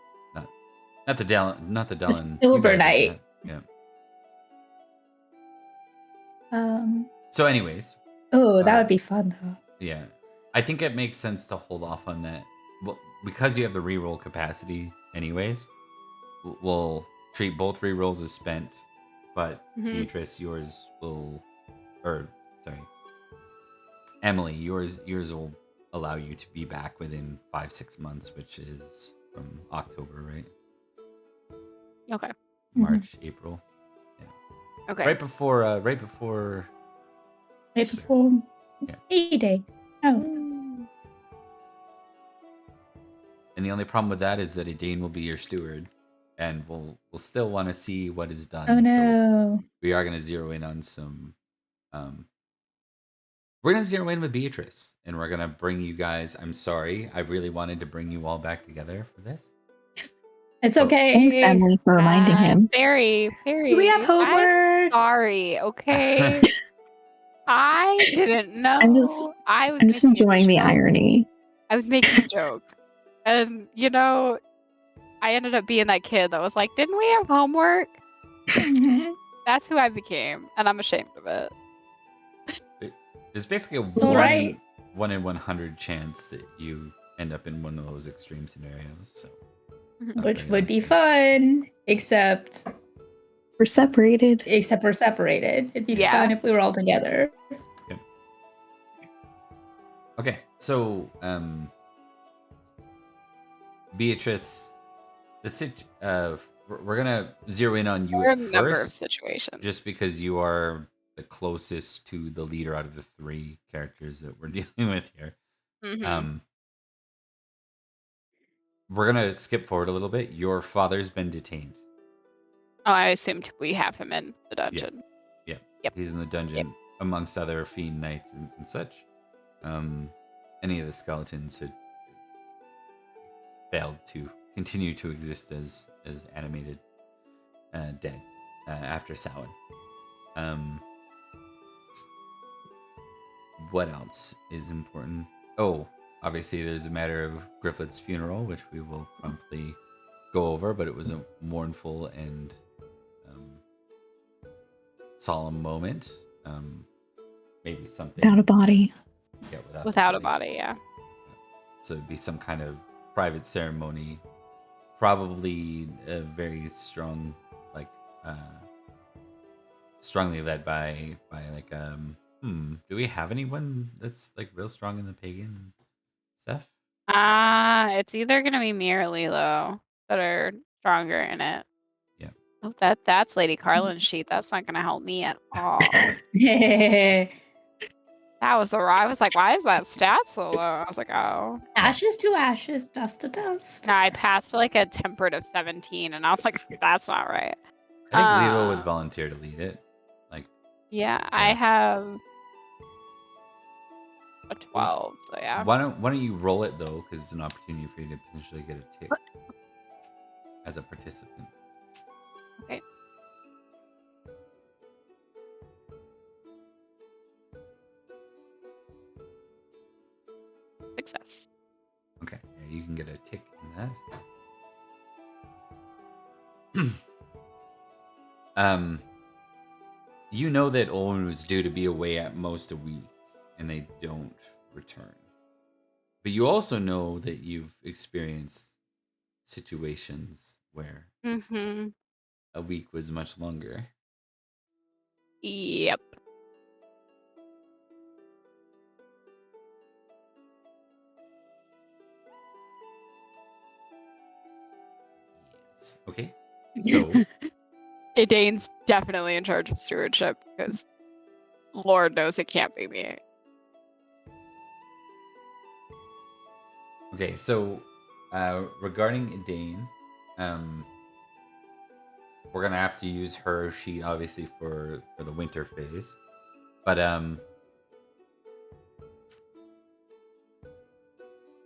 Not the Dallin. Silver you guys Knight. Are, yeah. So anyways. Oh, that would be fun though. Yeah. I think it makes sense to hold off on that. Well, because you have the reroll capacity anyways, we'll treat both rerolls as spent, but Beatrice, yours will, Emily, yours will allow you to be back within 5-6 months, which is from October, right? Okay. March, April. Yeah. Okay. Right before A-Day. Oh. And the only problem with that is that Adane will be your steward, and we'll still want to see what is done. Oh no! So we are going to zero in on some. We're going to zero in with Beatrice, and we're going to bring you guys. I'm sorry, I really wanted to bring you all back together for this. It's okay. Thanks, Emily, for reminding him. Faerie. We have homework. I'm sorry. Okay. I didn't know. I'm just enjoying the irony. I was making a joke. And, I ended up being that kid that was like, didn't we have homework? That's who I became. And I'm ashamed of it. There's basically a 1 in 100 chance that you end up in one of those extreme scenarios. So, which would be fun, except we're separated. It'd be fun if we were all together. Yep. Okay, so Beatrice, we're gonna zero in on you at a number of first, situations, just because you are the closest to the leader out of the 3 characters that we're dealing with here. We're gonna skip forward a little bit. Your father's been detained. Oh, I assumed we have him in the dungeon. Yeah. Yep. He's in the dungeon amongst other fiend knights and such. Any of the skeletons had failed to continue to exist as animated dead after Samhain. What else is important? Oh, obviously there's a matter of Grifflet's funeral, which we will promptly go over, but it was a mournful and solemn moment. Maybe something Without a body. Yeah, without a body, yeah. So it'd be some kind of private ceremony, probably a very strong, strongly led by like do we have anyone that's like real strong in the pagan stuff? It's either gonna be me or Lilo that are stronger in it. Yeah. Oh, that's Lady Carlin's sheet. That's not gonna help me at all. That was I was like, why is that stat so low? I was like, oh. Ashes to ashes, dust to dust. No, I passed like a temperate of 17, and I was like, that's not right. I think Lilo would volunteer to lead it. Yeah, I have a 12, so yeah. Why don't you roll it though? Because it's an opportunity for you to potentially get a tick as a participant. Okay. Success. Okay, yeah, you can get a tick in that. You know that Olwen was due to be away at most a week, and they don't return. But you also know that you've experienced situations where a week was much longer. Yep. Yes. Okay. So Edane's definitely in charge of stewardship because Lord knows it can't be me. okay, so regarding Edane, we're gonna have to use her sheet obviously for the winter phase. But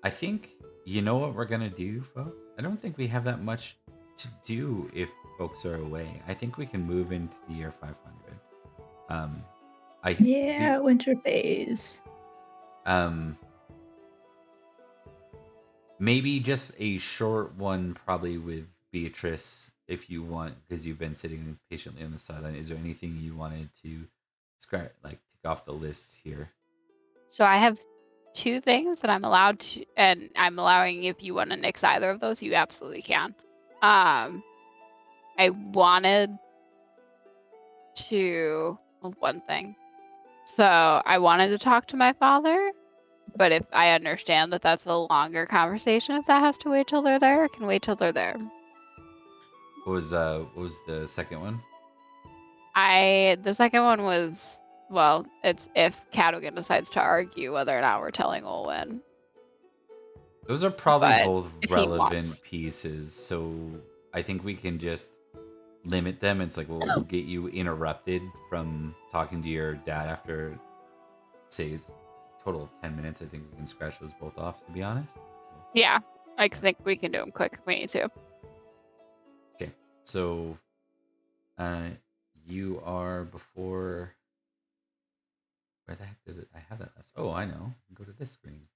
I think you know what we're gonna do, folks? I don't think we have that much to do if folks are away. I think we can move into the year 500. Winter phase. Maybe just a short one, probably with Beatrice, if you want, because you've been sitting patiently on the sideline. Is there anything you wanted to tick off the list here? So I have 2 things that I'm allowed to, and I'm allowing if you want to nix either of those, you absolutely can. I wanted to one thing. So I wanted to talk to my father, but if I understand that that's a longer conversation, if that has to wait till they're there, it can wait till they're there. What was the second one? The second one was, well, it's if Cadogan decides to argue whether or not we're telling Olwen. Those are probably But both if he relevant wants. pieces, so I think we can just limit them. It's like we'll get you interrupted from talking to your dad after, say, it's a total of 10 minutes. I think we can scratch those both off, to be honest. Yeah, I think we can do them quick if we need to. Okay, so you are before. Where the heck did it? I have that last. Oh, I know. Go to this screen.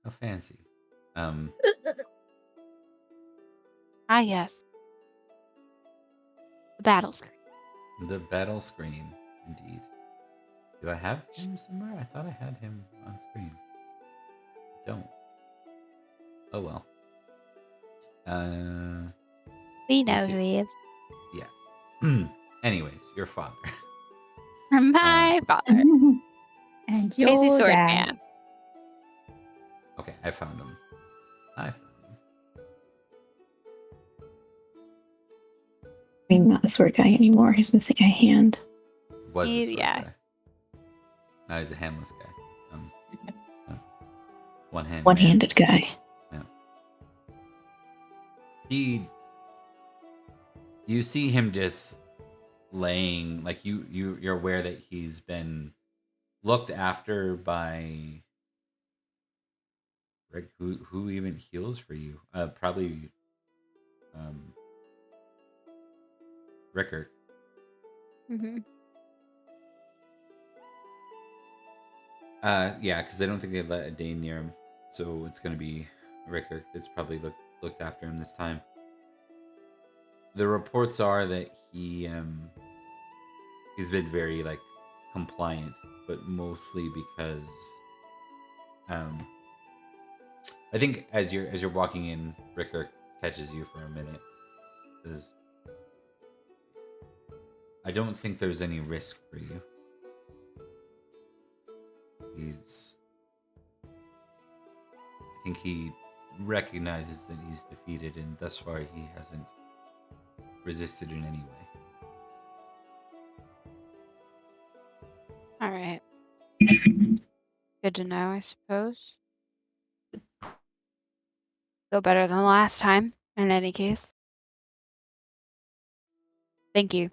How fancy. Ah, yes. The battle screen. The battle screen, indeed. Do I have him somewhere? I thought I had him on screen. I don't. Oh well. We know who he is. Yeah. Anyways, your father. My father. And Crazy your sword dad. man. Okay, I found him. I mean, not a sword guy anymore. He's missing a hand. Was a sword guy. Now he's a handless guy. One-handed guy. Yeah. You see him just laying, like you're aware that he's been looked after by Rick, who even heals for you? Probably Rickard. Mm-hmm. Yeah, because I don't think they let a Dane near him, so it's gonna be Rickard that's probably looked after him this time. The reports are that he's been very compliant, but mostly because I think as you're walking in, Rickard catches you for a minute. Says, I don't think there's any risk for you. I think he recognizes that he's defeated, and thus far he hasn't resisted in any way. All right. Good to know, I suppose. Go better than last time, in any case. Thank you.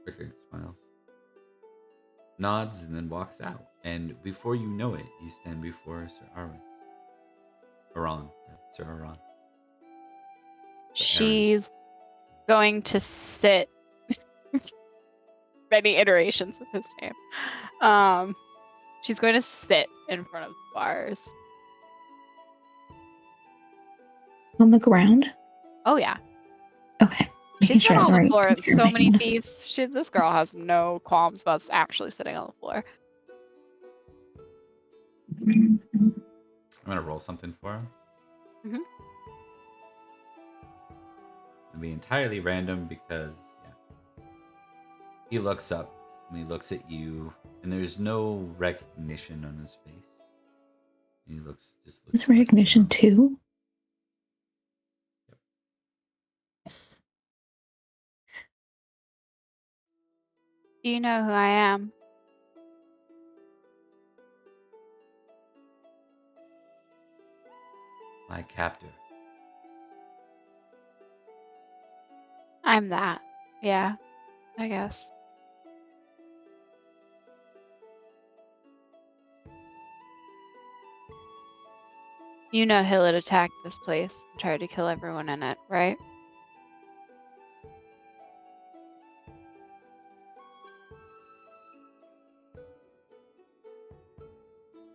Rickard smiles, nods, and then walks out. And before you know it, you stand before Sir Arwen. Sir Aron. She's going to sit. Many iterations of his name. She's going to sit in front of the bars. On the ground? Oh yeah. Okay. She's been on the floor at so many mind. feasts. This girl has no qualms about actually sitting on the floor. I'm gonna roll something for him. Mm-hmm. It'll be entirely random because he looks up and he looks at you, and there's no recognition on his face. And he looks Is recognition down. 2? Yep. Yes. Do you know who I am? My captor. I'm that. Yeah, I guess. You know Hill had attacked this place and tried to kill everyone in it, right?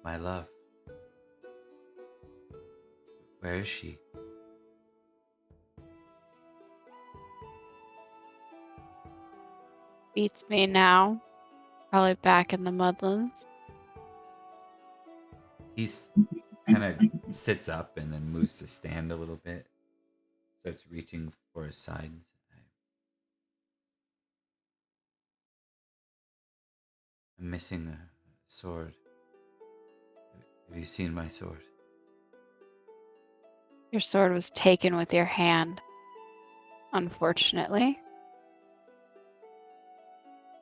My love. Where is she? Beats me now. Probably back in the Mudlands. He's kind of sits up and then moves to stand a little bit. Starts reaching for his side. I'm missing a sword. Have you seen my sword? Your sword was taken with your hand, unfortunately.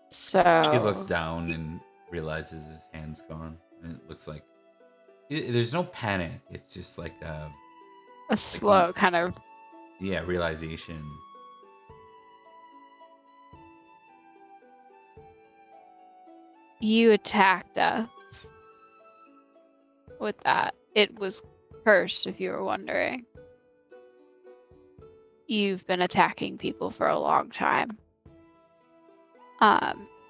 So He looks down and realizes his hand's gone. And it looks like there's no panic. It's just like a slow kind of realization. You attacked us with that. It was cursed, if you were wondering. You've been attacking people for a long time.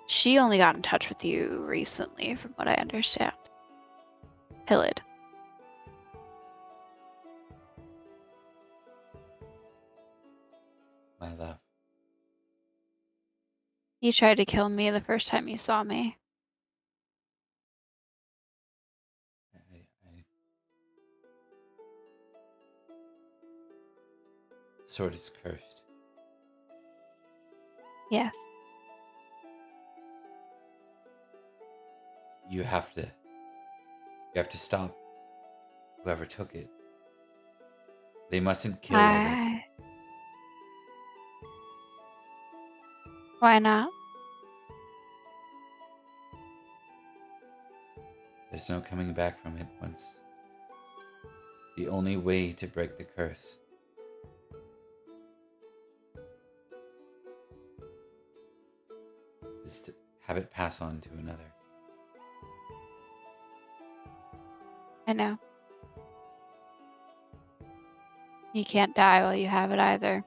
She only got in touch with you recently, from what I understand. Hillid. My love. You tried to kill me the first time you saw me. The sword is cursed. Yes. You have to stop whoever took it. They mustn't kill others. Why not? There's no coming back from it once. The only way to break the curse is to have it pass on to another. I know. You can't die while you have it either.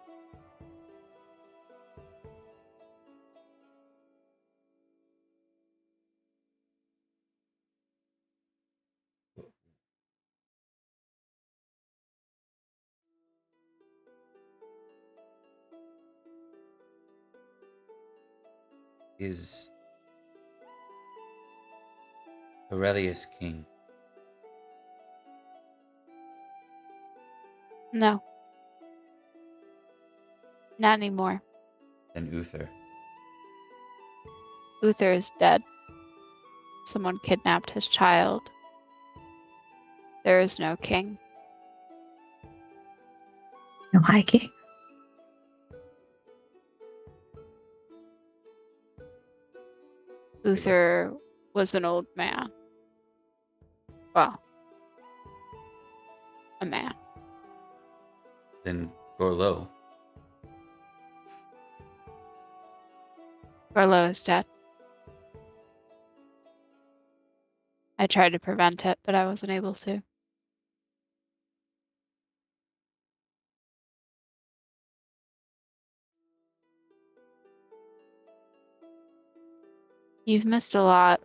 Is Aurelius king? No. Not anymore. Then Uther. Uther is dead. Someone kidnapped his child. There is no king. No high king. Uther was an old man. Well, a man. Then Gorlo. Orlo is dead. I tried to prevent it, but I wasn't able to. You've missed a lot.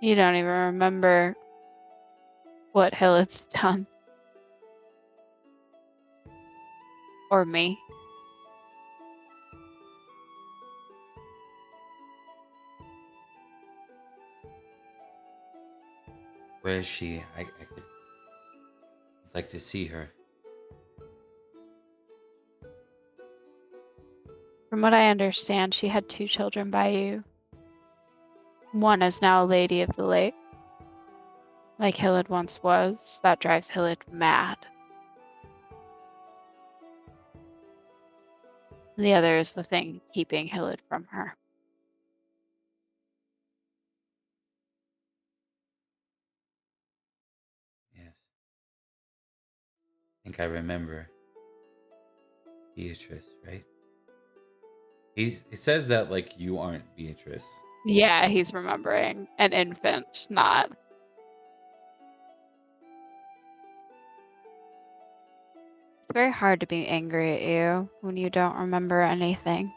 You don't even remember what Hillet's done. Or me. Where is she? I could like to see her. From what I understand, she had 2 children by you. One is now a lady of the lake. Like Hillet once was. That drives Hillet mad. The other is the thing keeping Hillet from her. Yes. I think I remember Beatrice, right? He says that like you aren't Beatrice. Yeah, he's remembering an infant, not. It's very hard to be angry at you when you don't remember anything.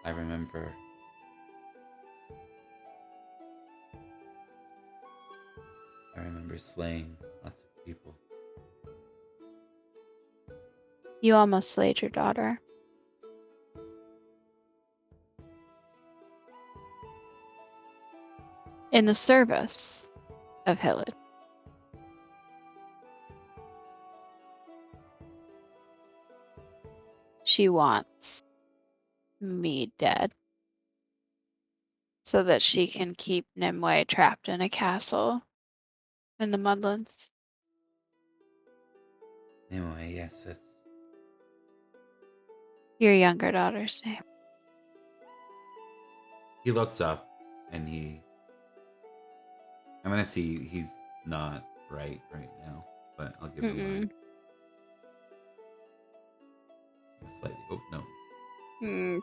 I remember. I remember slaying lots of people. You almost slayed your daughter. In the service of Hillet. She wants me dead so that she can keep Nimue trapped in a castle in the Mudlands. Anyway, yes, that's Your younger daughter's name. he looks up and I'm gonna see he's not right now, but I'll give him a slightly. Oh no.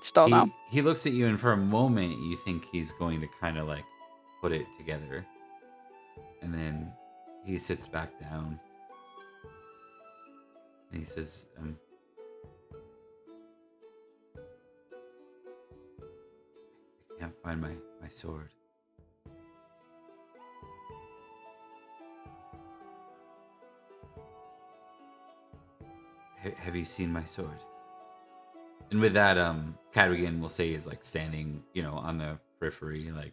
Still no. He looks at you, and for a moment, you think he's going to kind of like put it together, and then he sits back down and he says, "I can't find my sword." Have you seen my sword? And with that, Cadogan will say is like standing, on the periphery, like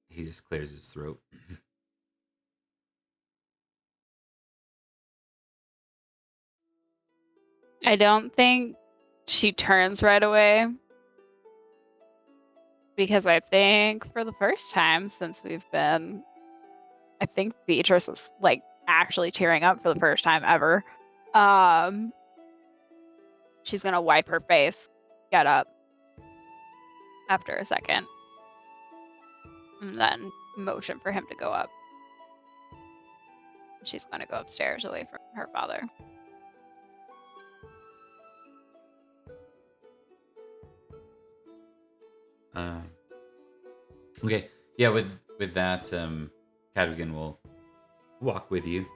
he just clears his throat. I don't think she turns right away. Because I think for the first time since we've been, I think Beatrice is like actually tearing up for the first time ever. She's gonna wipe her face, get up after a second, and then motion for him to go up. She's gonna go upstairs away from her father. Okay, yeah. With that, Cadogan will walk with you.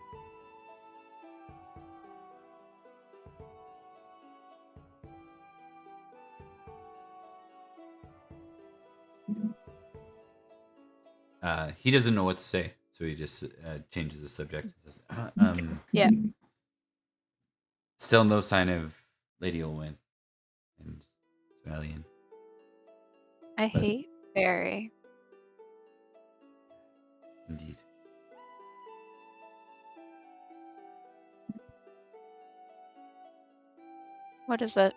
He doesn't know what to say, so he just changes the subject. Says, Yeah. Still no sign of Lady Olwen and Smelian. I hate Faerie. Indeed. What is it?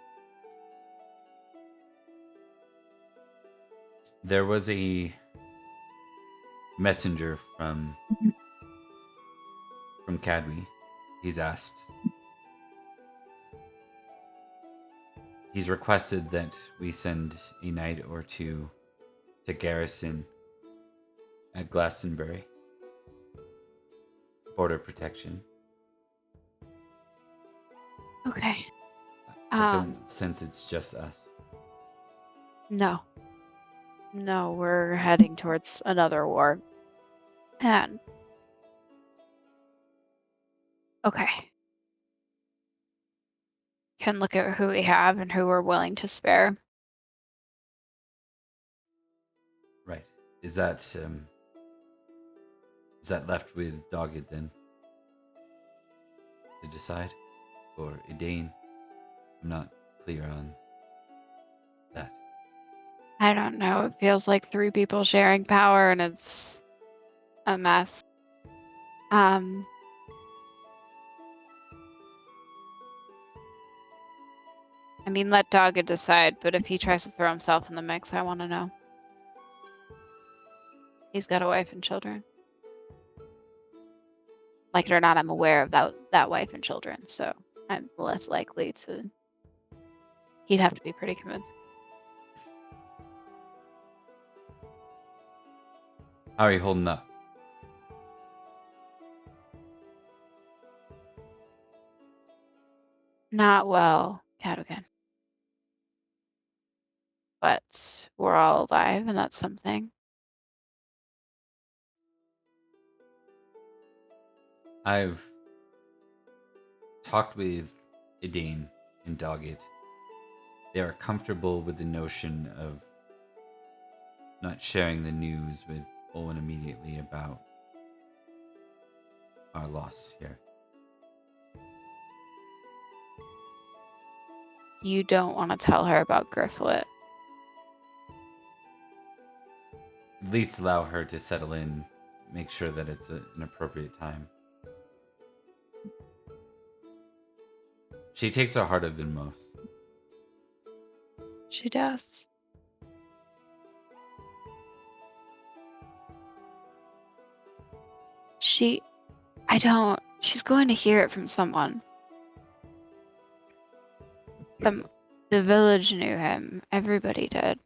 There was a messenger from Cadwy. He's requested that we send a knight or two to garrison At Glastonbury. Border protection. Okay. I don't sense it's just us. No. No, we're heading towards another war. And okay. Can look at who we have and who we're willing to spare. Right. Is that left with Dogged then? To decide? Or Idane? I'm not clear on that. I don't know. It feels like 3 people sharing power and it's a mess. I mean, let Dogged decide, but if he tries to throw himself in the mix, I want to know. He's got a wife and children. Like it or not, I'm aware of that wife and children, so I'm less likely to... He'd have to be pretty convinced. How are you holding up? Not well, Cadogan. But we're all alive, and that's something. I've talked with Idane and Dogged. They are comfortable with the notion of not sharing the news with Owen immediately about our loss here. You don't want to tell her about Grifflet. At least allow her to settle in, make sure that it's an appropriate time. She takes it harder than most. She does. She's going to hear it from someone. The village knew him. Everybody did.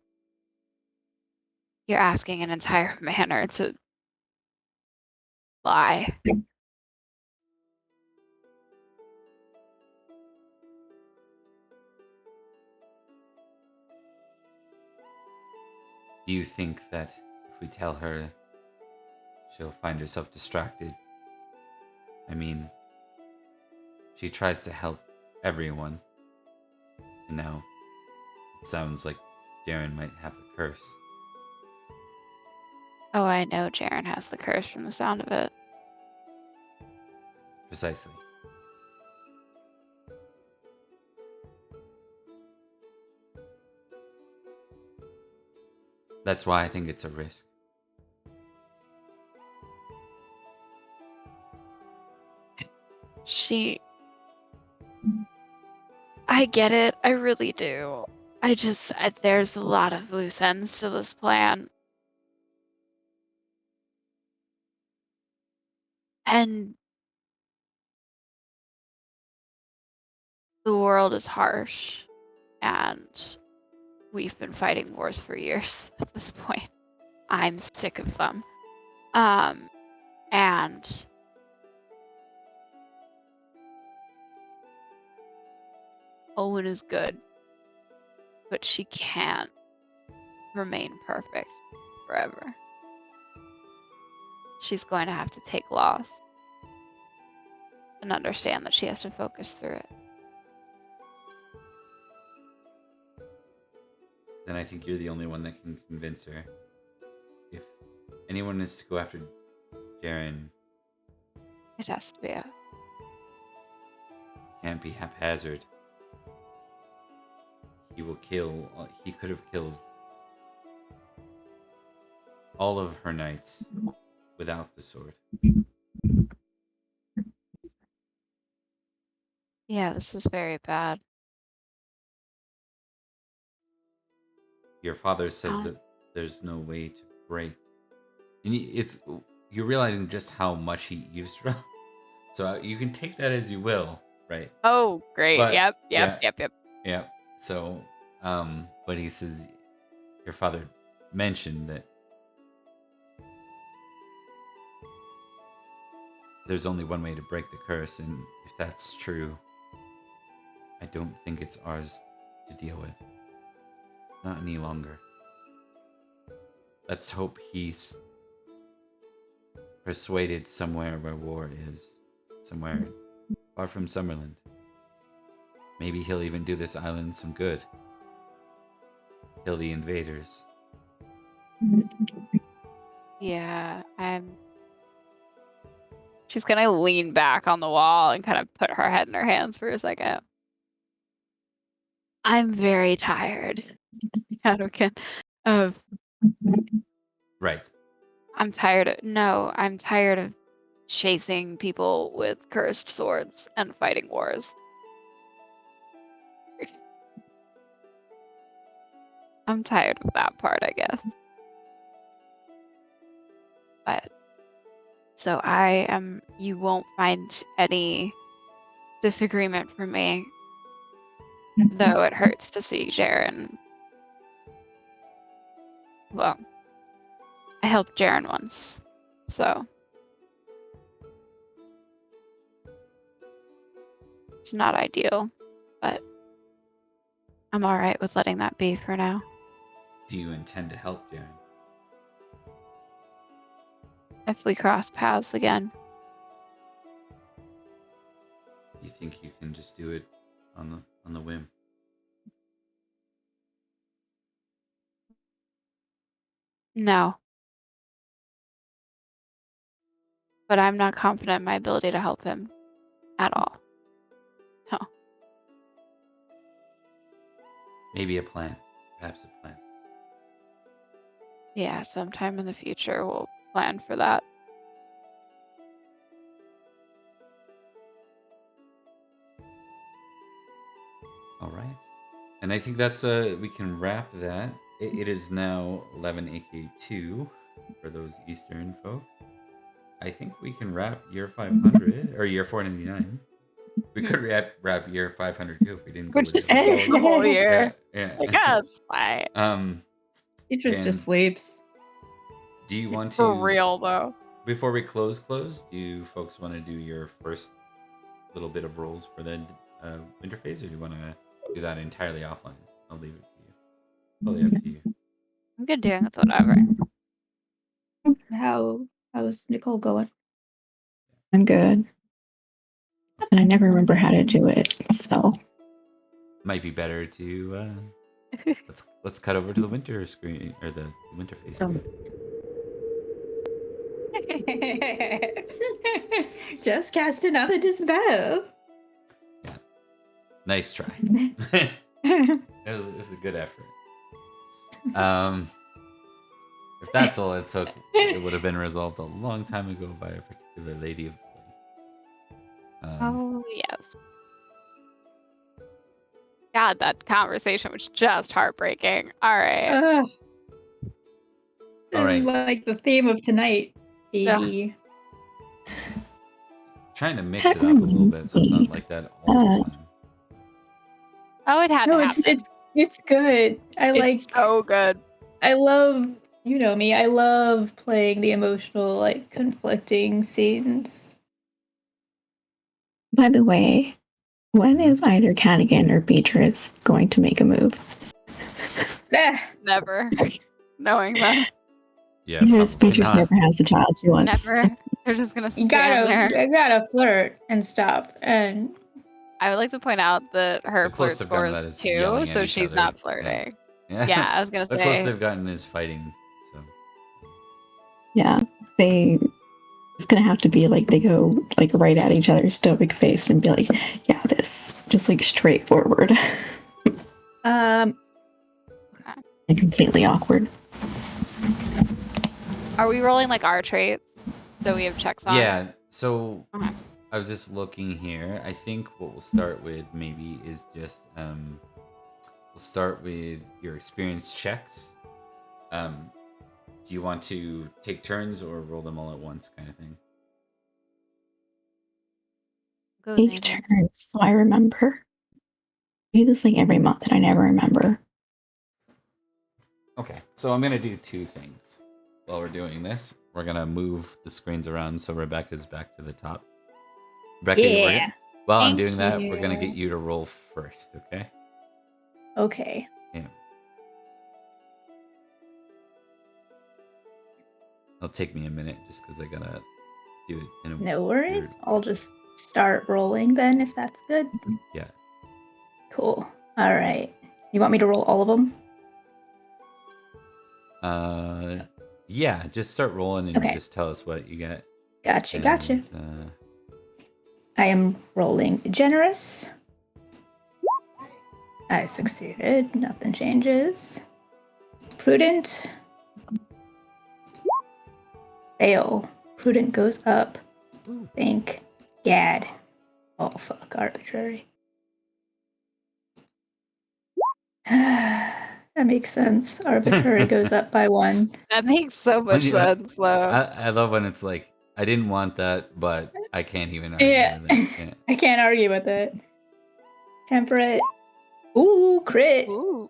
You're asking an entire manor to lie. Do you think that if we tell her, she'll find herself distracted? I mean, she tries to help everyone. And now, it sounds like Darren might have the curse. Oh, I know Jaren has the curse from the sound of it. Precisely. That's why I think it's a risk. I get it. I really do. There's a lot of loose ends to this plan. And the world is harsh. And we've been fighting wars for years at this point. I'm sick of them. And Owen is good, but she can't remain perfect forever. She's going to have to take loss and understand that she has to focus through it. Then I think you're the only one that can convince her. If anyone is to go after Jaren, It has to be a... can't be haphazard. He will kill. He could have killed all of her knights without the sword. Yeah, this is very bad. Your father says that there's no way to break. And you're realizing just how much he eavesdropped. So you can take that as you will, right? Oh, great. But, Yep. Yeah. So, but he says your father mentioned that there's only one way to break the curse, and if that's true, I don't think it's ours to deal with. Not any longer. Let's hope he's persuaded somewhere where war is. Somewhere far from Summerland. Maybe he'll even do this island some good. Kill the invaders. Yeah, she's gonna lean back on the wall and kind of put her head in her hands for a second. I'm very tired. Of Right. I'm tired of chasing people with cursed swords and fighting wars. I'm tired of that part, I guess. But so you won't find any disagreement from me, though it hurts to see Jaren. Well, I helped Jaren once, so it's not ideal, but I'm alright with letting that be for now. Do you intend to help Jaren? If we cross paths again. You think you can just do it on the whim? No. But I'm not confident in my ability to help him at all. No. Maybe a plan. Perhaps a plan. Yeah, sometime in the future we'll plan for that. All right. And I think that's we can wrap that. It is now 11 AK2 for those Eastern folks. I think we can wrap year 500 or year 499. We could wrap year 500 too if we didn't go Which with is different the goals. whole year. Yeah. I guess. Why? Beatrice And just sleeps. Do you want to, For real though. before we close, do you folks want to do your first little bit of rolls for the winter phase, or do you want to do that entirely offline? I'll leave it to you. Totally up to you. I'm good doing it, whatever. How's Nicole going? I'm good. And I never remember how to do it, so Might be better to let's cut over to the winter screen or the winter phase screen. Just cast another dispel. Yeah, nice try. it was a good effort. If that's all it took, it would have been resolved a long time ago by a particular lady of the lake. Oh yes. God, that conversation was just heartbreaking. All right. All right. Like the theme of tonight, baby. Trying to mix it up a little bit so it's not like that all the time. Oh, it had to happen. It's good. It's so good. I love, you know me, I love playing the emotional, like, conflicting scenes. By the way, when is either Cadigan or Beatrice going to make a move? Never. Knowing that. Yeah, Beatrice never has the child she wants. Never. They're just gonna stand there. You gotta flirt and stuff. And I would like to point out that her flirt score is 2, so she's not flirting. Yeah, I was gonna say. The closest they've gotten is fighting. So. Yeah, it's gonna have to be like they go like right at each other, stoic face, and be like, "Yeah, this," just like straightforward. Okay. And completely awkward. Are we rolling like our traits that we have checks on? Yeah. So I was just looking here. I think what we'll start with maybe is just we'll start with your experience checks. Do you want to take turns or roll them all at once, kind of thing? Take turns, so I remember. I do this thing every month, and I never remember. Okay, so I'm gonna do 2 things. while we're doing this, we're gonna move the screens around so Rebecca's back to the top. Rebecca, Yeah. while I'm Thank doing that, we're gonna you. get you to roll first, okay? Okay. Yeah. It'll take me a minute just because I gotta do it in a No worries. weird I'll way. just start rolling then, if that's good. Yeah. Cool. All right. You want me to roll all of them? Yeah, just start rolling and Okay. just tell us what you get. Gotcha. And, I am rolling generous. I succeeded. Nothing changes. Prudent. Fail. Prudent goes up. Thank Gad. Oh, fuck. Arbitrary. That makes sense. Arbitrary goes up by 1. That makes so much sense, though. I love when it's like, I didn't want that, but I can't even argue Yeah. with it. Yeah. I can't argue with it. Temperate. Ooh, crit. Ooh.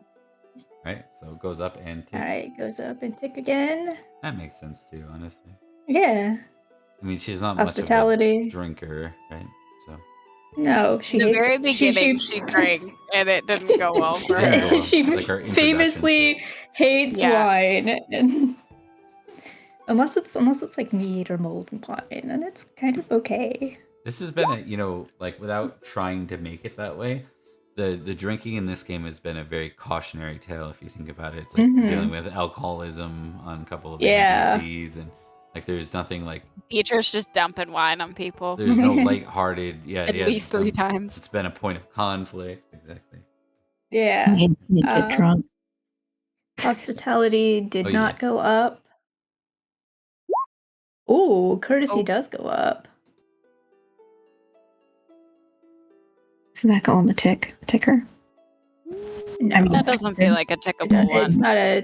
Right? So it goes up and tick. All right, goes up and tick again. That makes sense too, honestly. Yeah. I mean, she's not Hospitality. much of a drinker, right? So No, she In the hates. very beginning, she drank, and it didn't go well for Didn't her. go well. She Like her introductions. famously hates Yeah. wine, and unless it's like mead or molten wine, and it's kind of okay. This has been like without trying to make it that way, the drinking in this game has been a very cautionary tale if you think about it. It's like dealing with alcoholism on a couple of the NPCs, and like there's nothing like Beatrice just dumping wine on people. there's no lighthearted. At least 3 times. It's been a point of conflict. Exactly. Yeah. I get drunk. Hospitality did Oh, not yeah. go up. Ooh, courtesy Oh. does go up. Does that go on the ticker? No, I mean, That doesn't feel like a tickable one. it's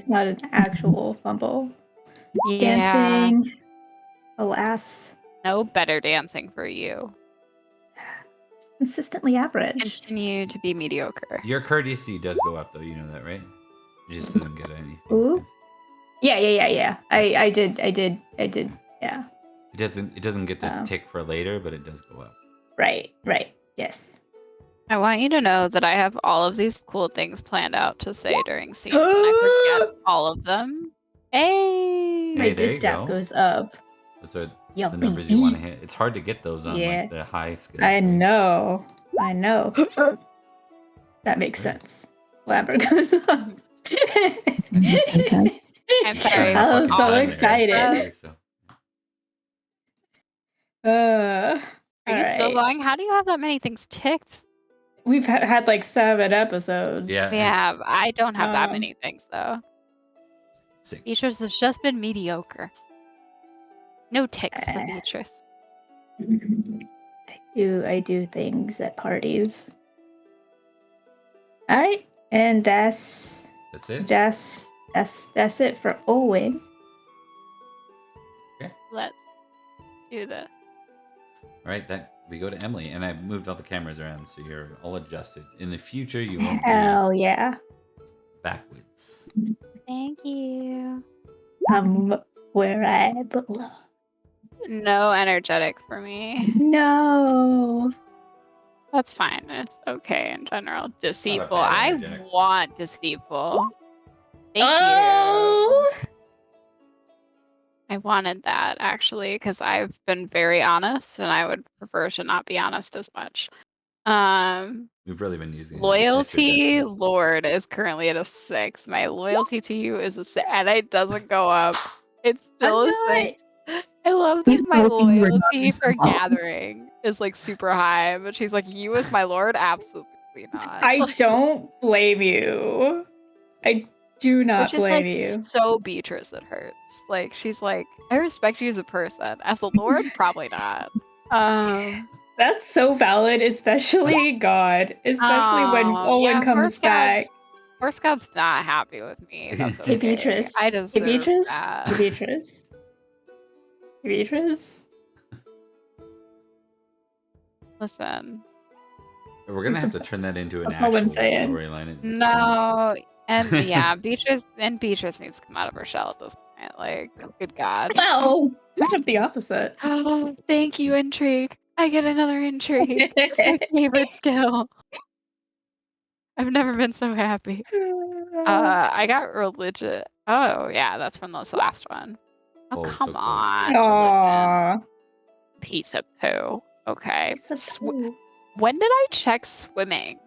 not an actual fumble. Yeah. Dancing. Alas, No better dancing for you. consistently average. Continue to be mediocre. Your courtesy does go up though. You know that, right? It just doesn't get anything. Ooh. Yeah. I did. Yeah. It doesn't get the tick for later, but it does go up. Right. Yes. I want you to know that I have all of these cool things planned out to say during scenes, and I forget all of them. Hey! My Hey, there you distaff go. goes up. Those are Yo, the numbers you want to hit. It's hard to get those on Yeah. like the high skills. I right? know. That makes sense. Lambert goes up. I'm sorry. I was Fucking so time there, excited. actually, so. Are you all still right. going? How do you have that many things ticked? We've had like 7 episodes. Yeah. We have. I don't have that many things, though. 6. Beatrice has just been mediocre. No ticks for Beatrice. I do things at parties. All right, and that's it. That's it for Owen. Okay. Let's do this. All right, we go to Emily, and I moved all the cameras around so you're all adjusted. In the future, you won't Hell be yeah. backwards. Thank you. Where I belong. No energetic for me. No. That's fine. It's okay in general. Deceitful. bad I energetic. want deceitful. Thank Oh. you. I wanted that actually because I've been very honest, and I would prefer to not be honest as much. We've really been using it as Loyalty your Lord is currently at a 6. My loyalty to you is a 6, and it doesn't go up. It's still a 6. I love that my loyalty for gathering is like super high, but she's like, you as my lord? Absolutely not. I don't blame you. I do not Which is blame like you. so Beatrice, it hurts. Like she's like, I respect you as a person. As a lord, probably not. That's so valid, especially God. Especially when Owen comes back. Horse God's not happy with me. That's okay. Hey Beatrice. I deserve that. Hey Beatrice. Beatrice. Listen. We're gonna have to turn that into an That's all I'm actual saying. storyline. No, and yeah, Beatrice needs to come out of her shell at this point. point. Like, good God. Well, kind of the opposite. Thank you, intrigue. I get another intrigue. It's my favorite skill. I've never been so happy. I got religion. Oh, yeah, that's from this last one. Oh, Oh, so come close. on. Religion. Aww. Piece of poo. Okay. It's a poo. When did I check swimming?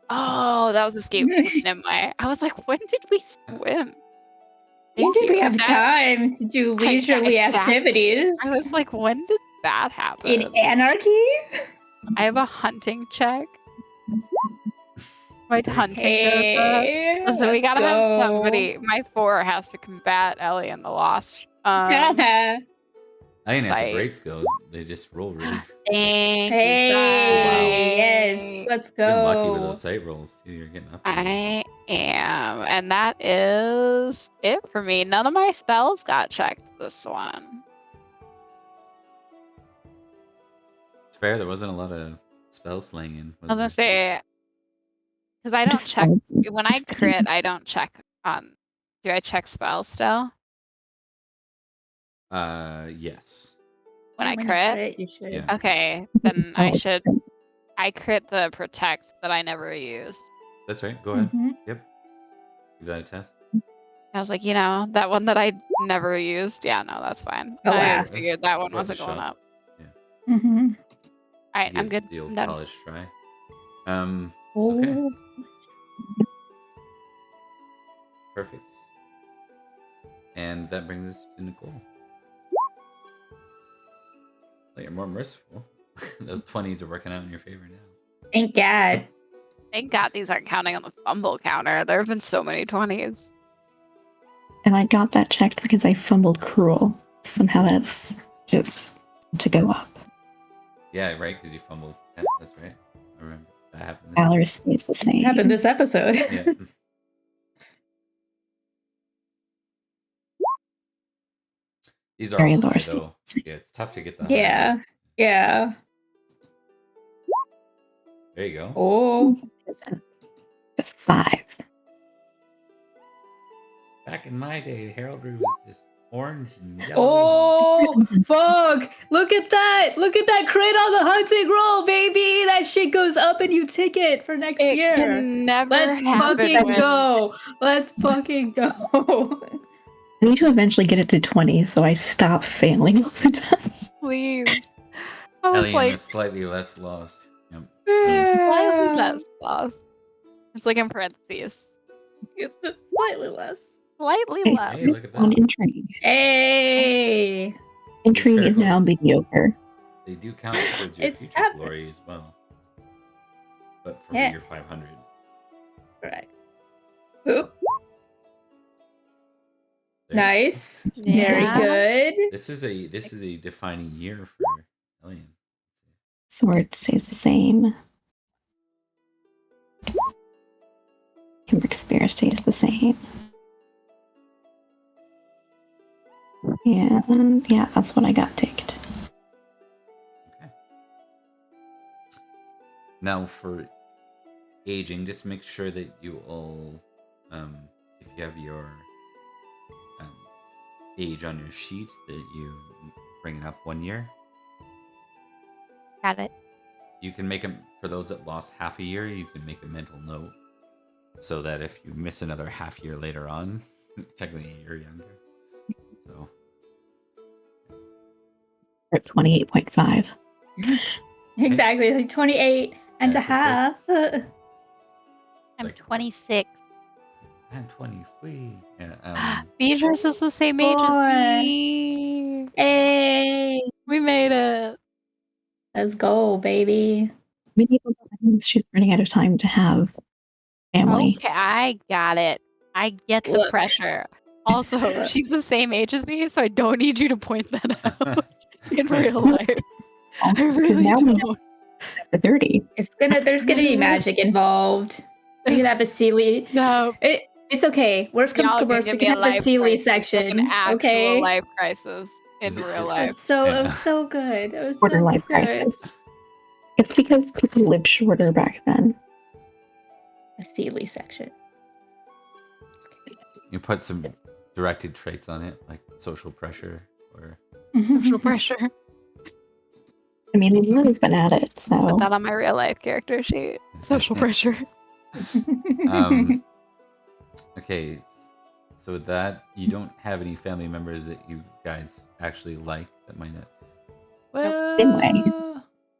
Oh, that was escape in my. I was like, when did we swim? When Thank did we you. have time to do leisurely activities? I was like, when did that happen? In anarchy? I have a hunting check. My hunting goes up. So we gotta have somebody. My 4 has to combat Ellie and the Lost. I think that's a Sight. great skill. They just roll really. Thank you, Hey, yes, Sight. let's You're lucky with go. those sight rolls too. You're getting up. I am, and that is it for me. None of my spells got checked this one. It's fair. There wasn't a lot of spell slinging. I was gonna say, because I don't Just check spells. when I crit. I don't check on. Do I check spells still Yes. when I you crit? you should. Yeah. Okay, then I should. I crit the protect that I never used. That's right. Go ahead. Mhm. Yep. Give that a test. I was like, that one that I never used. Yeah, no, that's fine. I Alas. figured that one Worth a wasn't going shot. up. Mm-hmm. All right, I'm Give good. the old I'm done. college try. Okay. Oh. Perfect. And that brings us to Nicole. Well, you're more merciful. Those 20s are working out in your favor now. Thank God. Thank God these aren't counting on the fumble counter. There have been so many 20s. And I got that checked because I fumbled cruel. Somehow that's just to go up. Yeah, right, because you fumbled. Yeah, that's right. I remember that happened. Valor stays the same. Happened this episode. Yeah. These are Very all high, low stays though. the same. Yeah, it's tough to get the high. Yeah. ones. Yeah. There you go. Oh. 5. Back in my day, heraldry was just orange and yellow. Oh, fuck. Look at that. Look at that crit on the hunting roll, baby. That shit goes up and you ticket for next It year. can never Let's happen fucking when- go. Let's fucking go. I need to eventually get it to 20 so I stop failing all the time. Please. I was Alien like, is slightly less lost. Yep. slightly less lost. It's like in parentheses. It's slightly less. Slightly Hey, less. Hey, look at On that. intrigue. Hey. Intrigue is now miracles. mediocre. They do count towards your It's future happening. glory as well. But for Yeah. your 500. Correct. Oop. There. Nice. Yeah. Very good. This is a defining year for Alien. Sword stays the same. Kimbrick Spear stays the same. And yeah, that's what I got ticked. Okay. Now for aging, just make sure that you all, if you have your age on your sheet, that you bring it up 1 year. Got it. You can make them, for those that lost half a year, you can make a mental note so that if you miss another half year later on, technically a year younger. So We're at 28.5. Exactly. Like 28 and a Yeah, half. I'm Like- 26. I'm 23. Yeah, Beatrice is the same age as Boy. me. Hey. We made it. Let's go, baby. Medieval times, she's running out of time to have family. Okay, I got it. I get the Look. pressure. Also, she's the same age as me, so I don't need you to point that out in real life. I Because really now we know don't. it's after 30. There's gonna be magic involved. We can have a Sealy. No, It's okay. Worst comes y'all to can worst, give we me can a have the life Sealy crisis, like section. an actual Okay. life crisis in Is it- real it- It life. was so Yeah. it was so good. It was Shorter so life good. crisis. It's because people lived shorter back then. A Sealy section. you put some directed traits on it, like social pressure or Social pressure. I mean, we've always been at it, Put so that on my real life character sheet. Social pressure. Okay, so with that, you don't have any family members that you guys actually like that might not. same way.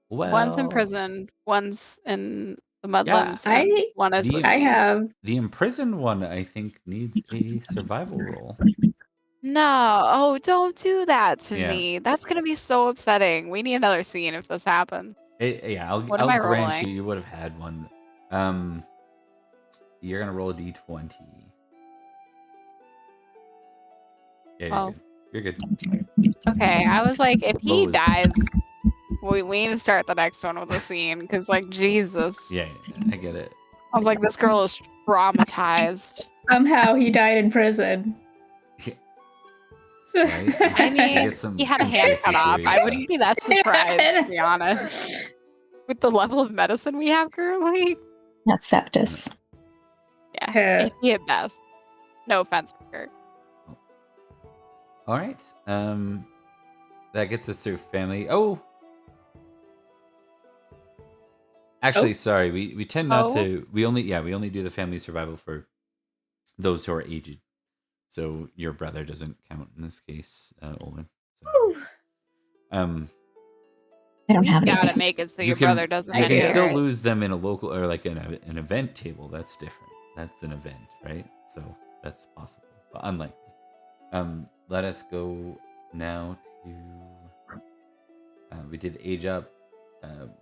Well, One's in prison, one's in the Yeah, Mudlands, and one is the with I me. have the imprisoned one, I think, needs a survival roll. No, oh, don't do that to Yeah. me. That's gonna be so upsetting. We need another scene if this happens. Yeah, What am I'll I grant rolling? you would have had one. You're gonna roll a d20. Yeah, you're Oh, good. You're good. okay. I was like, if he What was? dies, we need to start the next one with a scene because, like, Jesus. Yeah, I get it. I was like, this girl is traumatized. somehow he died in prison. Yeah, right? I We mean, get some he had a hand conspiracy cut off. theory I stuff. wouldn't be that surprised, to be honest. With the level of medicine we have currently, That's Septus. yeah, iffy at best. No offense for her. All right. That gets us through family. Oh, actually, sorry. We tend not to. We only do the family survival for those who are aged. So your brother doesn't count in this case, Olwen. So, I don't You have gotta anything. make it so you your can brother doesn't. you can do. still Right? lose them in a local or like an event table. That's different. That's an event, right? So that's possible, but unlikely. Let us go now to. We did age up,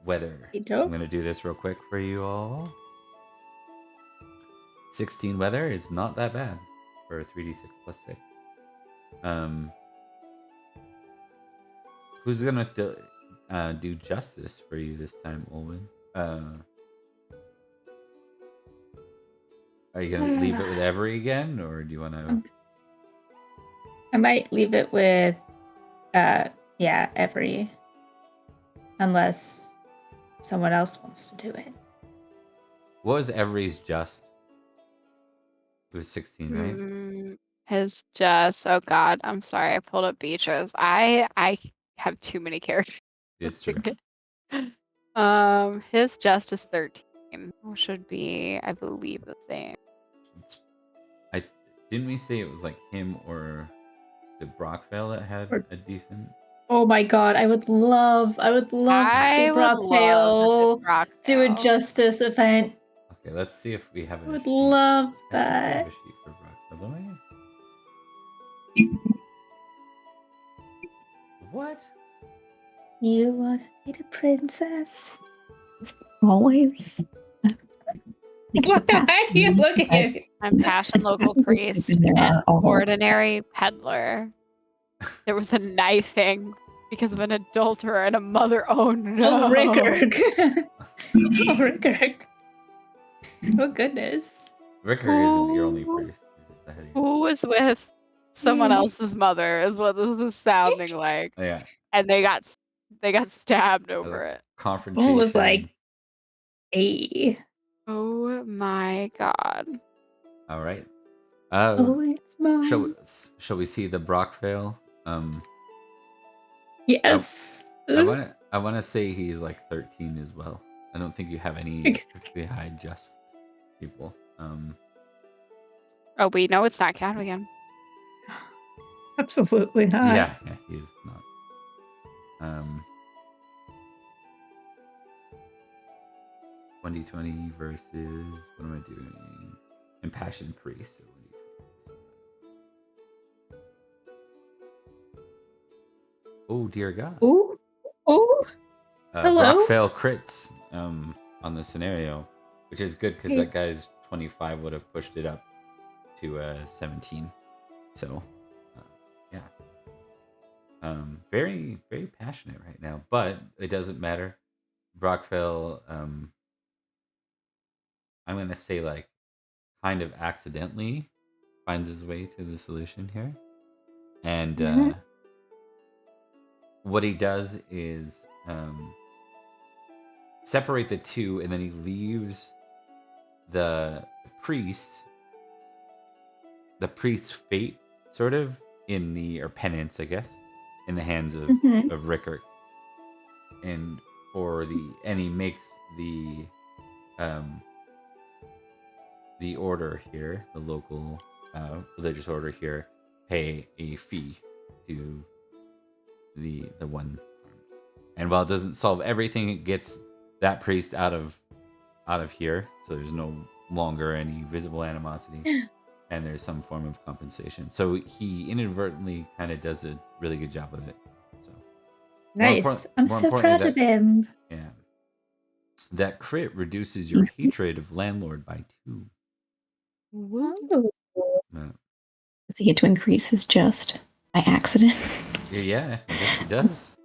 weather. I'm gonna do this real quick for you all. 16 weather is not that bad for a 3d6 plus 6. Who's gonna do justice for you this time, Olwen? Are you gonna leave it with Every again, or do you want to? I might leave it with, Every, unless someone else wants to do it. What was Every's just? It was 16, right? His just. Oh God, I'm sorry. I pulled up Beatrice. I have too many characters. It's true. His just is 13. Which should be, I believe, the same. Didn't we say it was like him or the Brockvale that had a decent? Oh my god, I would love to see Brockvale do a justice event. Okay, let's see if we have a I would sheet. love I think we have that. a sheet for Brockvale, don't we? What? You want to be the princess? Always. What are you looking at? I'm passion local priest and ordinary peddler. There was a knifing because of an adulterer and a mother. Oh no! Oh, Rickard. Oh, Rickard. Oh goodness. Rickard isn't your only priest. He's just the head. Who was with someone else's mother? Is what this is sounding like. Yeah. And they got stabbed over it. Confrontation. It was like, hey. Oh my god. All right. It's mom. Shall we see the Brockvale? Yes. I wanna say he's like 13 as well. I don't think you have any particularly high just people. Oh, we know it's not Cadrigan. Absolutely not. Yeah, he's not. 1d20 versus what am I doing? Impassioned priest. So 1d20. Oh dear God. Oh. Hello. Brockvale crits on the scenario, which is good because that guy's 25 would have pushed it up to 17. So yeah. Very, very passionate right now, but it doesn't matter. Brockvale, I'm gonna say like kind of accidentally finds his way to the solution here. And what he does is separate the two, and then he leaves the priest's fate sort of or penance, I guess, in the hands of Rickard. And he makes the order here, the local religious order here, pay a fee to the one. And while it doesn't solve everything, it gets that priest out of here, so there's no longer any visible animosity, and there's some form of compensation. So he inadvertently kind of does a really good job of it. So nice. I'm so proud of him. Yeah. That crit reduces your hatred of landlord by 2. Ooh. Does he get to increase his just by accident? Yeah, I guess he does.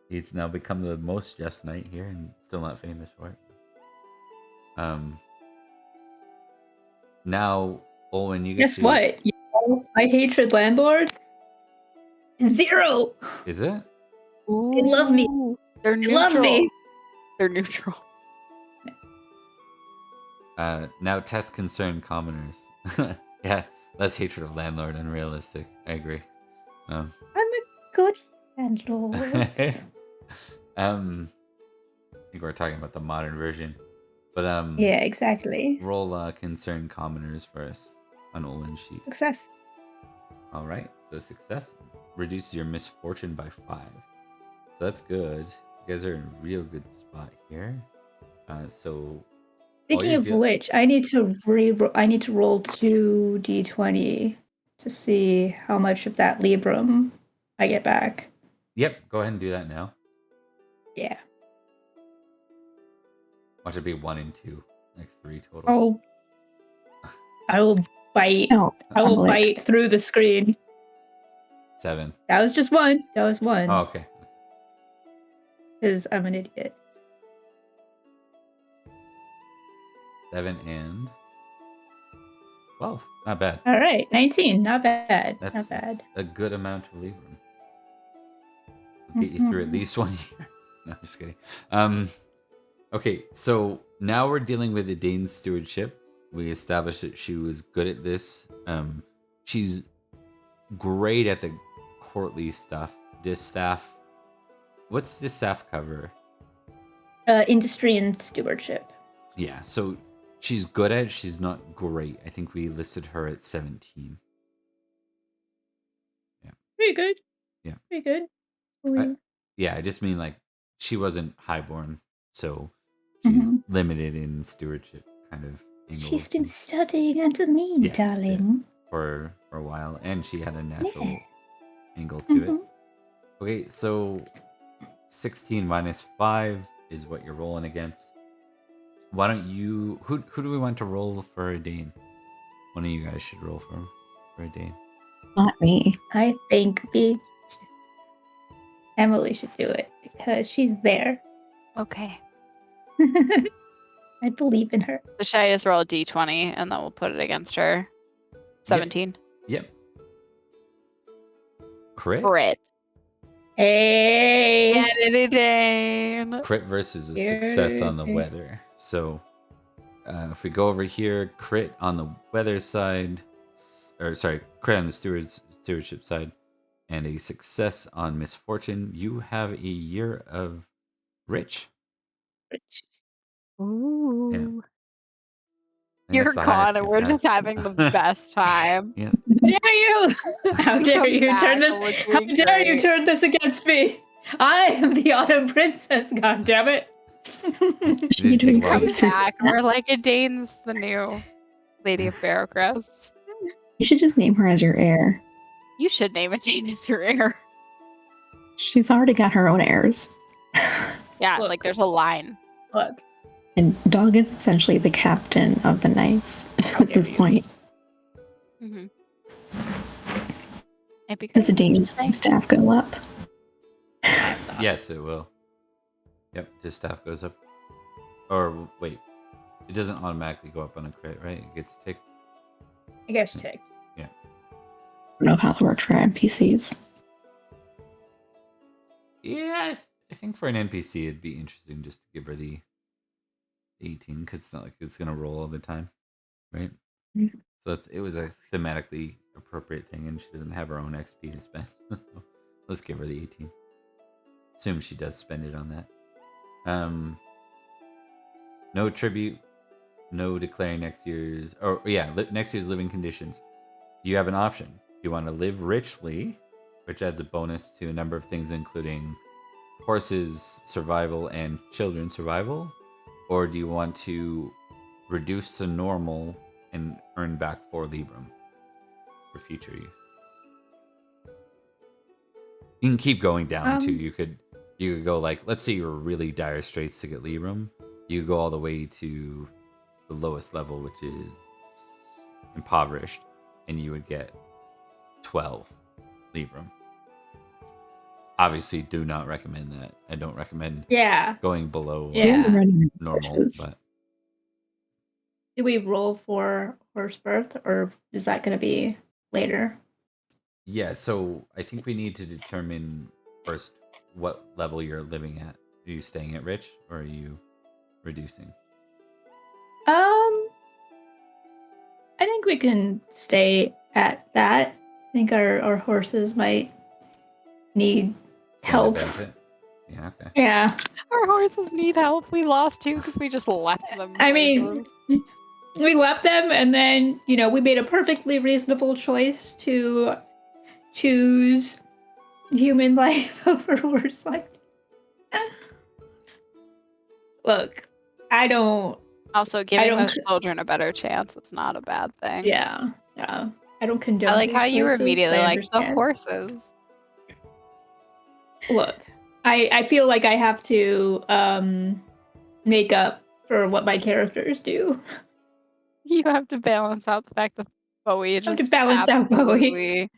He's now become the most just knight here, and still not famous for it. Now, Olwen, you can guess what? My hatred landlord 0. Is it? Ooh, they love me. They're neutral. Love me. They're neutral. Now test concerned commoners. Yeah, less hatred of landlord, unrealistic. I agree. I'm a good landlord. I think we're talking about the modern version, but yeah, exactly. Roll concerned commoners for us on Olwen's sheet. Success. All right, so success reduces your misfortune by 5. So that's good. You guys are in a real good spot here. So speaking of which, I need to roll 2 d20 to see how much of that Librum I get back. Yep, go ahead and do that now. Yeah. Watch it be 1 and 2, like 3 total. Oh, I will bite. I will bite through the screen. 7. That was just 1. That was 1. Oh, okay. Because I'm an idiot. 7 and 12. Not bad. All right, 19. Not bad. That's not bad. A good amount of Librum. I'll get you through at least 1 year. No, I'm just kidding. Okay, so now we're dealing with Edain's stewardship. We established that she was good at this. She's great at the courtly stuff. Distaff. What's Distaff cover? Industry and stewardship. Yeah, so she's good at it. She's not great. I think we listed her at 17. Yeah. Pretty good. Yeah. Pretty good. I just mean like she wasn't highborn, so she's limited in stewardship kind of angle. She's been studying under me, darling. Yeah, for a while, and she had a natural angle to it. Okay, so 16 minus 5 is what you're rolling against. Why don't you... Who do we want to roll for Edain? One of you guys should roll for Edain. Not me. I think Emily should do it because she's there. Okay. I believe in her. So should I just roll a d20 and then we'll put it against her? 17. Yep. Crit? Crit. Hey! Get it, Edain. Crit versus a success on the weather. So if we go over here, crit on the weather side, crit on the stewardship side, and a success on misfortune, you have a year of rich. Ooh. Yeah. You're gone and we're just having the best time. Yeah. How dare you? How dare you turn this? How dare you turn this against me? I am the Autumn Princess. God damn it! She come back. We're like, Edain's the new Lady of Barrowcrest. You should just name her as your heir. You should name Edain as your heir. She's already got her own heirs. Yeah, like there's a line. Look. And Dog is essentially the captain of the knights at this point. Mm-hmm. Does Edain's staff go up? Yes, it will. Yep, his staff goes up. Or wait, it doesn't automatically go up on a crit, right? It gets ticked. It gets ticked. Yeah. I don't know how that works for NPCs. Yeah, I think for an NPC it'd be interesting just to give her the 18 because it's not like it's gonna roll all the time, right? Mm-hmm. So it was a thematically appropriate thing, and she doesn't have her own XP to spend. Let's give her the 18. Assume she does spend it on that. No tribute, no declaring next year's, next year's living conditions. You have an option. You want to live richly, which adds a bonus to a number of things, including horses survival and children survival, or do you want to reduce to normal and earn back 4 librum for future use? You can keep going down too. You could go like, let's say you're really dire straits to get librum. You could go all the way to the lowest level, which is impoverished, and you would get 12 librum. Obviously, do not recommend that. I don't recommend going below normal. But do we roll for horse birth, or is that going to be later? Yeah, so I think we need to determine first what level you're living at. Are you staying at rich, or are you reducing? I think we can stay at that. I think our horses might need help. Yeah, okay. Yeah. Our horses need help. We lost 2 because we just left them. I mean, we left them, and then, we made a perfectly reasonable choice to choose human life over horse life. Look, I don't... Also, giving those children a better chance, it's not a bad thing. Yeah. I don't condone I like these how you were choices, immediately but I like, the understand. horses. Look, I feel like I have to make up for what my characters do. You have to balance out the fact that Bowie just have to balance out Bowie.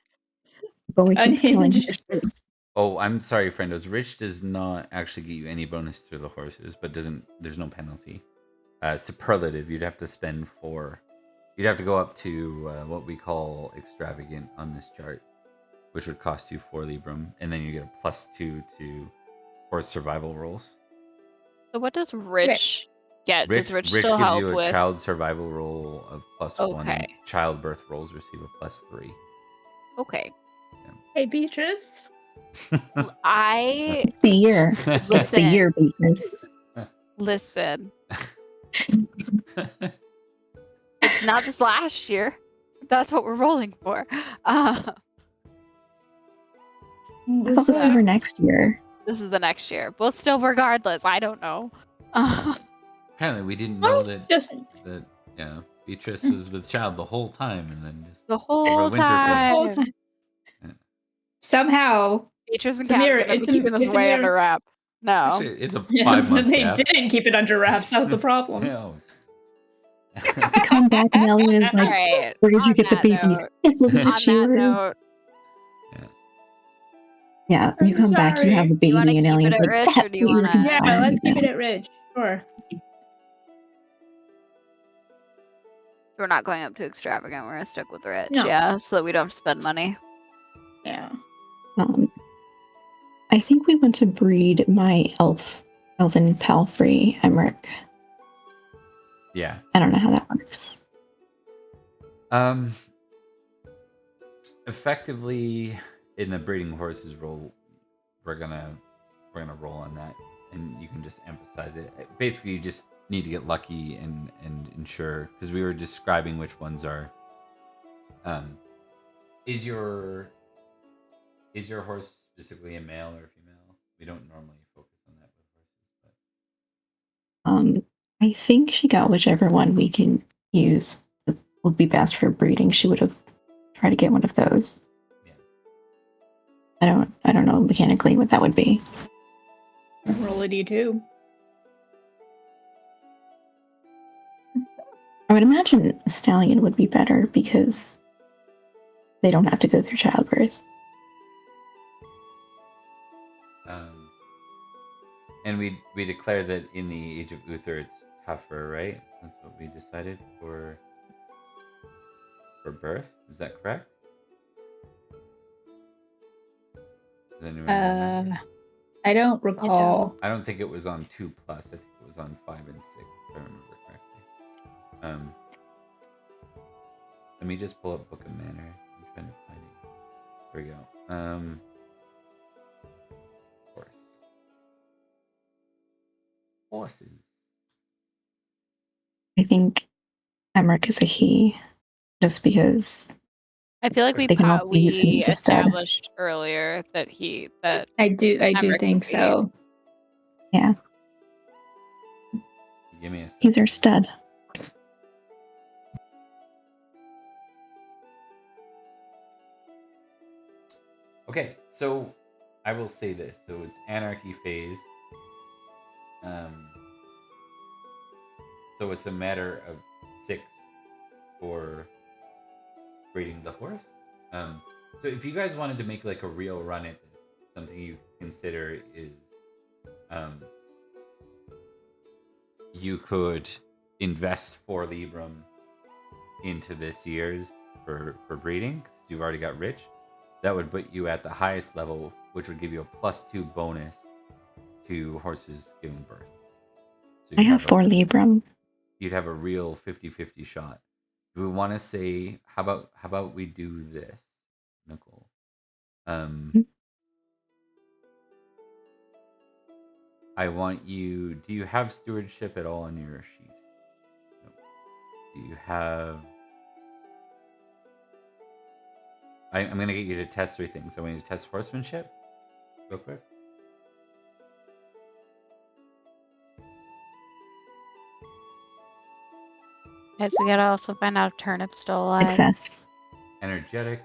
Bowie keeps telling her Unhinged. this. Oh, I'm sorry, friendos. Rich does not actually give you any bonus through the horses, but there's no penalty. Superlative, you'd have to spend 4. You'd have to go up to what we call extravagant on this chart, which would cost you 4 librum, and then you get a +2 to horse survival rolls. So what does Rich get? Does Rich gives still help you a with... child survival roll of +1, and childbirth rolls receive a +3. Okay. Yeah. Hey, Beatrice. It's the year. It's the year, Beatrice. Listen. It's not this last year. That's what we're rolling for. I thought this was for next year. This is the next year. But still, regardless, I don't know. Apparently, we didn't know that Beatrice was with child the whole time, and then just the whole time. Yeah. Somehow, Beatrice and Kat are going to be keeping this way under wrap. No. Actually, it's a 5-month they gap. didn't keep it under wraps. That was the problem. You come back and Elliot is like, right, where did you get the baby? Note, This wasn't on what you that were. note. Yeah, you come back, you have a baby, and Elliot's like, Rich, that's what you were conspiring Yeah, let's keep about. it at Rich. Sure. We're not going up to extravagant. We're going to stick with Rich. No. Yeah, so that we don't have to spend money. Yeah. I think we went to breed my elven palfrey, Emmerich. Yeah. I don't know how that works. Effectively, in the breeding horses roll, we're gonna roll on that, and you can just emphasize it. Basically, you just need to get lucky and ensure, because we were describing which ones are. Is your horse specifically a male or a female? We don't normally focus on that with horses, but I think she got whichever one we can use would be best for breeding. She would have tried to get one of those. Yeah. I don't know mechanically what that would be. Roll a D2. I would imagine a stallion would be better because they don't have to go through childbirth. And we declared that in the Age of Uther it's tougher, right? That's what we decided for birth. Is that correct? Does anyone remember? I don't recall. I don't think it was on 2+. I think it was on 5 and 6, if I remember correctly. Let me just pull up Book of Manor and kind of finding. There we go. Horse. Horses. I think Emmerich is a he, just because I feel like they can also use him we as a stud. established earlier that I do Emmerich think is so. Yeah, Give me a second. he's our stud. Okay, so I will say this. So it's anarchy phase. So it's a matter of 6 for breeding the horse. So if you guys wanted to make like a real run at this, something you consider is you could invest 4 Librum into this year's for breeding, because you've already got rich. That would put you at the highest level, which would give you a +2 bonus to horses giving birth. So I have 4 Librum. You'd have a real 50-50 shot. Do we want to say, how about we do this, Nicole? I want you. Do you have stewardship at all on your sheet? No. Do you have? I'm going to get you to test 3 things. I want you to test horsemanship, real quick. Guys, we gotta also find out if Turnip's still alive. Success. Energetic.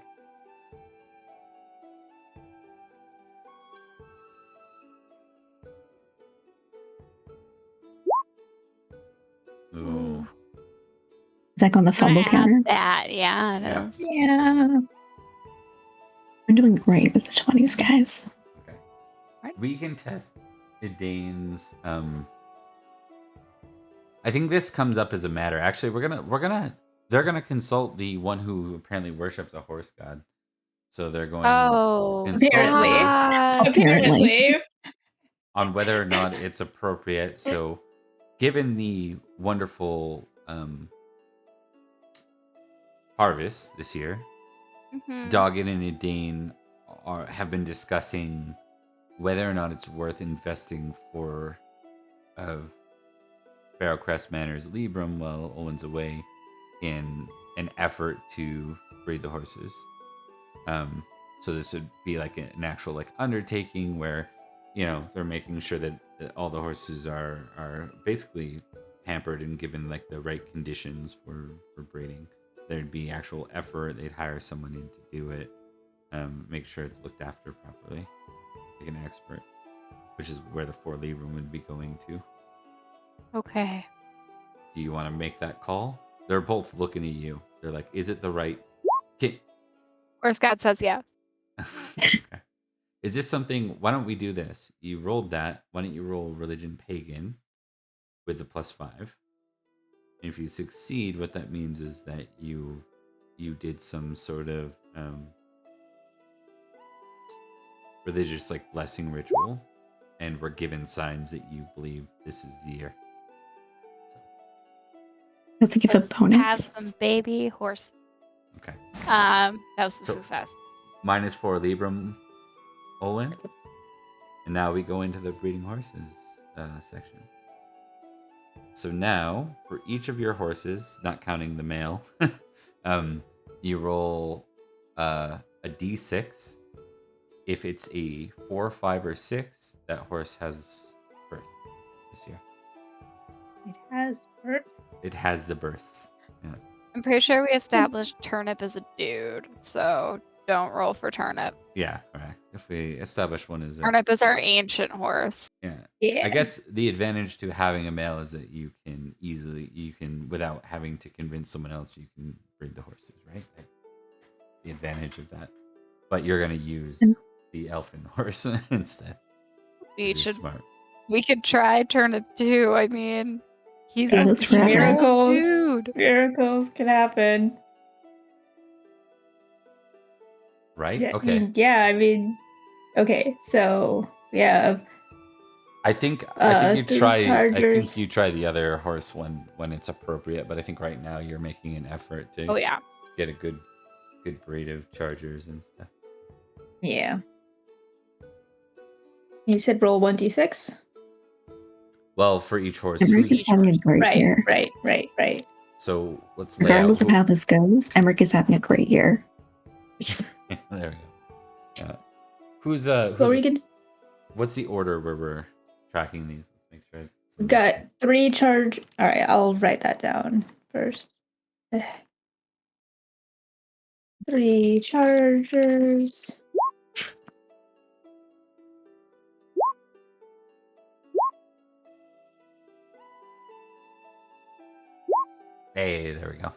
Ooh. Is that on the fumble counter? That, yeah, it Yeah. is. Yeah. We're doing great with the 20s, guys. Okay. Right. We can test Edane's. I think this comes up as a matter. Actually, they're gonna consult the one who apparently worships a horse god. So they're going Oh, to consult Apparently. her Apparently. on whether or not it's appropriate. So, given the wonderful harvest this year, Doggett and Edane have been discussing whether or not it's worth investing for Barrowcrest Manor's Librum while Owen's away in an effort to breed the horses. So this would be like an actual like undertaking where, you know, they're making sure that all the horses are basically pampered and given like the right conditions for breeding. There'd be actual effort. They'd hire someone in to do it. Make sure it's looked after properly, like an expert, which is where the 4 Librum would be going to. Okay. Do you want to make that call? They're both looking at you. They're like, "Is it the right?" Horse God says yes. Okay. Is this something? Why don't we do this? You rolled that. Why don't you roll religion pagan with the +5? And if you succeed, what that means is that you did some sort of religious like blessing ritual, and were given signs that you believe this is the year. Does it give a bonus? Have some baby horse. Okay. That was a success. -4 Librum, Olin. And now we go into the breeding horses section. So now, for each of your horses, not counting the male, you roll a d6. If it's a 4, 5, or 6, that horse has birth this year. It has birth. It has the births. Yeah. I'm pretty sure we established Turnip as a dude, so don't roll for Turnip. Yeah, correct. If we establish one as Turnip is our ancient horse. Yeah. I guess the advantage to having a male is that you can without having to convince someone else, you can breed the horses, right? The advantage of that. But you're going to use the elfin horse instead. We should. Smart. We could try Turnip too. I mean, he's miracles. Dude. Miracles can happen. Right? Yeah, Okay. Okay, so yeah. I think you try the other horse when it's appropriate, but I think right now you're making an effort to get a good good breed of chargers and stuff. Yeah. You said roll 1d6? Well, for each horse. Emmerich is having a great Right, year. right. So let's lay out. Regardless of how this goes, Emmerich is having a great year. There we go. Yeah. What's the order where we're tracking these? Let's make sure. We've got 3 charge. All right, I'll write that down first. 3 chargers. Hey, there we go.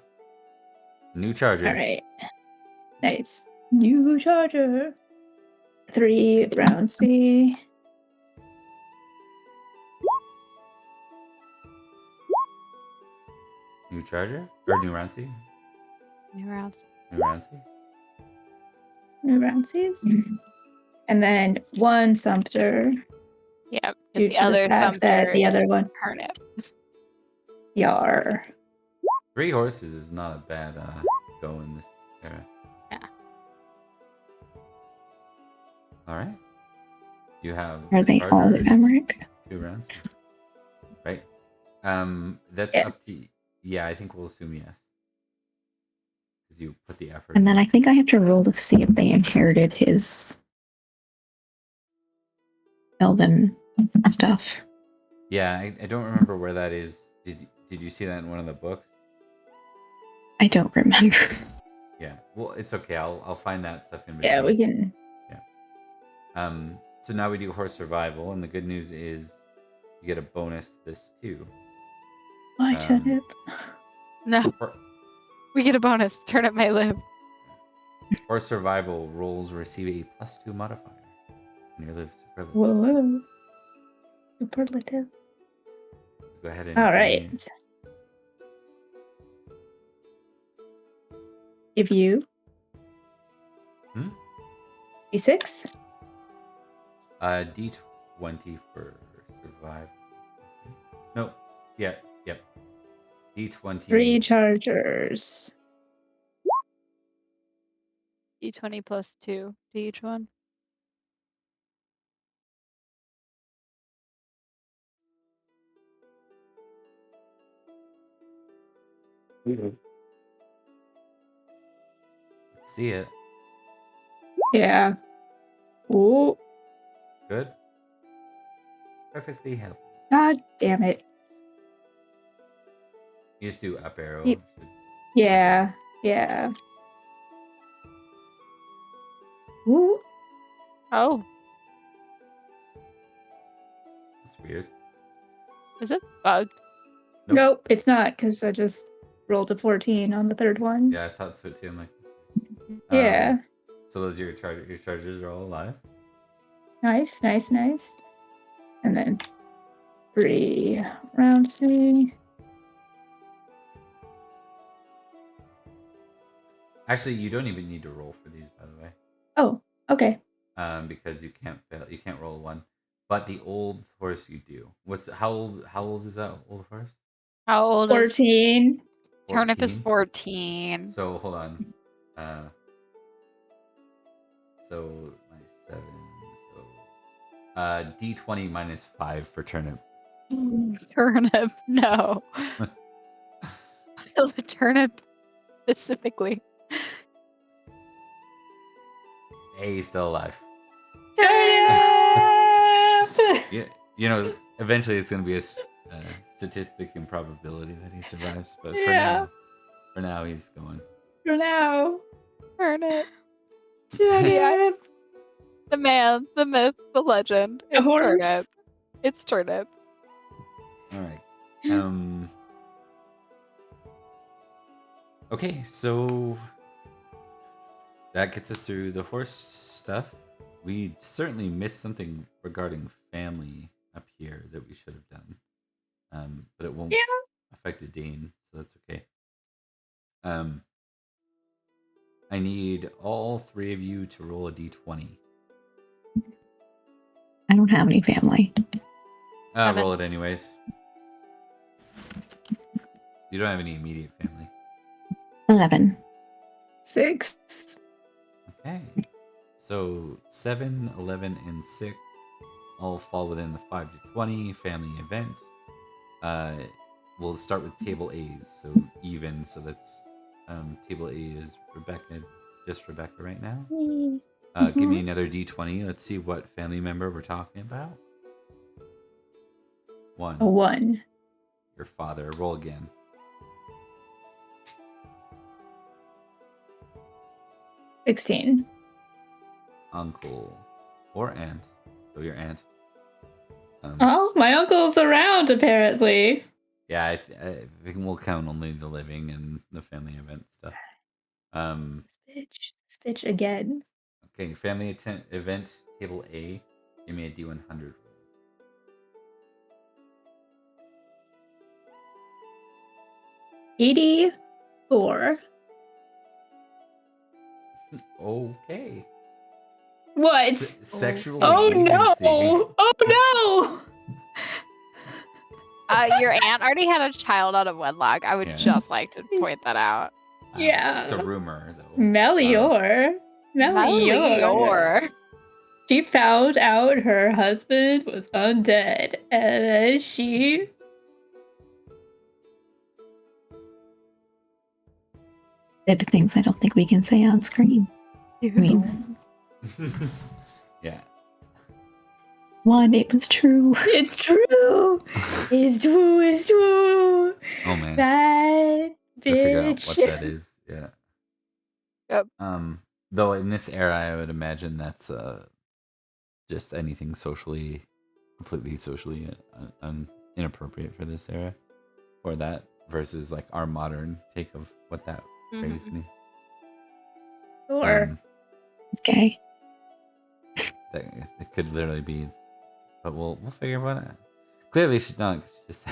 New charger. All right. Nice. New charger. 3 round C. New charger? Or new round C? New rounds. New round C? New round C's. And then 1 sumpter. Yeah, Due because the to other fact that sumpter the is other one. turnip. Yar. 3 horses is not a bad go in this era. Yeah. All right. You have. Are the they all charger, at Emmerich? 2 rounds. Right. That's Yes. up to. Yeah, I think we'll assume yes. Because you put the effort. And then I think I have to roll to see if they inherited his elven stuff. Yeah, I don't remember where that is. Did you see that in one of the books? I don't remember. Yeah. Well, it's okay. I'll find that stuff in between. Yeah, we can. So now we do horse survival, and the good news is you get a bonus this too. Why turnip? No, we get a bonus. Turnip may live. Horse survival rolls receive a +2 modifier. And you live superlative. Whoa. Superlative. Go ahead and. All right. Give you. D6. D20 for survival. No. Yep. D20. 3 chargers. D20 plus 2 to each one. Let's see it. Yeah. Ooh. Good. Perfectly healthy. God damn it. You just do up arrow. Yep. Yeah. Ooh. Oh, That's weird. is it bugged? Nope, it's not, because I just rolled a 14 on the 3rd one. Yeah, I thought so too. I'm like. Yeah. So those are your chargers are all alive. Nice. And then 3 round C. Actually, you don't even need to roll for these, by the way. Oh, okay. Because you can't fail. You can't roll 1. But the old horse you do. How old is that old horse? How old is 14. Turnip is 14. 14. So hold on. So minus 7. So D20 minus 5 for turnip. Turnip, no. The turnip specifically. Hey, he's still alive. Turnip! Yeah, eventually it's going to be a statistic and probability that he survives. But for now, he's going. For now. Turnip. Turnip. The man, the myth, the legend. The It's horse. Turnip. It's Turnip. All right. Okay, so that gets us through the horse stuff. We certainly missed something regarding family up here that we should have done, but it won't affect a Dane, so that's okay. I need all 3 of you to roll a d20. I don't have any family. Roll it anyways. You don't have any immediate family. 11. 6. Okay. So 7, 11, and 6 all fall within the 5 to 20 family event. We'll start with table A's, so even. So that's table A is Rebecca, just Rebecca right now. Give me another D20. Let's see what family member we're talking about. 1. A 1. Your father. Roll again. 16. Uncle or aunt. So your aunt. Oh, my uncle's around apparently. Yeah, I think we'll count only the living and the family event stuff. This bitch again. Okay, family event table A. Give me a D100. 84. Okay. What? Sexual Oh deviancy. no! Oh no! Your aunt already had a child out of wedlock. I would Yeah. just like to point that out. Yeah. It's a rumor, though. Melior. Melior. She found out her husband was undead, and then she... Did things I don't think we can say on screen. I mean, Yeah. one, it was true. It's true. It's true. It's true. Oh man. That bitch. I figure out what that is. Yeah. Yep. Though in this era, I would imagine that's just anything completely socially inappropriate for this era, or that versus like our modern take of what that phrase means. Sure. It's gay. That it could literally be, but we'll figure what. Clearly, she's not. She's just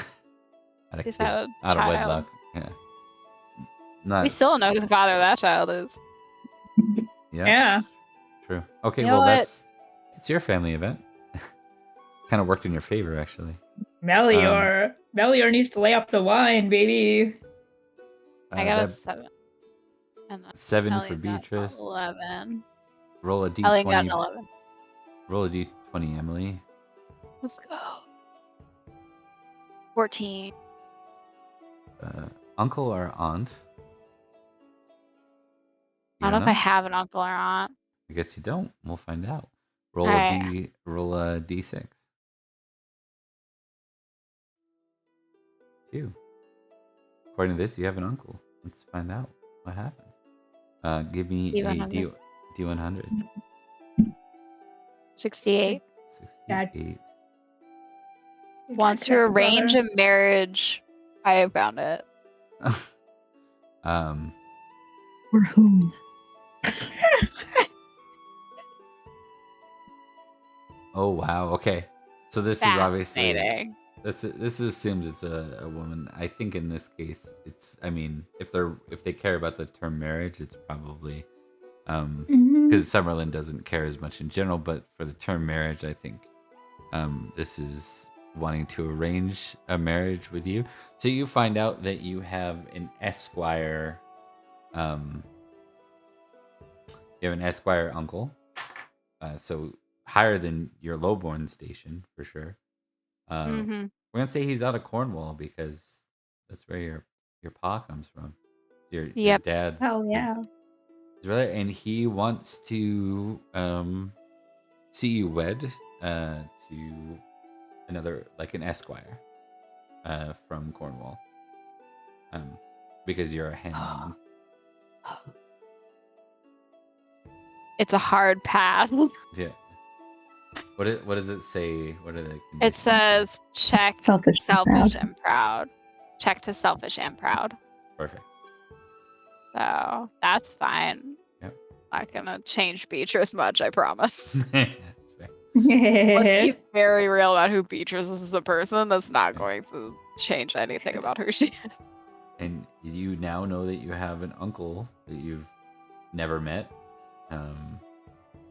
had a She's kid had a out of child. wedlock. Yeah. Not. We still don't know who the father of that child is. Yeah. True. Okay. You know Well, what? it's your family event. Kind of worked in your favor, actually. Melior. Melior needs to lay off the wine, baby. I got a 7. And then 7 for Ellie got Beatrice. 11. Roll a Ellie got D20. an 11. Roll a D20, Emily. Let's go. 14. Uncle or aunt? I don't know if I have an uncle or aunt. I guess you don't. We'll find out. Roll Alright. Roll a D6. 2. According to this, you have an uncle. Let's find out what happens. Give me D100. a D100. 68. 68. Wants to arrange a marriage. I have found it. For whom? Oh wow. Okay. So this is obviously Fascinating. this assumes it's a woman. I think in this case, it's. I mean, if they care about the term marriage, it's probably because Summerland doesn't care as much in general. But for the term marriage, I think this is wanting to arrange a marriage with you. So you find out that you have an esquire. You have an esquire uncle. So higher than your lowborn station for sure. We're gonna say he's out of Cornwall because that's where your pa comes from. Your dad's. Oh yeah. His brother, and he wants to see you wed to another, like an esquire from Cornwall. Because you're a handmaiden. It's a hard pass. Yeah. What does it say? What are the conditions? It says check Selfish and proud. Check to selfish and proud. Perfect. So that's fine. Yep. Not gonna change Beatrice much, I promise. That's fair. Let's be very real about who Beatrice is as a person. That's not going to change anything about who she is. And you now know that you have an uncle that you've never met.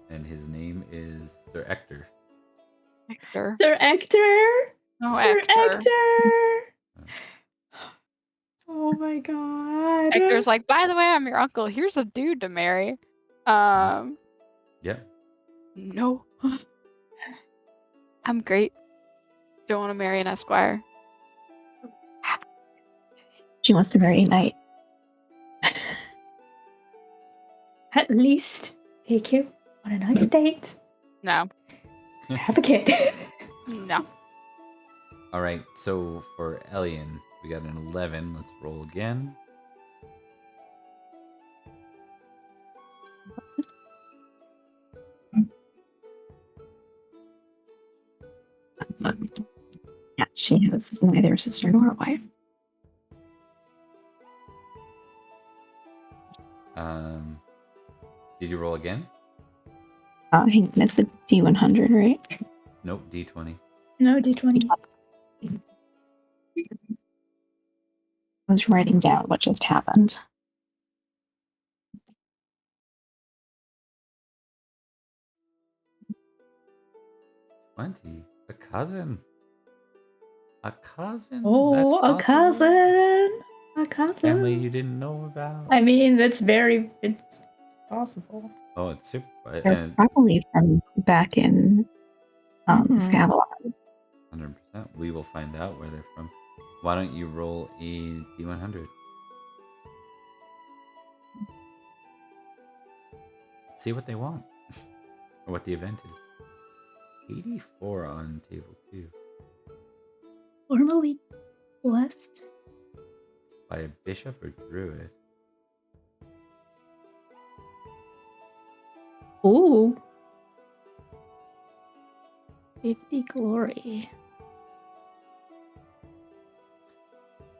And his name is Sir Ector. Hector. Sir Ector. Oh, Sir Ector. Ector. Oh Oh my god. Hector's like, by the way, I'm your uncle. Here's a dude to marry. Yeah. No. I'm great. Don't want to marry an esquire. She wants to marry a knight. At least take him on a nice date. No. Have a kid. No. All right. So for Elian, we got an 11. Let's roll again. Yeah, she has neither a sister nor a wife. Did you roll again? Hang on, it's a D100, right? Nope. D20. No, D20. I was writing down what just happened. A cousin. A cousin. Oh, That's a possible? cousin. A cousin. Family you didn't know about. I mean, it's possible. Oh, it's super. They're probably from back in Avalon. 100%. We will find out where they're from. Why don't you roll a D100? See what they want. Or what the event is. 84 on table 2. Formally blessed. By a bishop or druid? Ooh. 50 glory.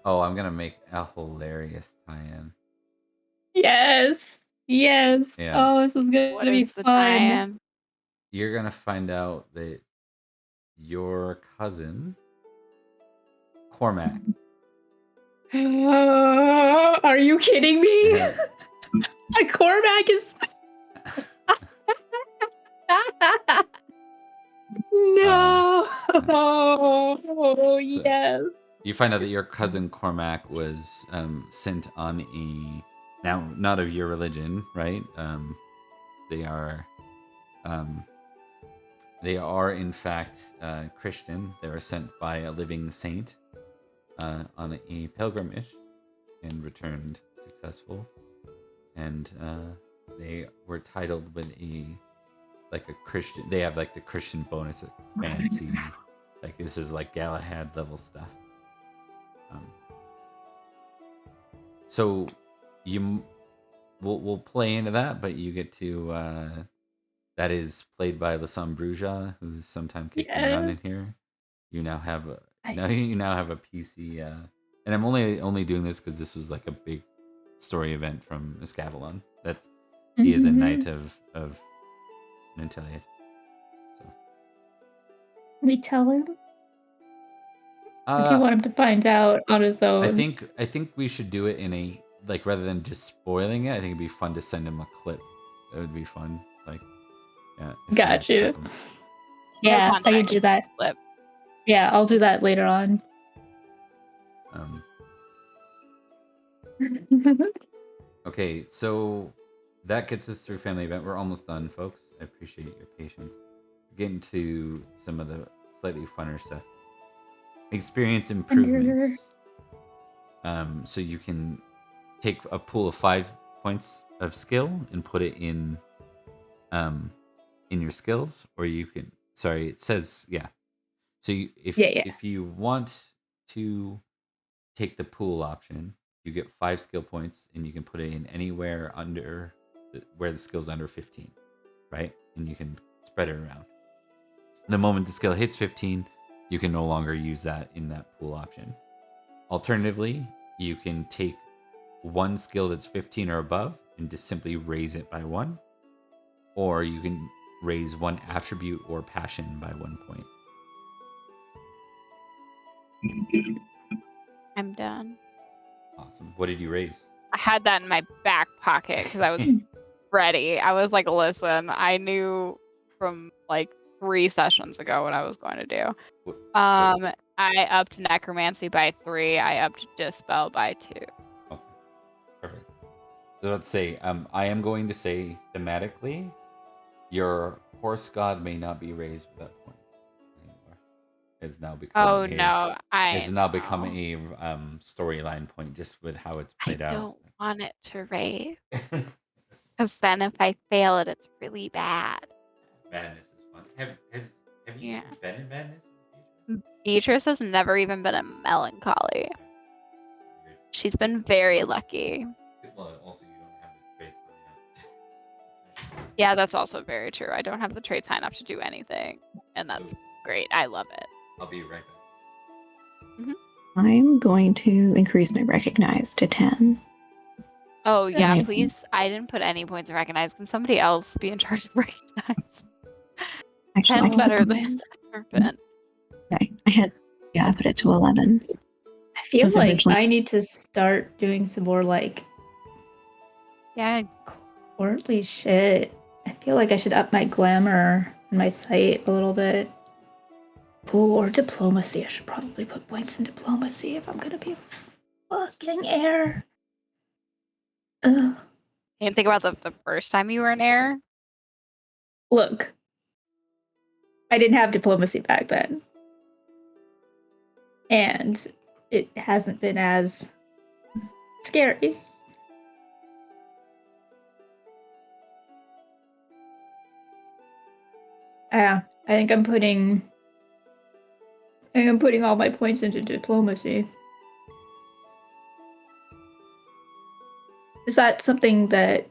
Oh, I'm going to make a hilarious tie-in. Yes. Yes. Yeah. Oh, this is going What to be is the fun. tie-in? You're going to find out that your cousin, Cormac. Are you kidding me? Cormac is... No. Oh, yes. You find out that your cousin Cormac was sent on a... Now, not of your religion, right? They are in fact Christian. They were sent by a living saint on a pilgrimage and returned successful. And they were titled with a Christian. They have like the Christian bonus, fancy. Like this is like Galahad level stuff. So we'll play into that, but you get to that is played by Lassam Bruja, who's sometime kicking around in here. You now have a PC, and I'm only doing this because this was like a big story event from Avalon. He is a knight of Nanteliad. So We tell him. Or do you want him to find out on his own? I think we should do it in a rather than just spoiling it. I think it'd be fun to send him a clip. It would be fun. Got you. Yeah, I can do that. Clip. Yeah, I'll do that later on. Okay, so that gets us through family event. We're almost done, folks. I appreciate your patience. Getting to some of the slightly funner stuff. Experience improvements. So you can take a pool of 5 points of skill and put it in your skills, or you can. Sorry, it says yeah. So if you want to take the pool option, you get 5 skill points, and you can put it in anywhere under where the skill's under 15, right? And you can spread it around. The moment the skill hits 15, you can no longer use that in that pool option. Alternatively, you can take one skill that's 15 or above and just simply raise it by 1, or you can raise one attribute or passion by 1 point. I'm done. Awesome. What did you raise? I had that in my back pocket because I was ready. I was like, listen, I knew from like 3 sessions ago what I was going to do. I upped necromancy by 3. I upped dispel by 2. let's say, I am going to say thematically, your horse god may not be raised with that point anymore. It's now become Oh no, it's I now become know. a storyline point just with how it's I played out. don't want it to raise. Because then if I fail it, it's really bad. Madness is fun. Have you Yeah. even been in madness? Beatrice has never even been a melancholy. She's been very lucky. Well, also you don't have the traits on that. Yeah, that's also very true. I don't have the trait sign up to do anything. And that's great. I love it. I'll be right back. I'm going to increase my recognize to 10. Oh, yeah, Nice. please. I didn't put any points of recognize. Can somebody else be in charge of recognize? Actually, 10's I better put than it it's ever been. Okay, I put it to 11. I feel was like originally- I need to start doing some more like Yeah, courtly shit. I feel like I should up my glamour and my sight a little bit. Oh, or diplomacy. I should probably put points in diplomacy if I'm gonna be a fucking heir. Ugh. you didn't think about the first time you were an heir? Look, I didn't have diplomacy back then. And it hasn't been as scary. Yeah, I think I'm putting all my points into diplomacy. Is that something that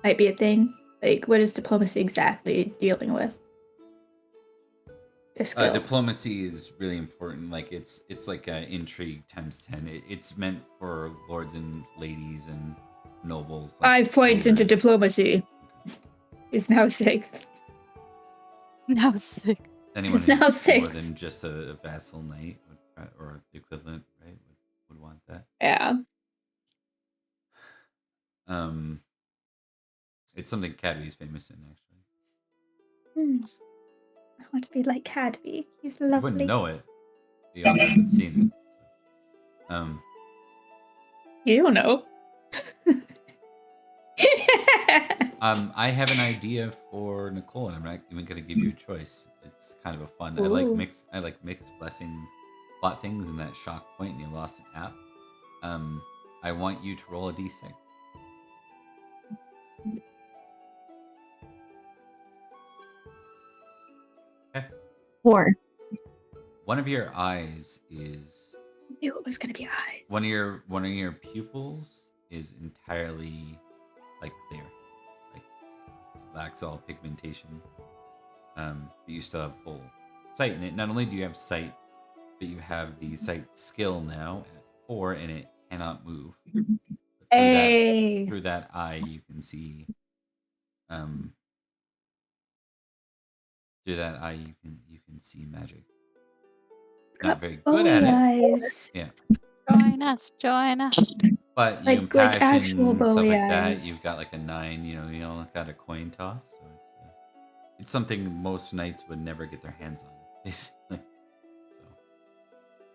might be a thing? Like, what is diplomacy exactly dealing with? Diplomacy is really important. Like it's like intrigue times 10. It's meant for lords and ladies and nobles. Like 5 points into leaders. diplomacy. It's now 6. No, 6. Anyone It's now who's more 6. than just a vassal knight or the equivalent, right, would want that. Yeah. It's something Cadby's famous in, actually. I want to be like Cadby. He's You lovely. wouldn't know it. You also haven't seen it. So. You don't know. I have an idea for Nicole, and I'm not even going to give you a choice. It's kind of a fun. Ooh. I like mixed blessing plot things in that shock point, and you lost an app. I want you to roll a d6. Okay. 4. One of your eyes is. I knew it was gonna be eyes. One of your pupils is entirely like clear, like lacks all pigmentation. But you still have full sight in it. Not only do you have sight, but you have the sight skill now at 4, and it cannot move. Hey. Through that eye, you can see. Through that eye, you can see magic. Not very good at it. Eyes. Yeah. Join us. But you Like actual impassion stuff Bowie like that. eyes. You've got like a 9. You only got a coin toss, so it's something most knights would never get their hands on, basically. So,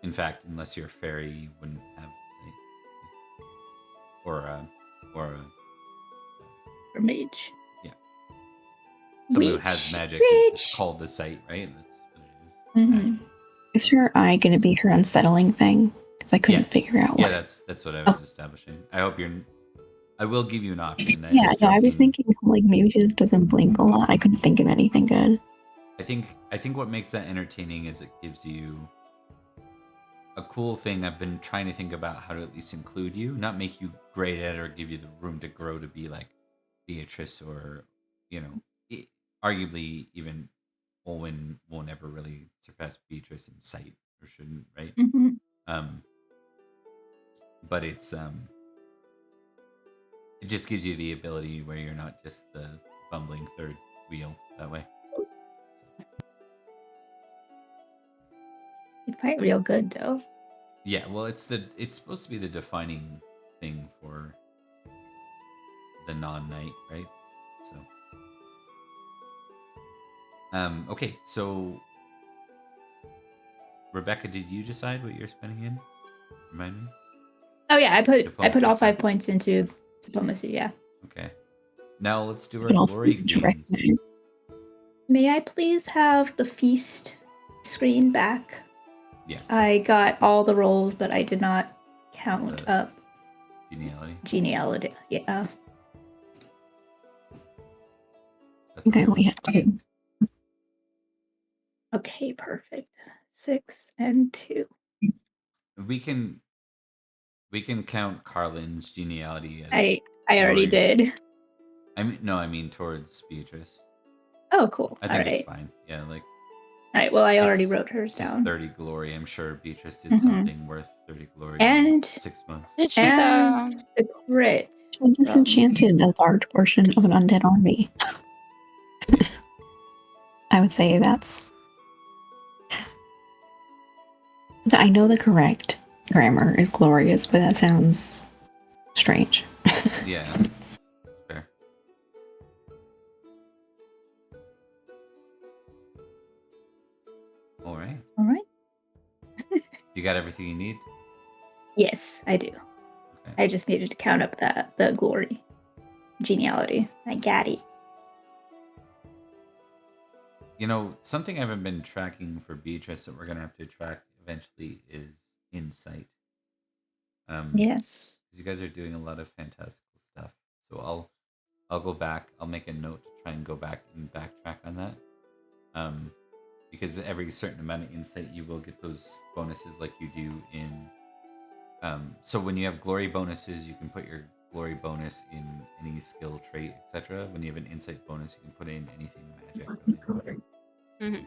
in fact, unless you're a fairy, you wouldn't have sight. Or a Or mage. Yeah. Someone who Witch. has magic is called the sight, right? That's what it is. Mhm. Magic. Is her eye going to be her unsettling thing? Because I couldn't figure out Yeah, what. that's what I was establishing. I will give you an option. I was thinking like maybe she just doesn't blink a lot. I couldn't think of anything good. I think what makes that entertaining is it gives you a cool thing. I've been trying to think about how to at least include you, not make you great at it or give you the room to grow to be like Beatrice or, arguably even Olwen won't ever really surpass Beatrice in sight or shouldn't, right? Mhm. But it just gives you the ability where you're not just the bumbling third wheel that way. You fight real good though. Yeah, well, it's supposed to be the defining thing for the non-knight, right? So, okay, so Rebecca, did you decide what you're spending in? Remind me? Oh yeah, I put Diplomacy, all 5 okay. points into diplomacy. Yeah. Okay. Now let's do our And also glory to gains. recognize. May I please have the feast screen back? Yeah. I got all the rolls, but I did not count up Geniality. geniality. Yeah. That's Okay, okay. we had 2. Okay, perfect. 6 and 2. We can count Carlin's geniality as I already glory. did. I mean towards Beatrice. Oh, cool. I All think it's right. fine. Yeah, like All right. Well, I already it's wrote hers it's just down. 30 glory. I'm sure Beatrice did Mhm. something worth 30 glory And in 6 months. Did she though? and the crit. I disenchanted a large portion of an undead army. I would say that's. I know the correct grammar is glorious, but that sounds strange. Yeah, that's fair. All right. All right. You got everything you need? Yes, I do. Okay. I just needed to count up the glory, geniality. I got it. You know, something I haven't been tracking for Beatrice that we're gonna have to track eventually is insight. Yes. Because you guys are doing a lot of fantastical stuff. So I'll go back. I'll make a note to try and go back and backtrack on that. Because every certain amount of insight, you will get those bonuses like you do in. So when you have glory bonuses, you can put your glory bonus in any skill trait, etc. When you have an insight bonus, you can put in anything magic. Really. Mhm.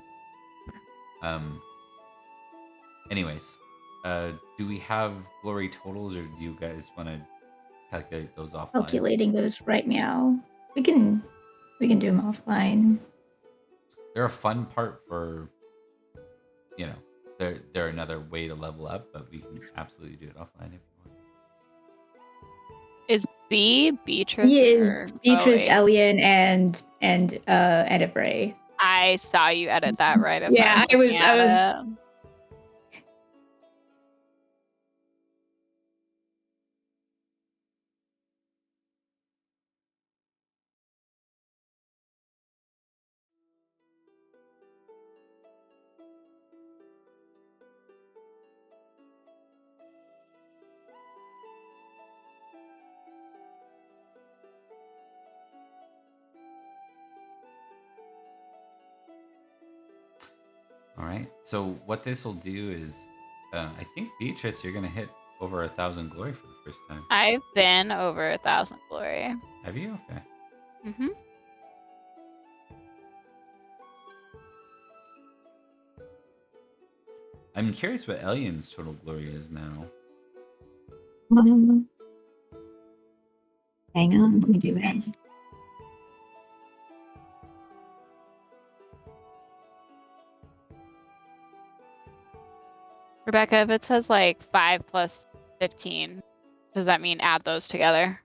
Anyways, do we have glory totals, or do you guys want to calculate those offline? Calculating those right now. We can do them offline. They're a fun part for, they're another way to level up, but we can absolutely do it offline if you want. Is B Beatrice? He is or Beatrice, Bowie? Elian, and Edit Bray. I saw you edit that right as Yeah, I was looking at it. All right. So what this will do is, I think Beatrice, you're gonna hit over 1,000 glory for the first time. I've been over 1,000 glory. Have you? Okay. Mm-hmm. I'm curious what Elian's total glory is now. Hang on, let me do that. Rebecca, if it says like 5 plus 15, does that mean add those together?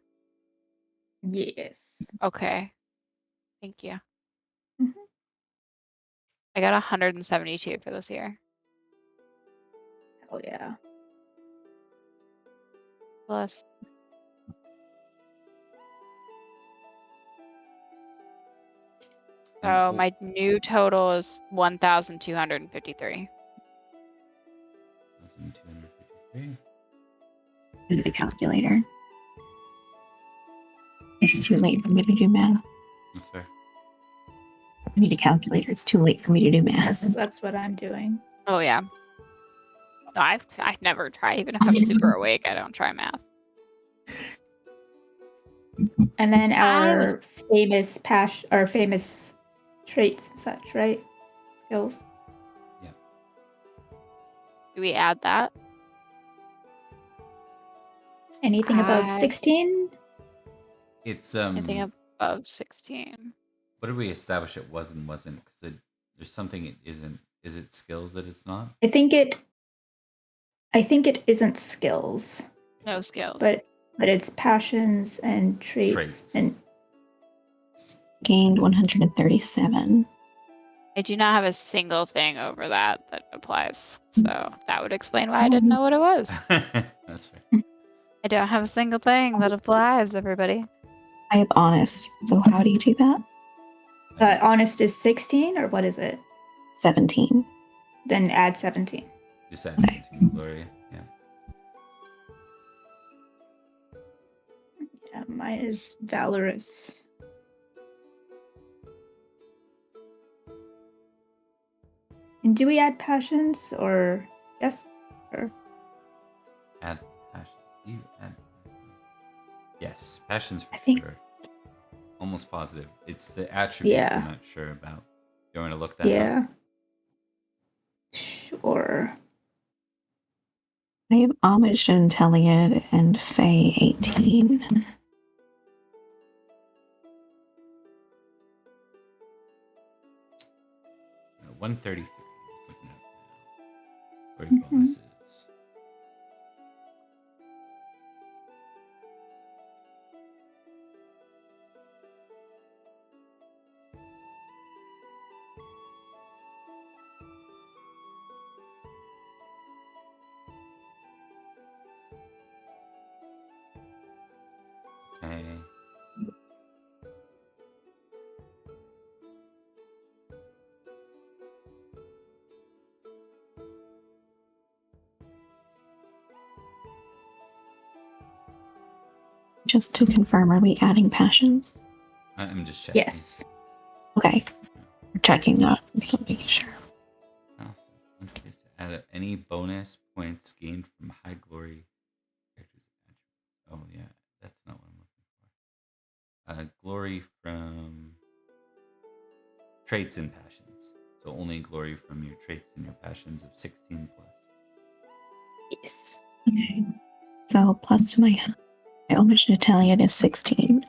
Yes. Okay. Thank you. Mhm. I got 172 for this year. Hell yeah. Plus. So my new total is 1,253. 1,253. Do the calculator. It's too late for me to do math. That's fair. I need a calculator. It's too late for me to do math. That's what I'm doing. Oh yeah. No, I never try. Even if I'm super awake, I don't try math. And then I was- our famous traits and such, right? Skills. Yeah. Do we add that? Anything above 16? It's Anything above 16? What did we establish it was and wasn't? Because there's something it isn't. Is it skills that it's not? I think it isn't skills, No skills. but it's passions and traits. And Gained 137. I do not have a single thing over that applies. So that would explain why I didn't know what it was. That's fair. I don't have a single thing that applies, everybody. I have honest. So how do you do that? Honest is 16, or what is it? 17. Then add 17. Just add 17 glory. Yeah. Yeah, mine is valorous. And do we add passions, or yes? Or Add passions. Do you add passions? Yes, passions for think- sure. Almost positive. It's the attributes Yeah. I'm not sure about. You want to look that up? yeah. Sure. I have homage and Intellid and Fae 18. 133. Just looking at now. Glory bonuses. Okay. Just to confirm, are we adding passions? I'm just checking. Yes. Okay. We're checking that. Just making sure. One place to add up any bonus points gained from high glory characters. Oh yeah, that's not what I'm looking for. Glory from traits and passions. So only glory from your traits and your passions of 16 plus. Yes. Okay. So plus to my homage and Italian is 16.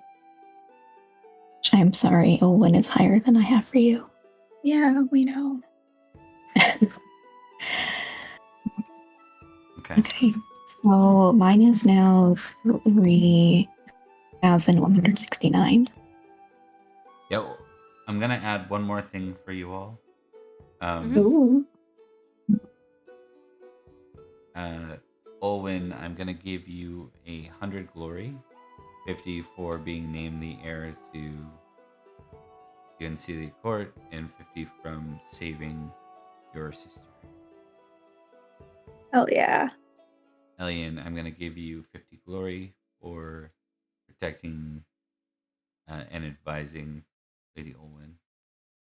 Which I'm sorry, Olwen is higher than I have for you. Yeah, we know. Okay. Okay. So mine is now 3,169. Yeah, I'm gonna add one more thing for you all. Ooh. Olwen, I'm gonna give you 100 glory, 50 for being named the heir to the Unseelie court, and 50 from saving your sister. Oh yeah. Elian, I'm gonna give you 50 glory for protecting and advising Lady Olwen,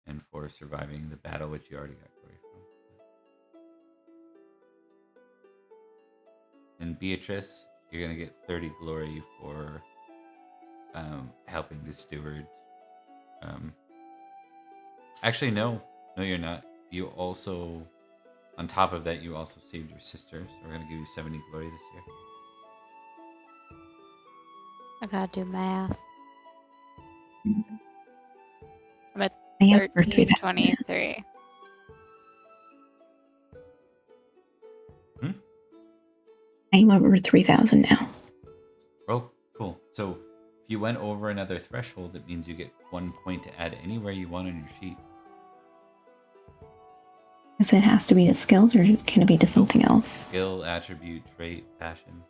and for surviving the battle, which you already got glory from. And Beatrice, you're gonna get 30 glory for helping to steward. Actually, no, you're not. You also, on top of that, you also saved your sister, so we're gonna give you 70 glory this year. I gotta do math. I'm at I am for 1323. I am over 3,000 now. Oh, cool. So if you went over another threshold, it means you get 1 point to add anywhere you want on your sheet. Is it has to be to skills, or can it be to something else? Skill, attribute, trait, passion.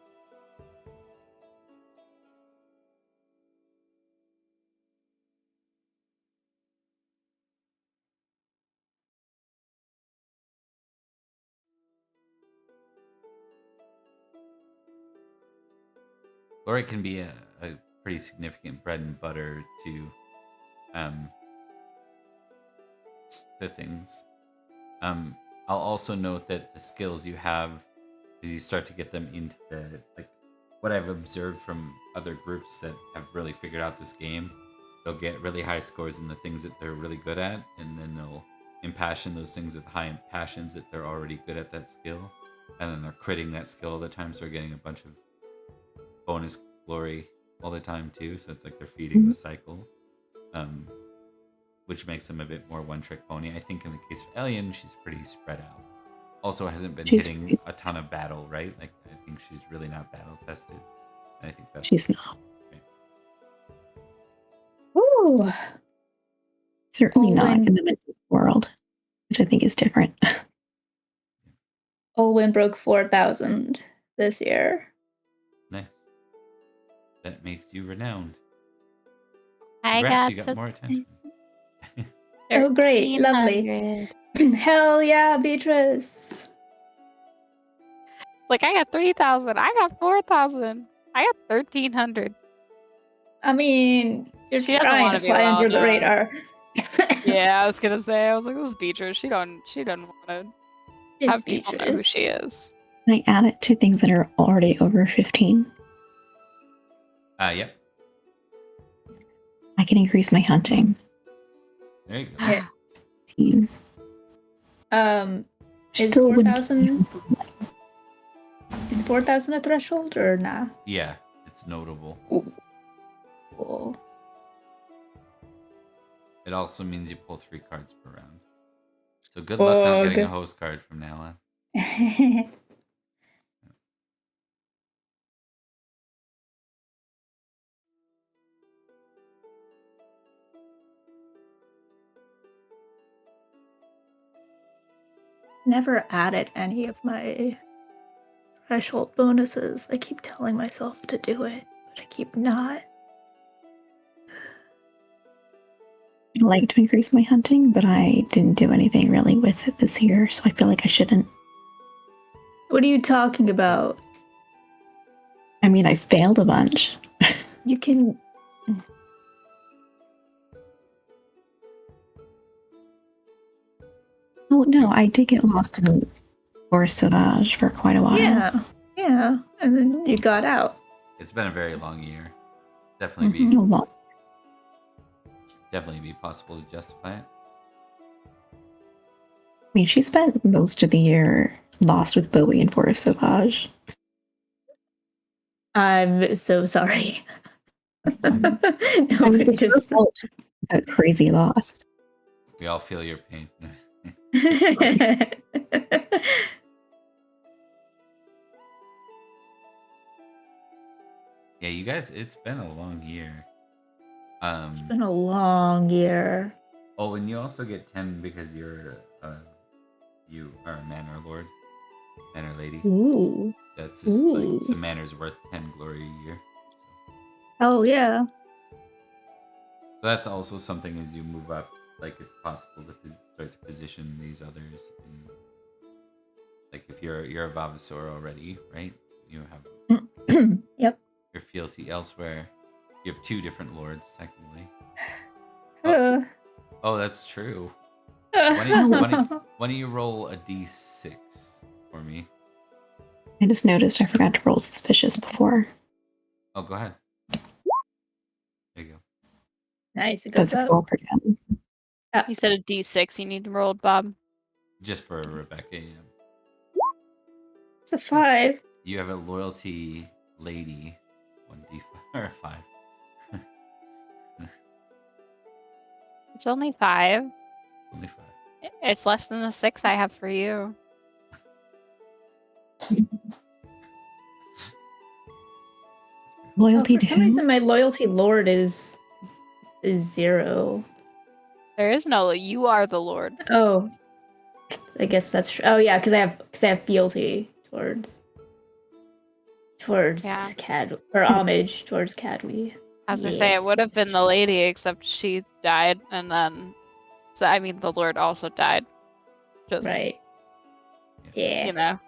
Or it can be a pretty significant bread and butter to things. I'll also note that the skills you have, as you start to get them into the, like, what I've observed from other groups that have really figured out this game, they'll get really high scores in the things that they're really good at, and then they'll impassion those things with high passions that they're already good at that skill, and then they're critting that skill all the time, so they're getting a bunch of bonus glory all the time too. So it's like they're feeding the cycle, which makes them a bit more one-trick pony. I think in the case of Elian, she's pretty spread out. Also hasn't been hitting a ton of battle, right? Like, I think she's really not battle tested. And I think that's... She's not. Okay. Ooh. Certainly not in the mythic world. which I think is different. Olwen broke 4,000 this year. Nice. That makes you renowned. I Congrats, got you got to more attention. Oh, great. Lovely. 1,300. Hell yeah, Beatrice. Like, I got 3,000. I got 4,000. I got 1,300. I mean, you're She doesn't trying want to to be fly well under the known. radar. Yeah, I was gonna say. I was like, this is Beatrice. She doesn't want to It's have people know who she Beatrice. is. Can I add it to things that are already over 15? Yep. I can increase my hunting. There you go. Yeah. 15. Is Still wouldn't 4,000 is 4,000 a threshold or nah? Yeah, it's notable. Cool. It also means you pull 3 cards per round. So good luck not getting a host card from now on. Never added any of my threshold bonuses. I keep telling myself to do it, but I keep not. I'd like to increase my hunting, but I didn't do anything really with it this year, so I feel like I shouldn't. What are you talking about? I mean, I failed a bunch. You can. Oh, no, I did get lost in Forest Sauvage for quite a while. Yeah. And then you got out. It's been a very long year. Definitely A lot. definitely be possible to justify it. I mean, she spent most of the year lost with Bowie in Forest Sauvage. I'm so sorry. Nobody just got crazy lost. We all feel your pain. Yeah, you guys, it's been a long year. It's been a long year. Oh, and you also get 10 because you are a manor lord, manor lady. Ooh. That's just like the manor's worth 10 glory a year. So. Oh yeah. So that's also something as you move up, like it's possible to start to position these others. Like if you're a Vavasaur already, right? You have Yep. your fealty elsewhere. You have 2 different lords technically. Oh, that's true. Why don't you roll a d6 for me? I just noticed I forgot to roll suspicious before. Oh, go ahead. There you go. Nice. It goes That's a up. 12 again. You said a D6 you need to roll, Bob. Just for Rebecca, yeah. It's a 5. You have a loyalty lady, 1d5 or 5. It's only 5. Only 5. It's less than the 6 I have for you. Loyalty for to some whom? reason, my loyalty lord is 0. There is no. You are the Lord. Oh, I guess that's true. Oh yeah, because I have fealty towards Cad or homage towards Cadwy. I was gonna say it would have been the lady, except she died, and then the Lord also died. Just right. Yeah. you know,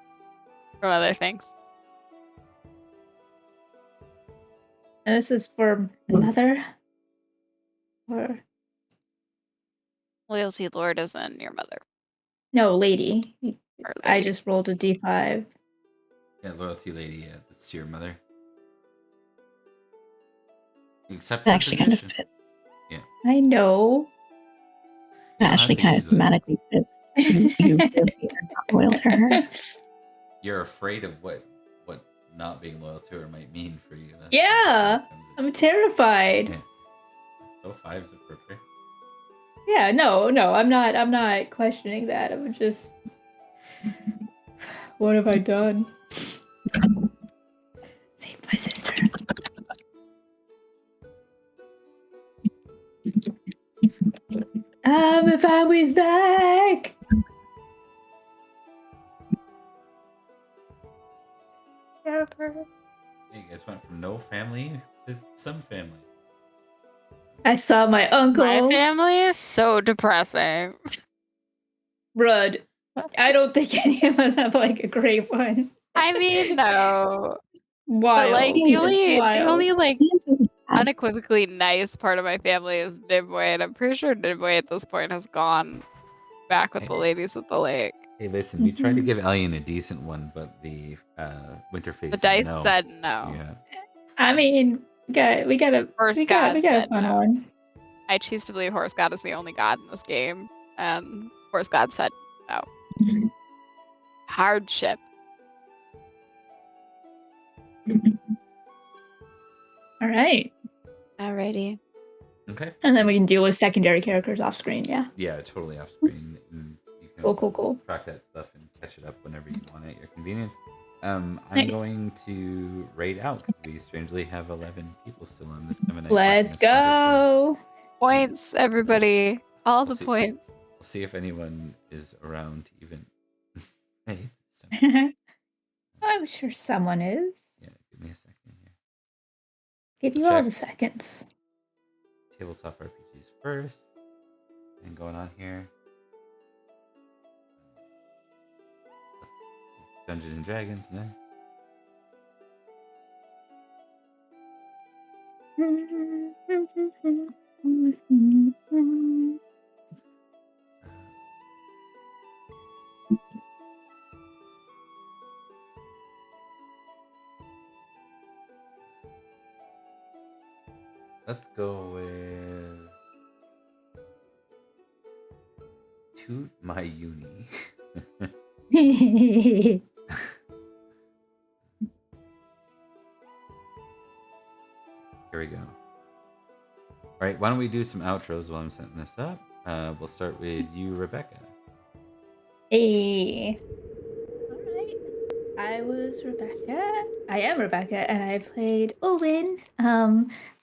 from other things. And this is for the mother. Or Loyalty Lord isn't your mother. no, lady. Or I lady. just rolled a d5. Yeah, loyalty lady, yeah, that's your mother. Except That actually kind of fits. Yeah. I know. That actually kind of thematically fits. You really are not loyal to her. You're afraid of what not being loyal to her might mean for you. Yeah, I'm terrified. Yeah. So 5's appropriate. Yeah, no, I'm not questioning that. I'm just, what have I done? Save my sister. If I was back. You guys went from no family to some family. I saw my uncle. My family is so depressing. Rud. I don't think any of us have like a great one. I mean, no. Wild. But like It's the only like Dance isn't bad. unequivocally nice part of my family is Nimue, and I'm pretty sure Nimue at this point has gone back with the ladies at the lake. Hey, listen, we tried to give Alien a decent one, but the Winterface The said dice no. said no. Yeah. I mean, we got a said fun no. one. I choose to believe Horse God is the only god in this game, and Horse God said no. Hardship. All right. Alrighty. Okay. And then we can deal with secondary characters off screen, yeah. Yeah, totally off screen. And you can Cool. track that stuff and catch it up whenever you want at your convenience. I'm Nice. going to raid out because we strangely have 11 people still on this time of night. Let's go. Points, everybody. All We'll the see. points. We'll see if anyone is around to even. Hey, I'm sure someone is. yeah, give me a second here. Give you all the seconds. Tabletop RPGs first. And going on here. Dungeons and Dragons next. Let's go with Toot My Uni. Here we go. All right, why don't we do some outros while I'm setting this up? We'll start with you, Rebecca. Hey. All right. I was Rebecca. I am Rebecca, and I played Owen,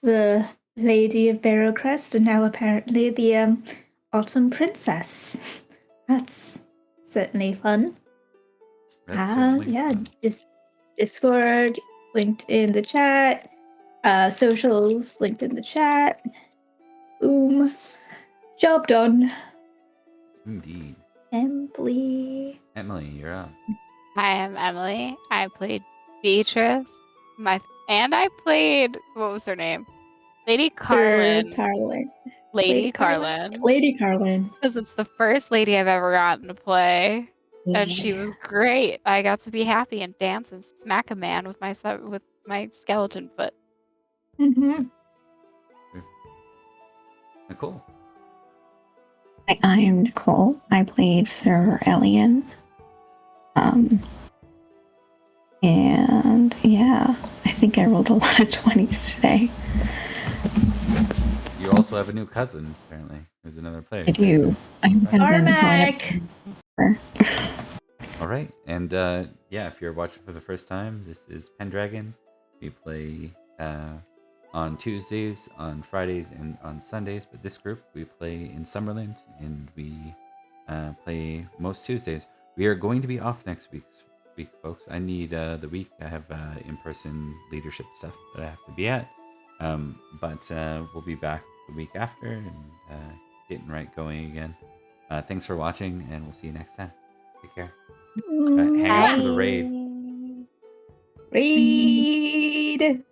the Lady of Barrowcrest, and now apparently the Autumn Princess. That's certainly fun. Just Discord linked in the chat. Socials linked in the chat. Boom. Job done. Indeed. Emily, you're up. I am Emily. I played Beatrice. And I played, what was her name? Lady Carlin. Lady Carlin. Lady Carlin. Because it's the first lady I've ever gotten to play. And she was great. I got to be happy and dance and smack a man with my skeleton foot. Mm-hmm. Nicole. I am Nicole. I played Sir Elian. And yeah, I think I rolled a lot of 20s today. You also have a new cousin, apparently. There's another player. I do. I'm Armac! All right. And yeah, if you're watching for the first time, this is Pendragon. We play on Tuesdays, on Fridays, and on Sundays. But this group, we play in Summerland, and we play most Tuesdays. We are going to be off next week, folks. I need the week. I have in-person leadership stuff that I have to be at. But we'll be back the week after and getting right going again. Thanks for watching, and we'll see you next time. Take care. Hang out for the raid. Raid!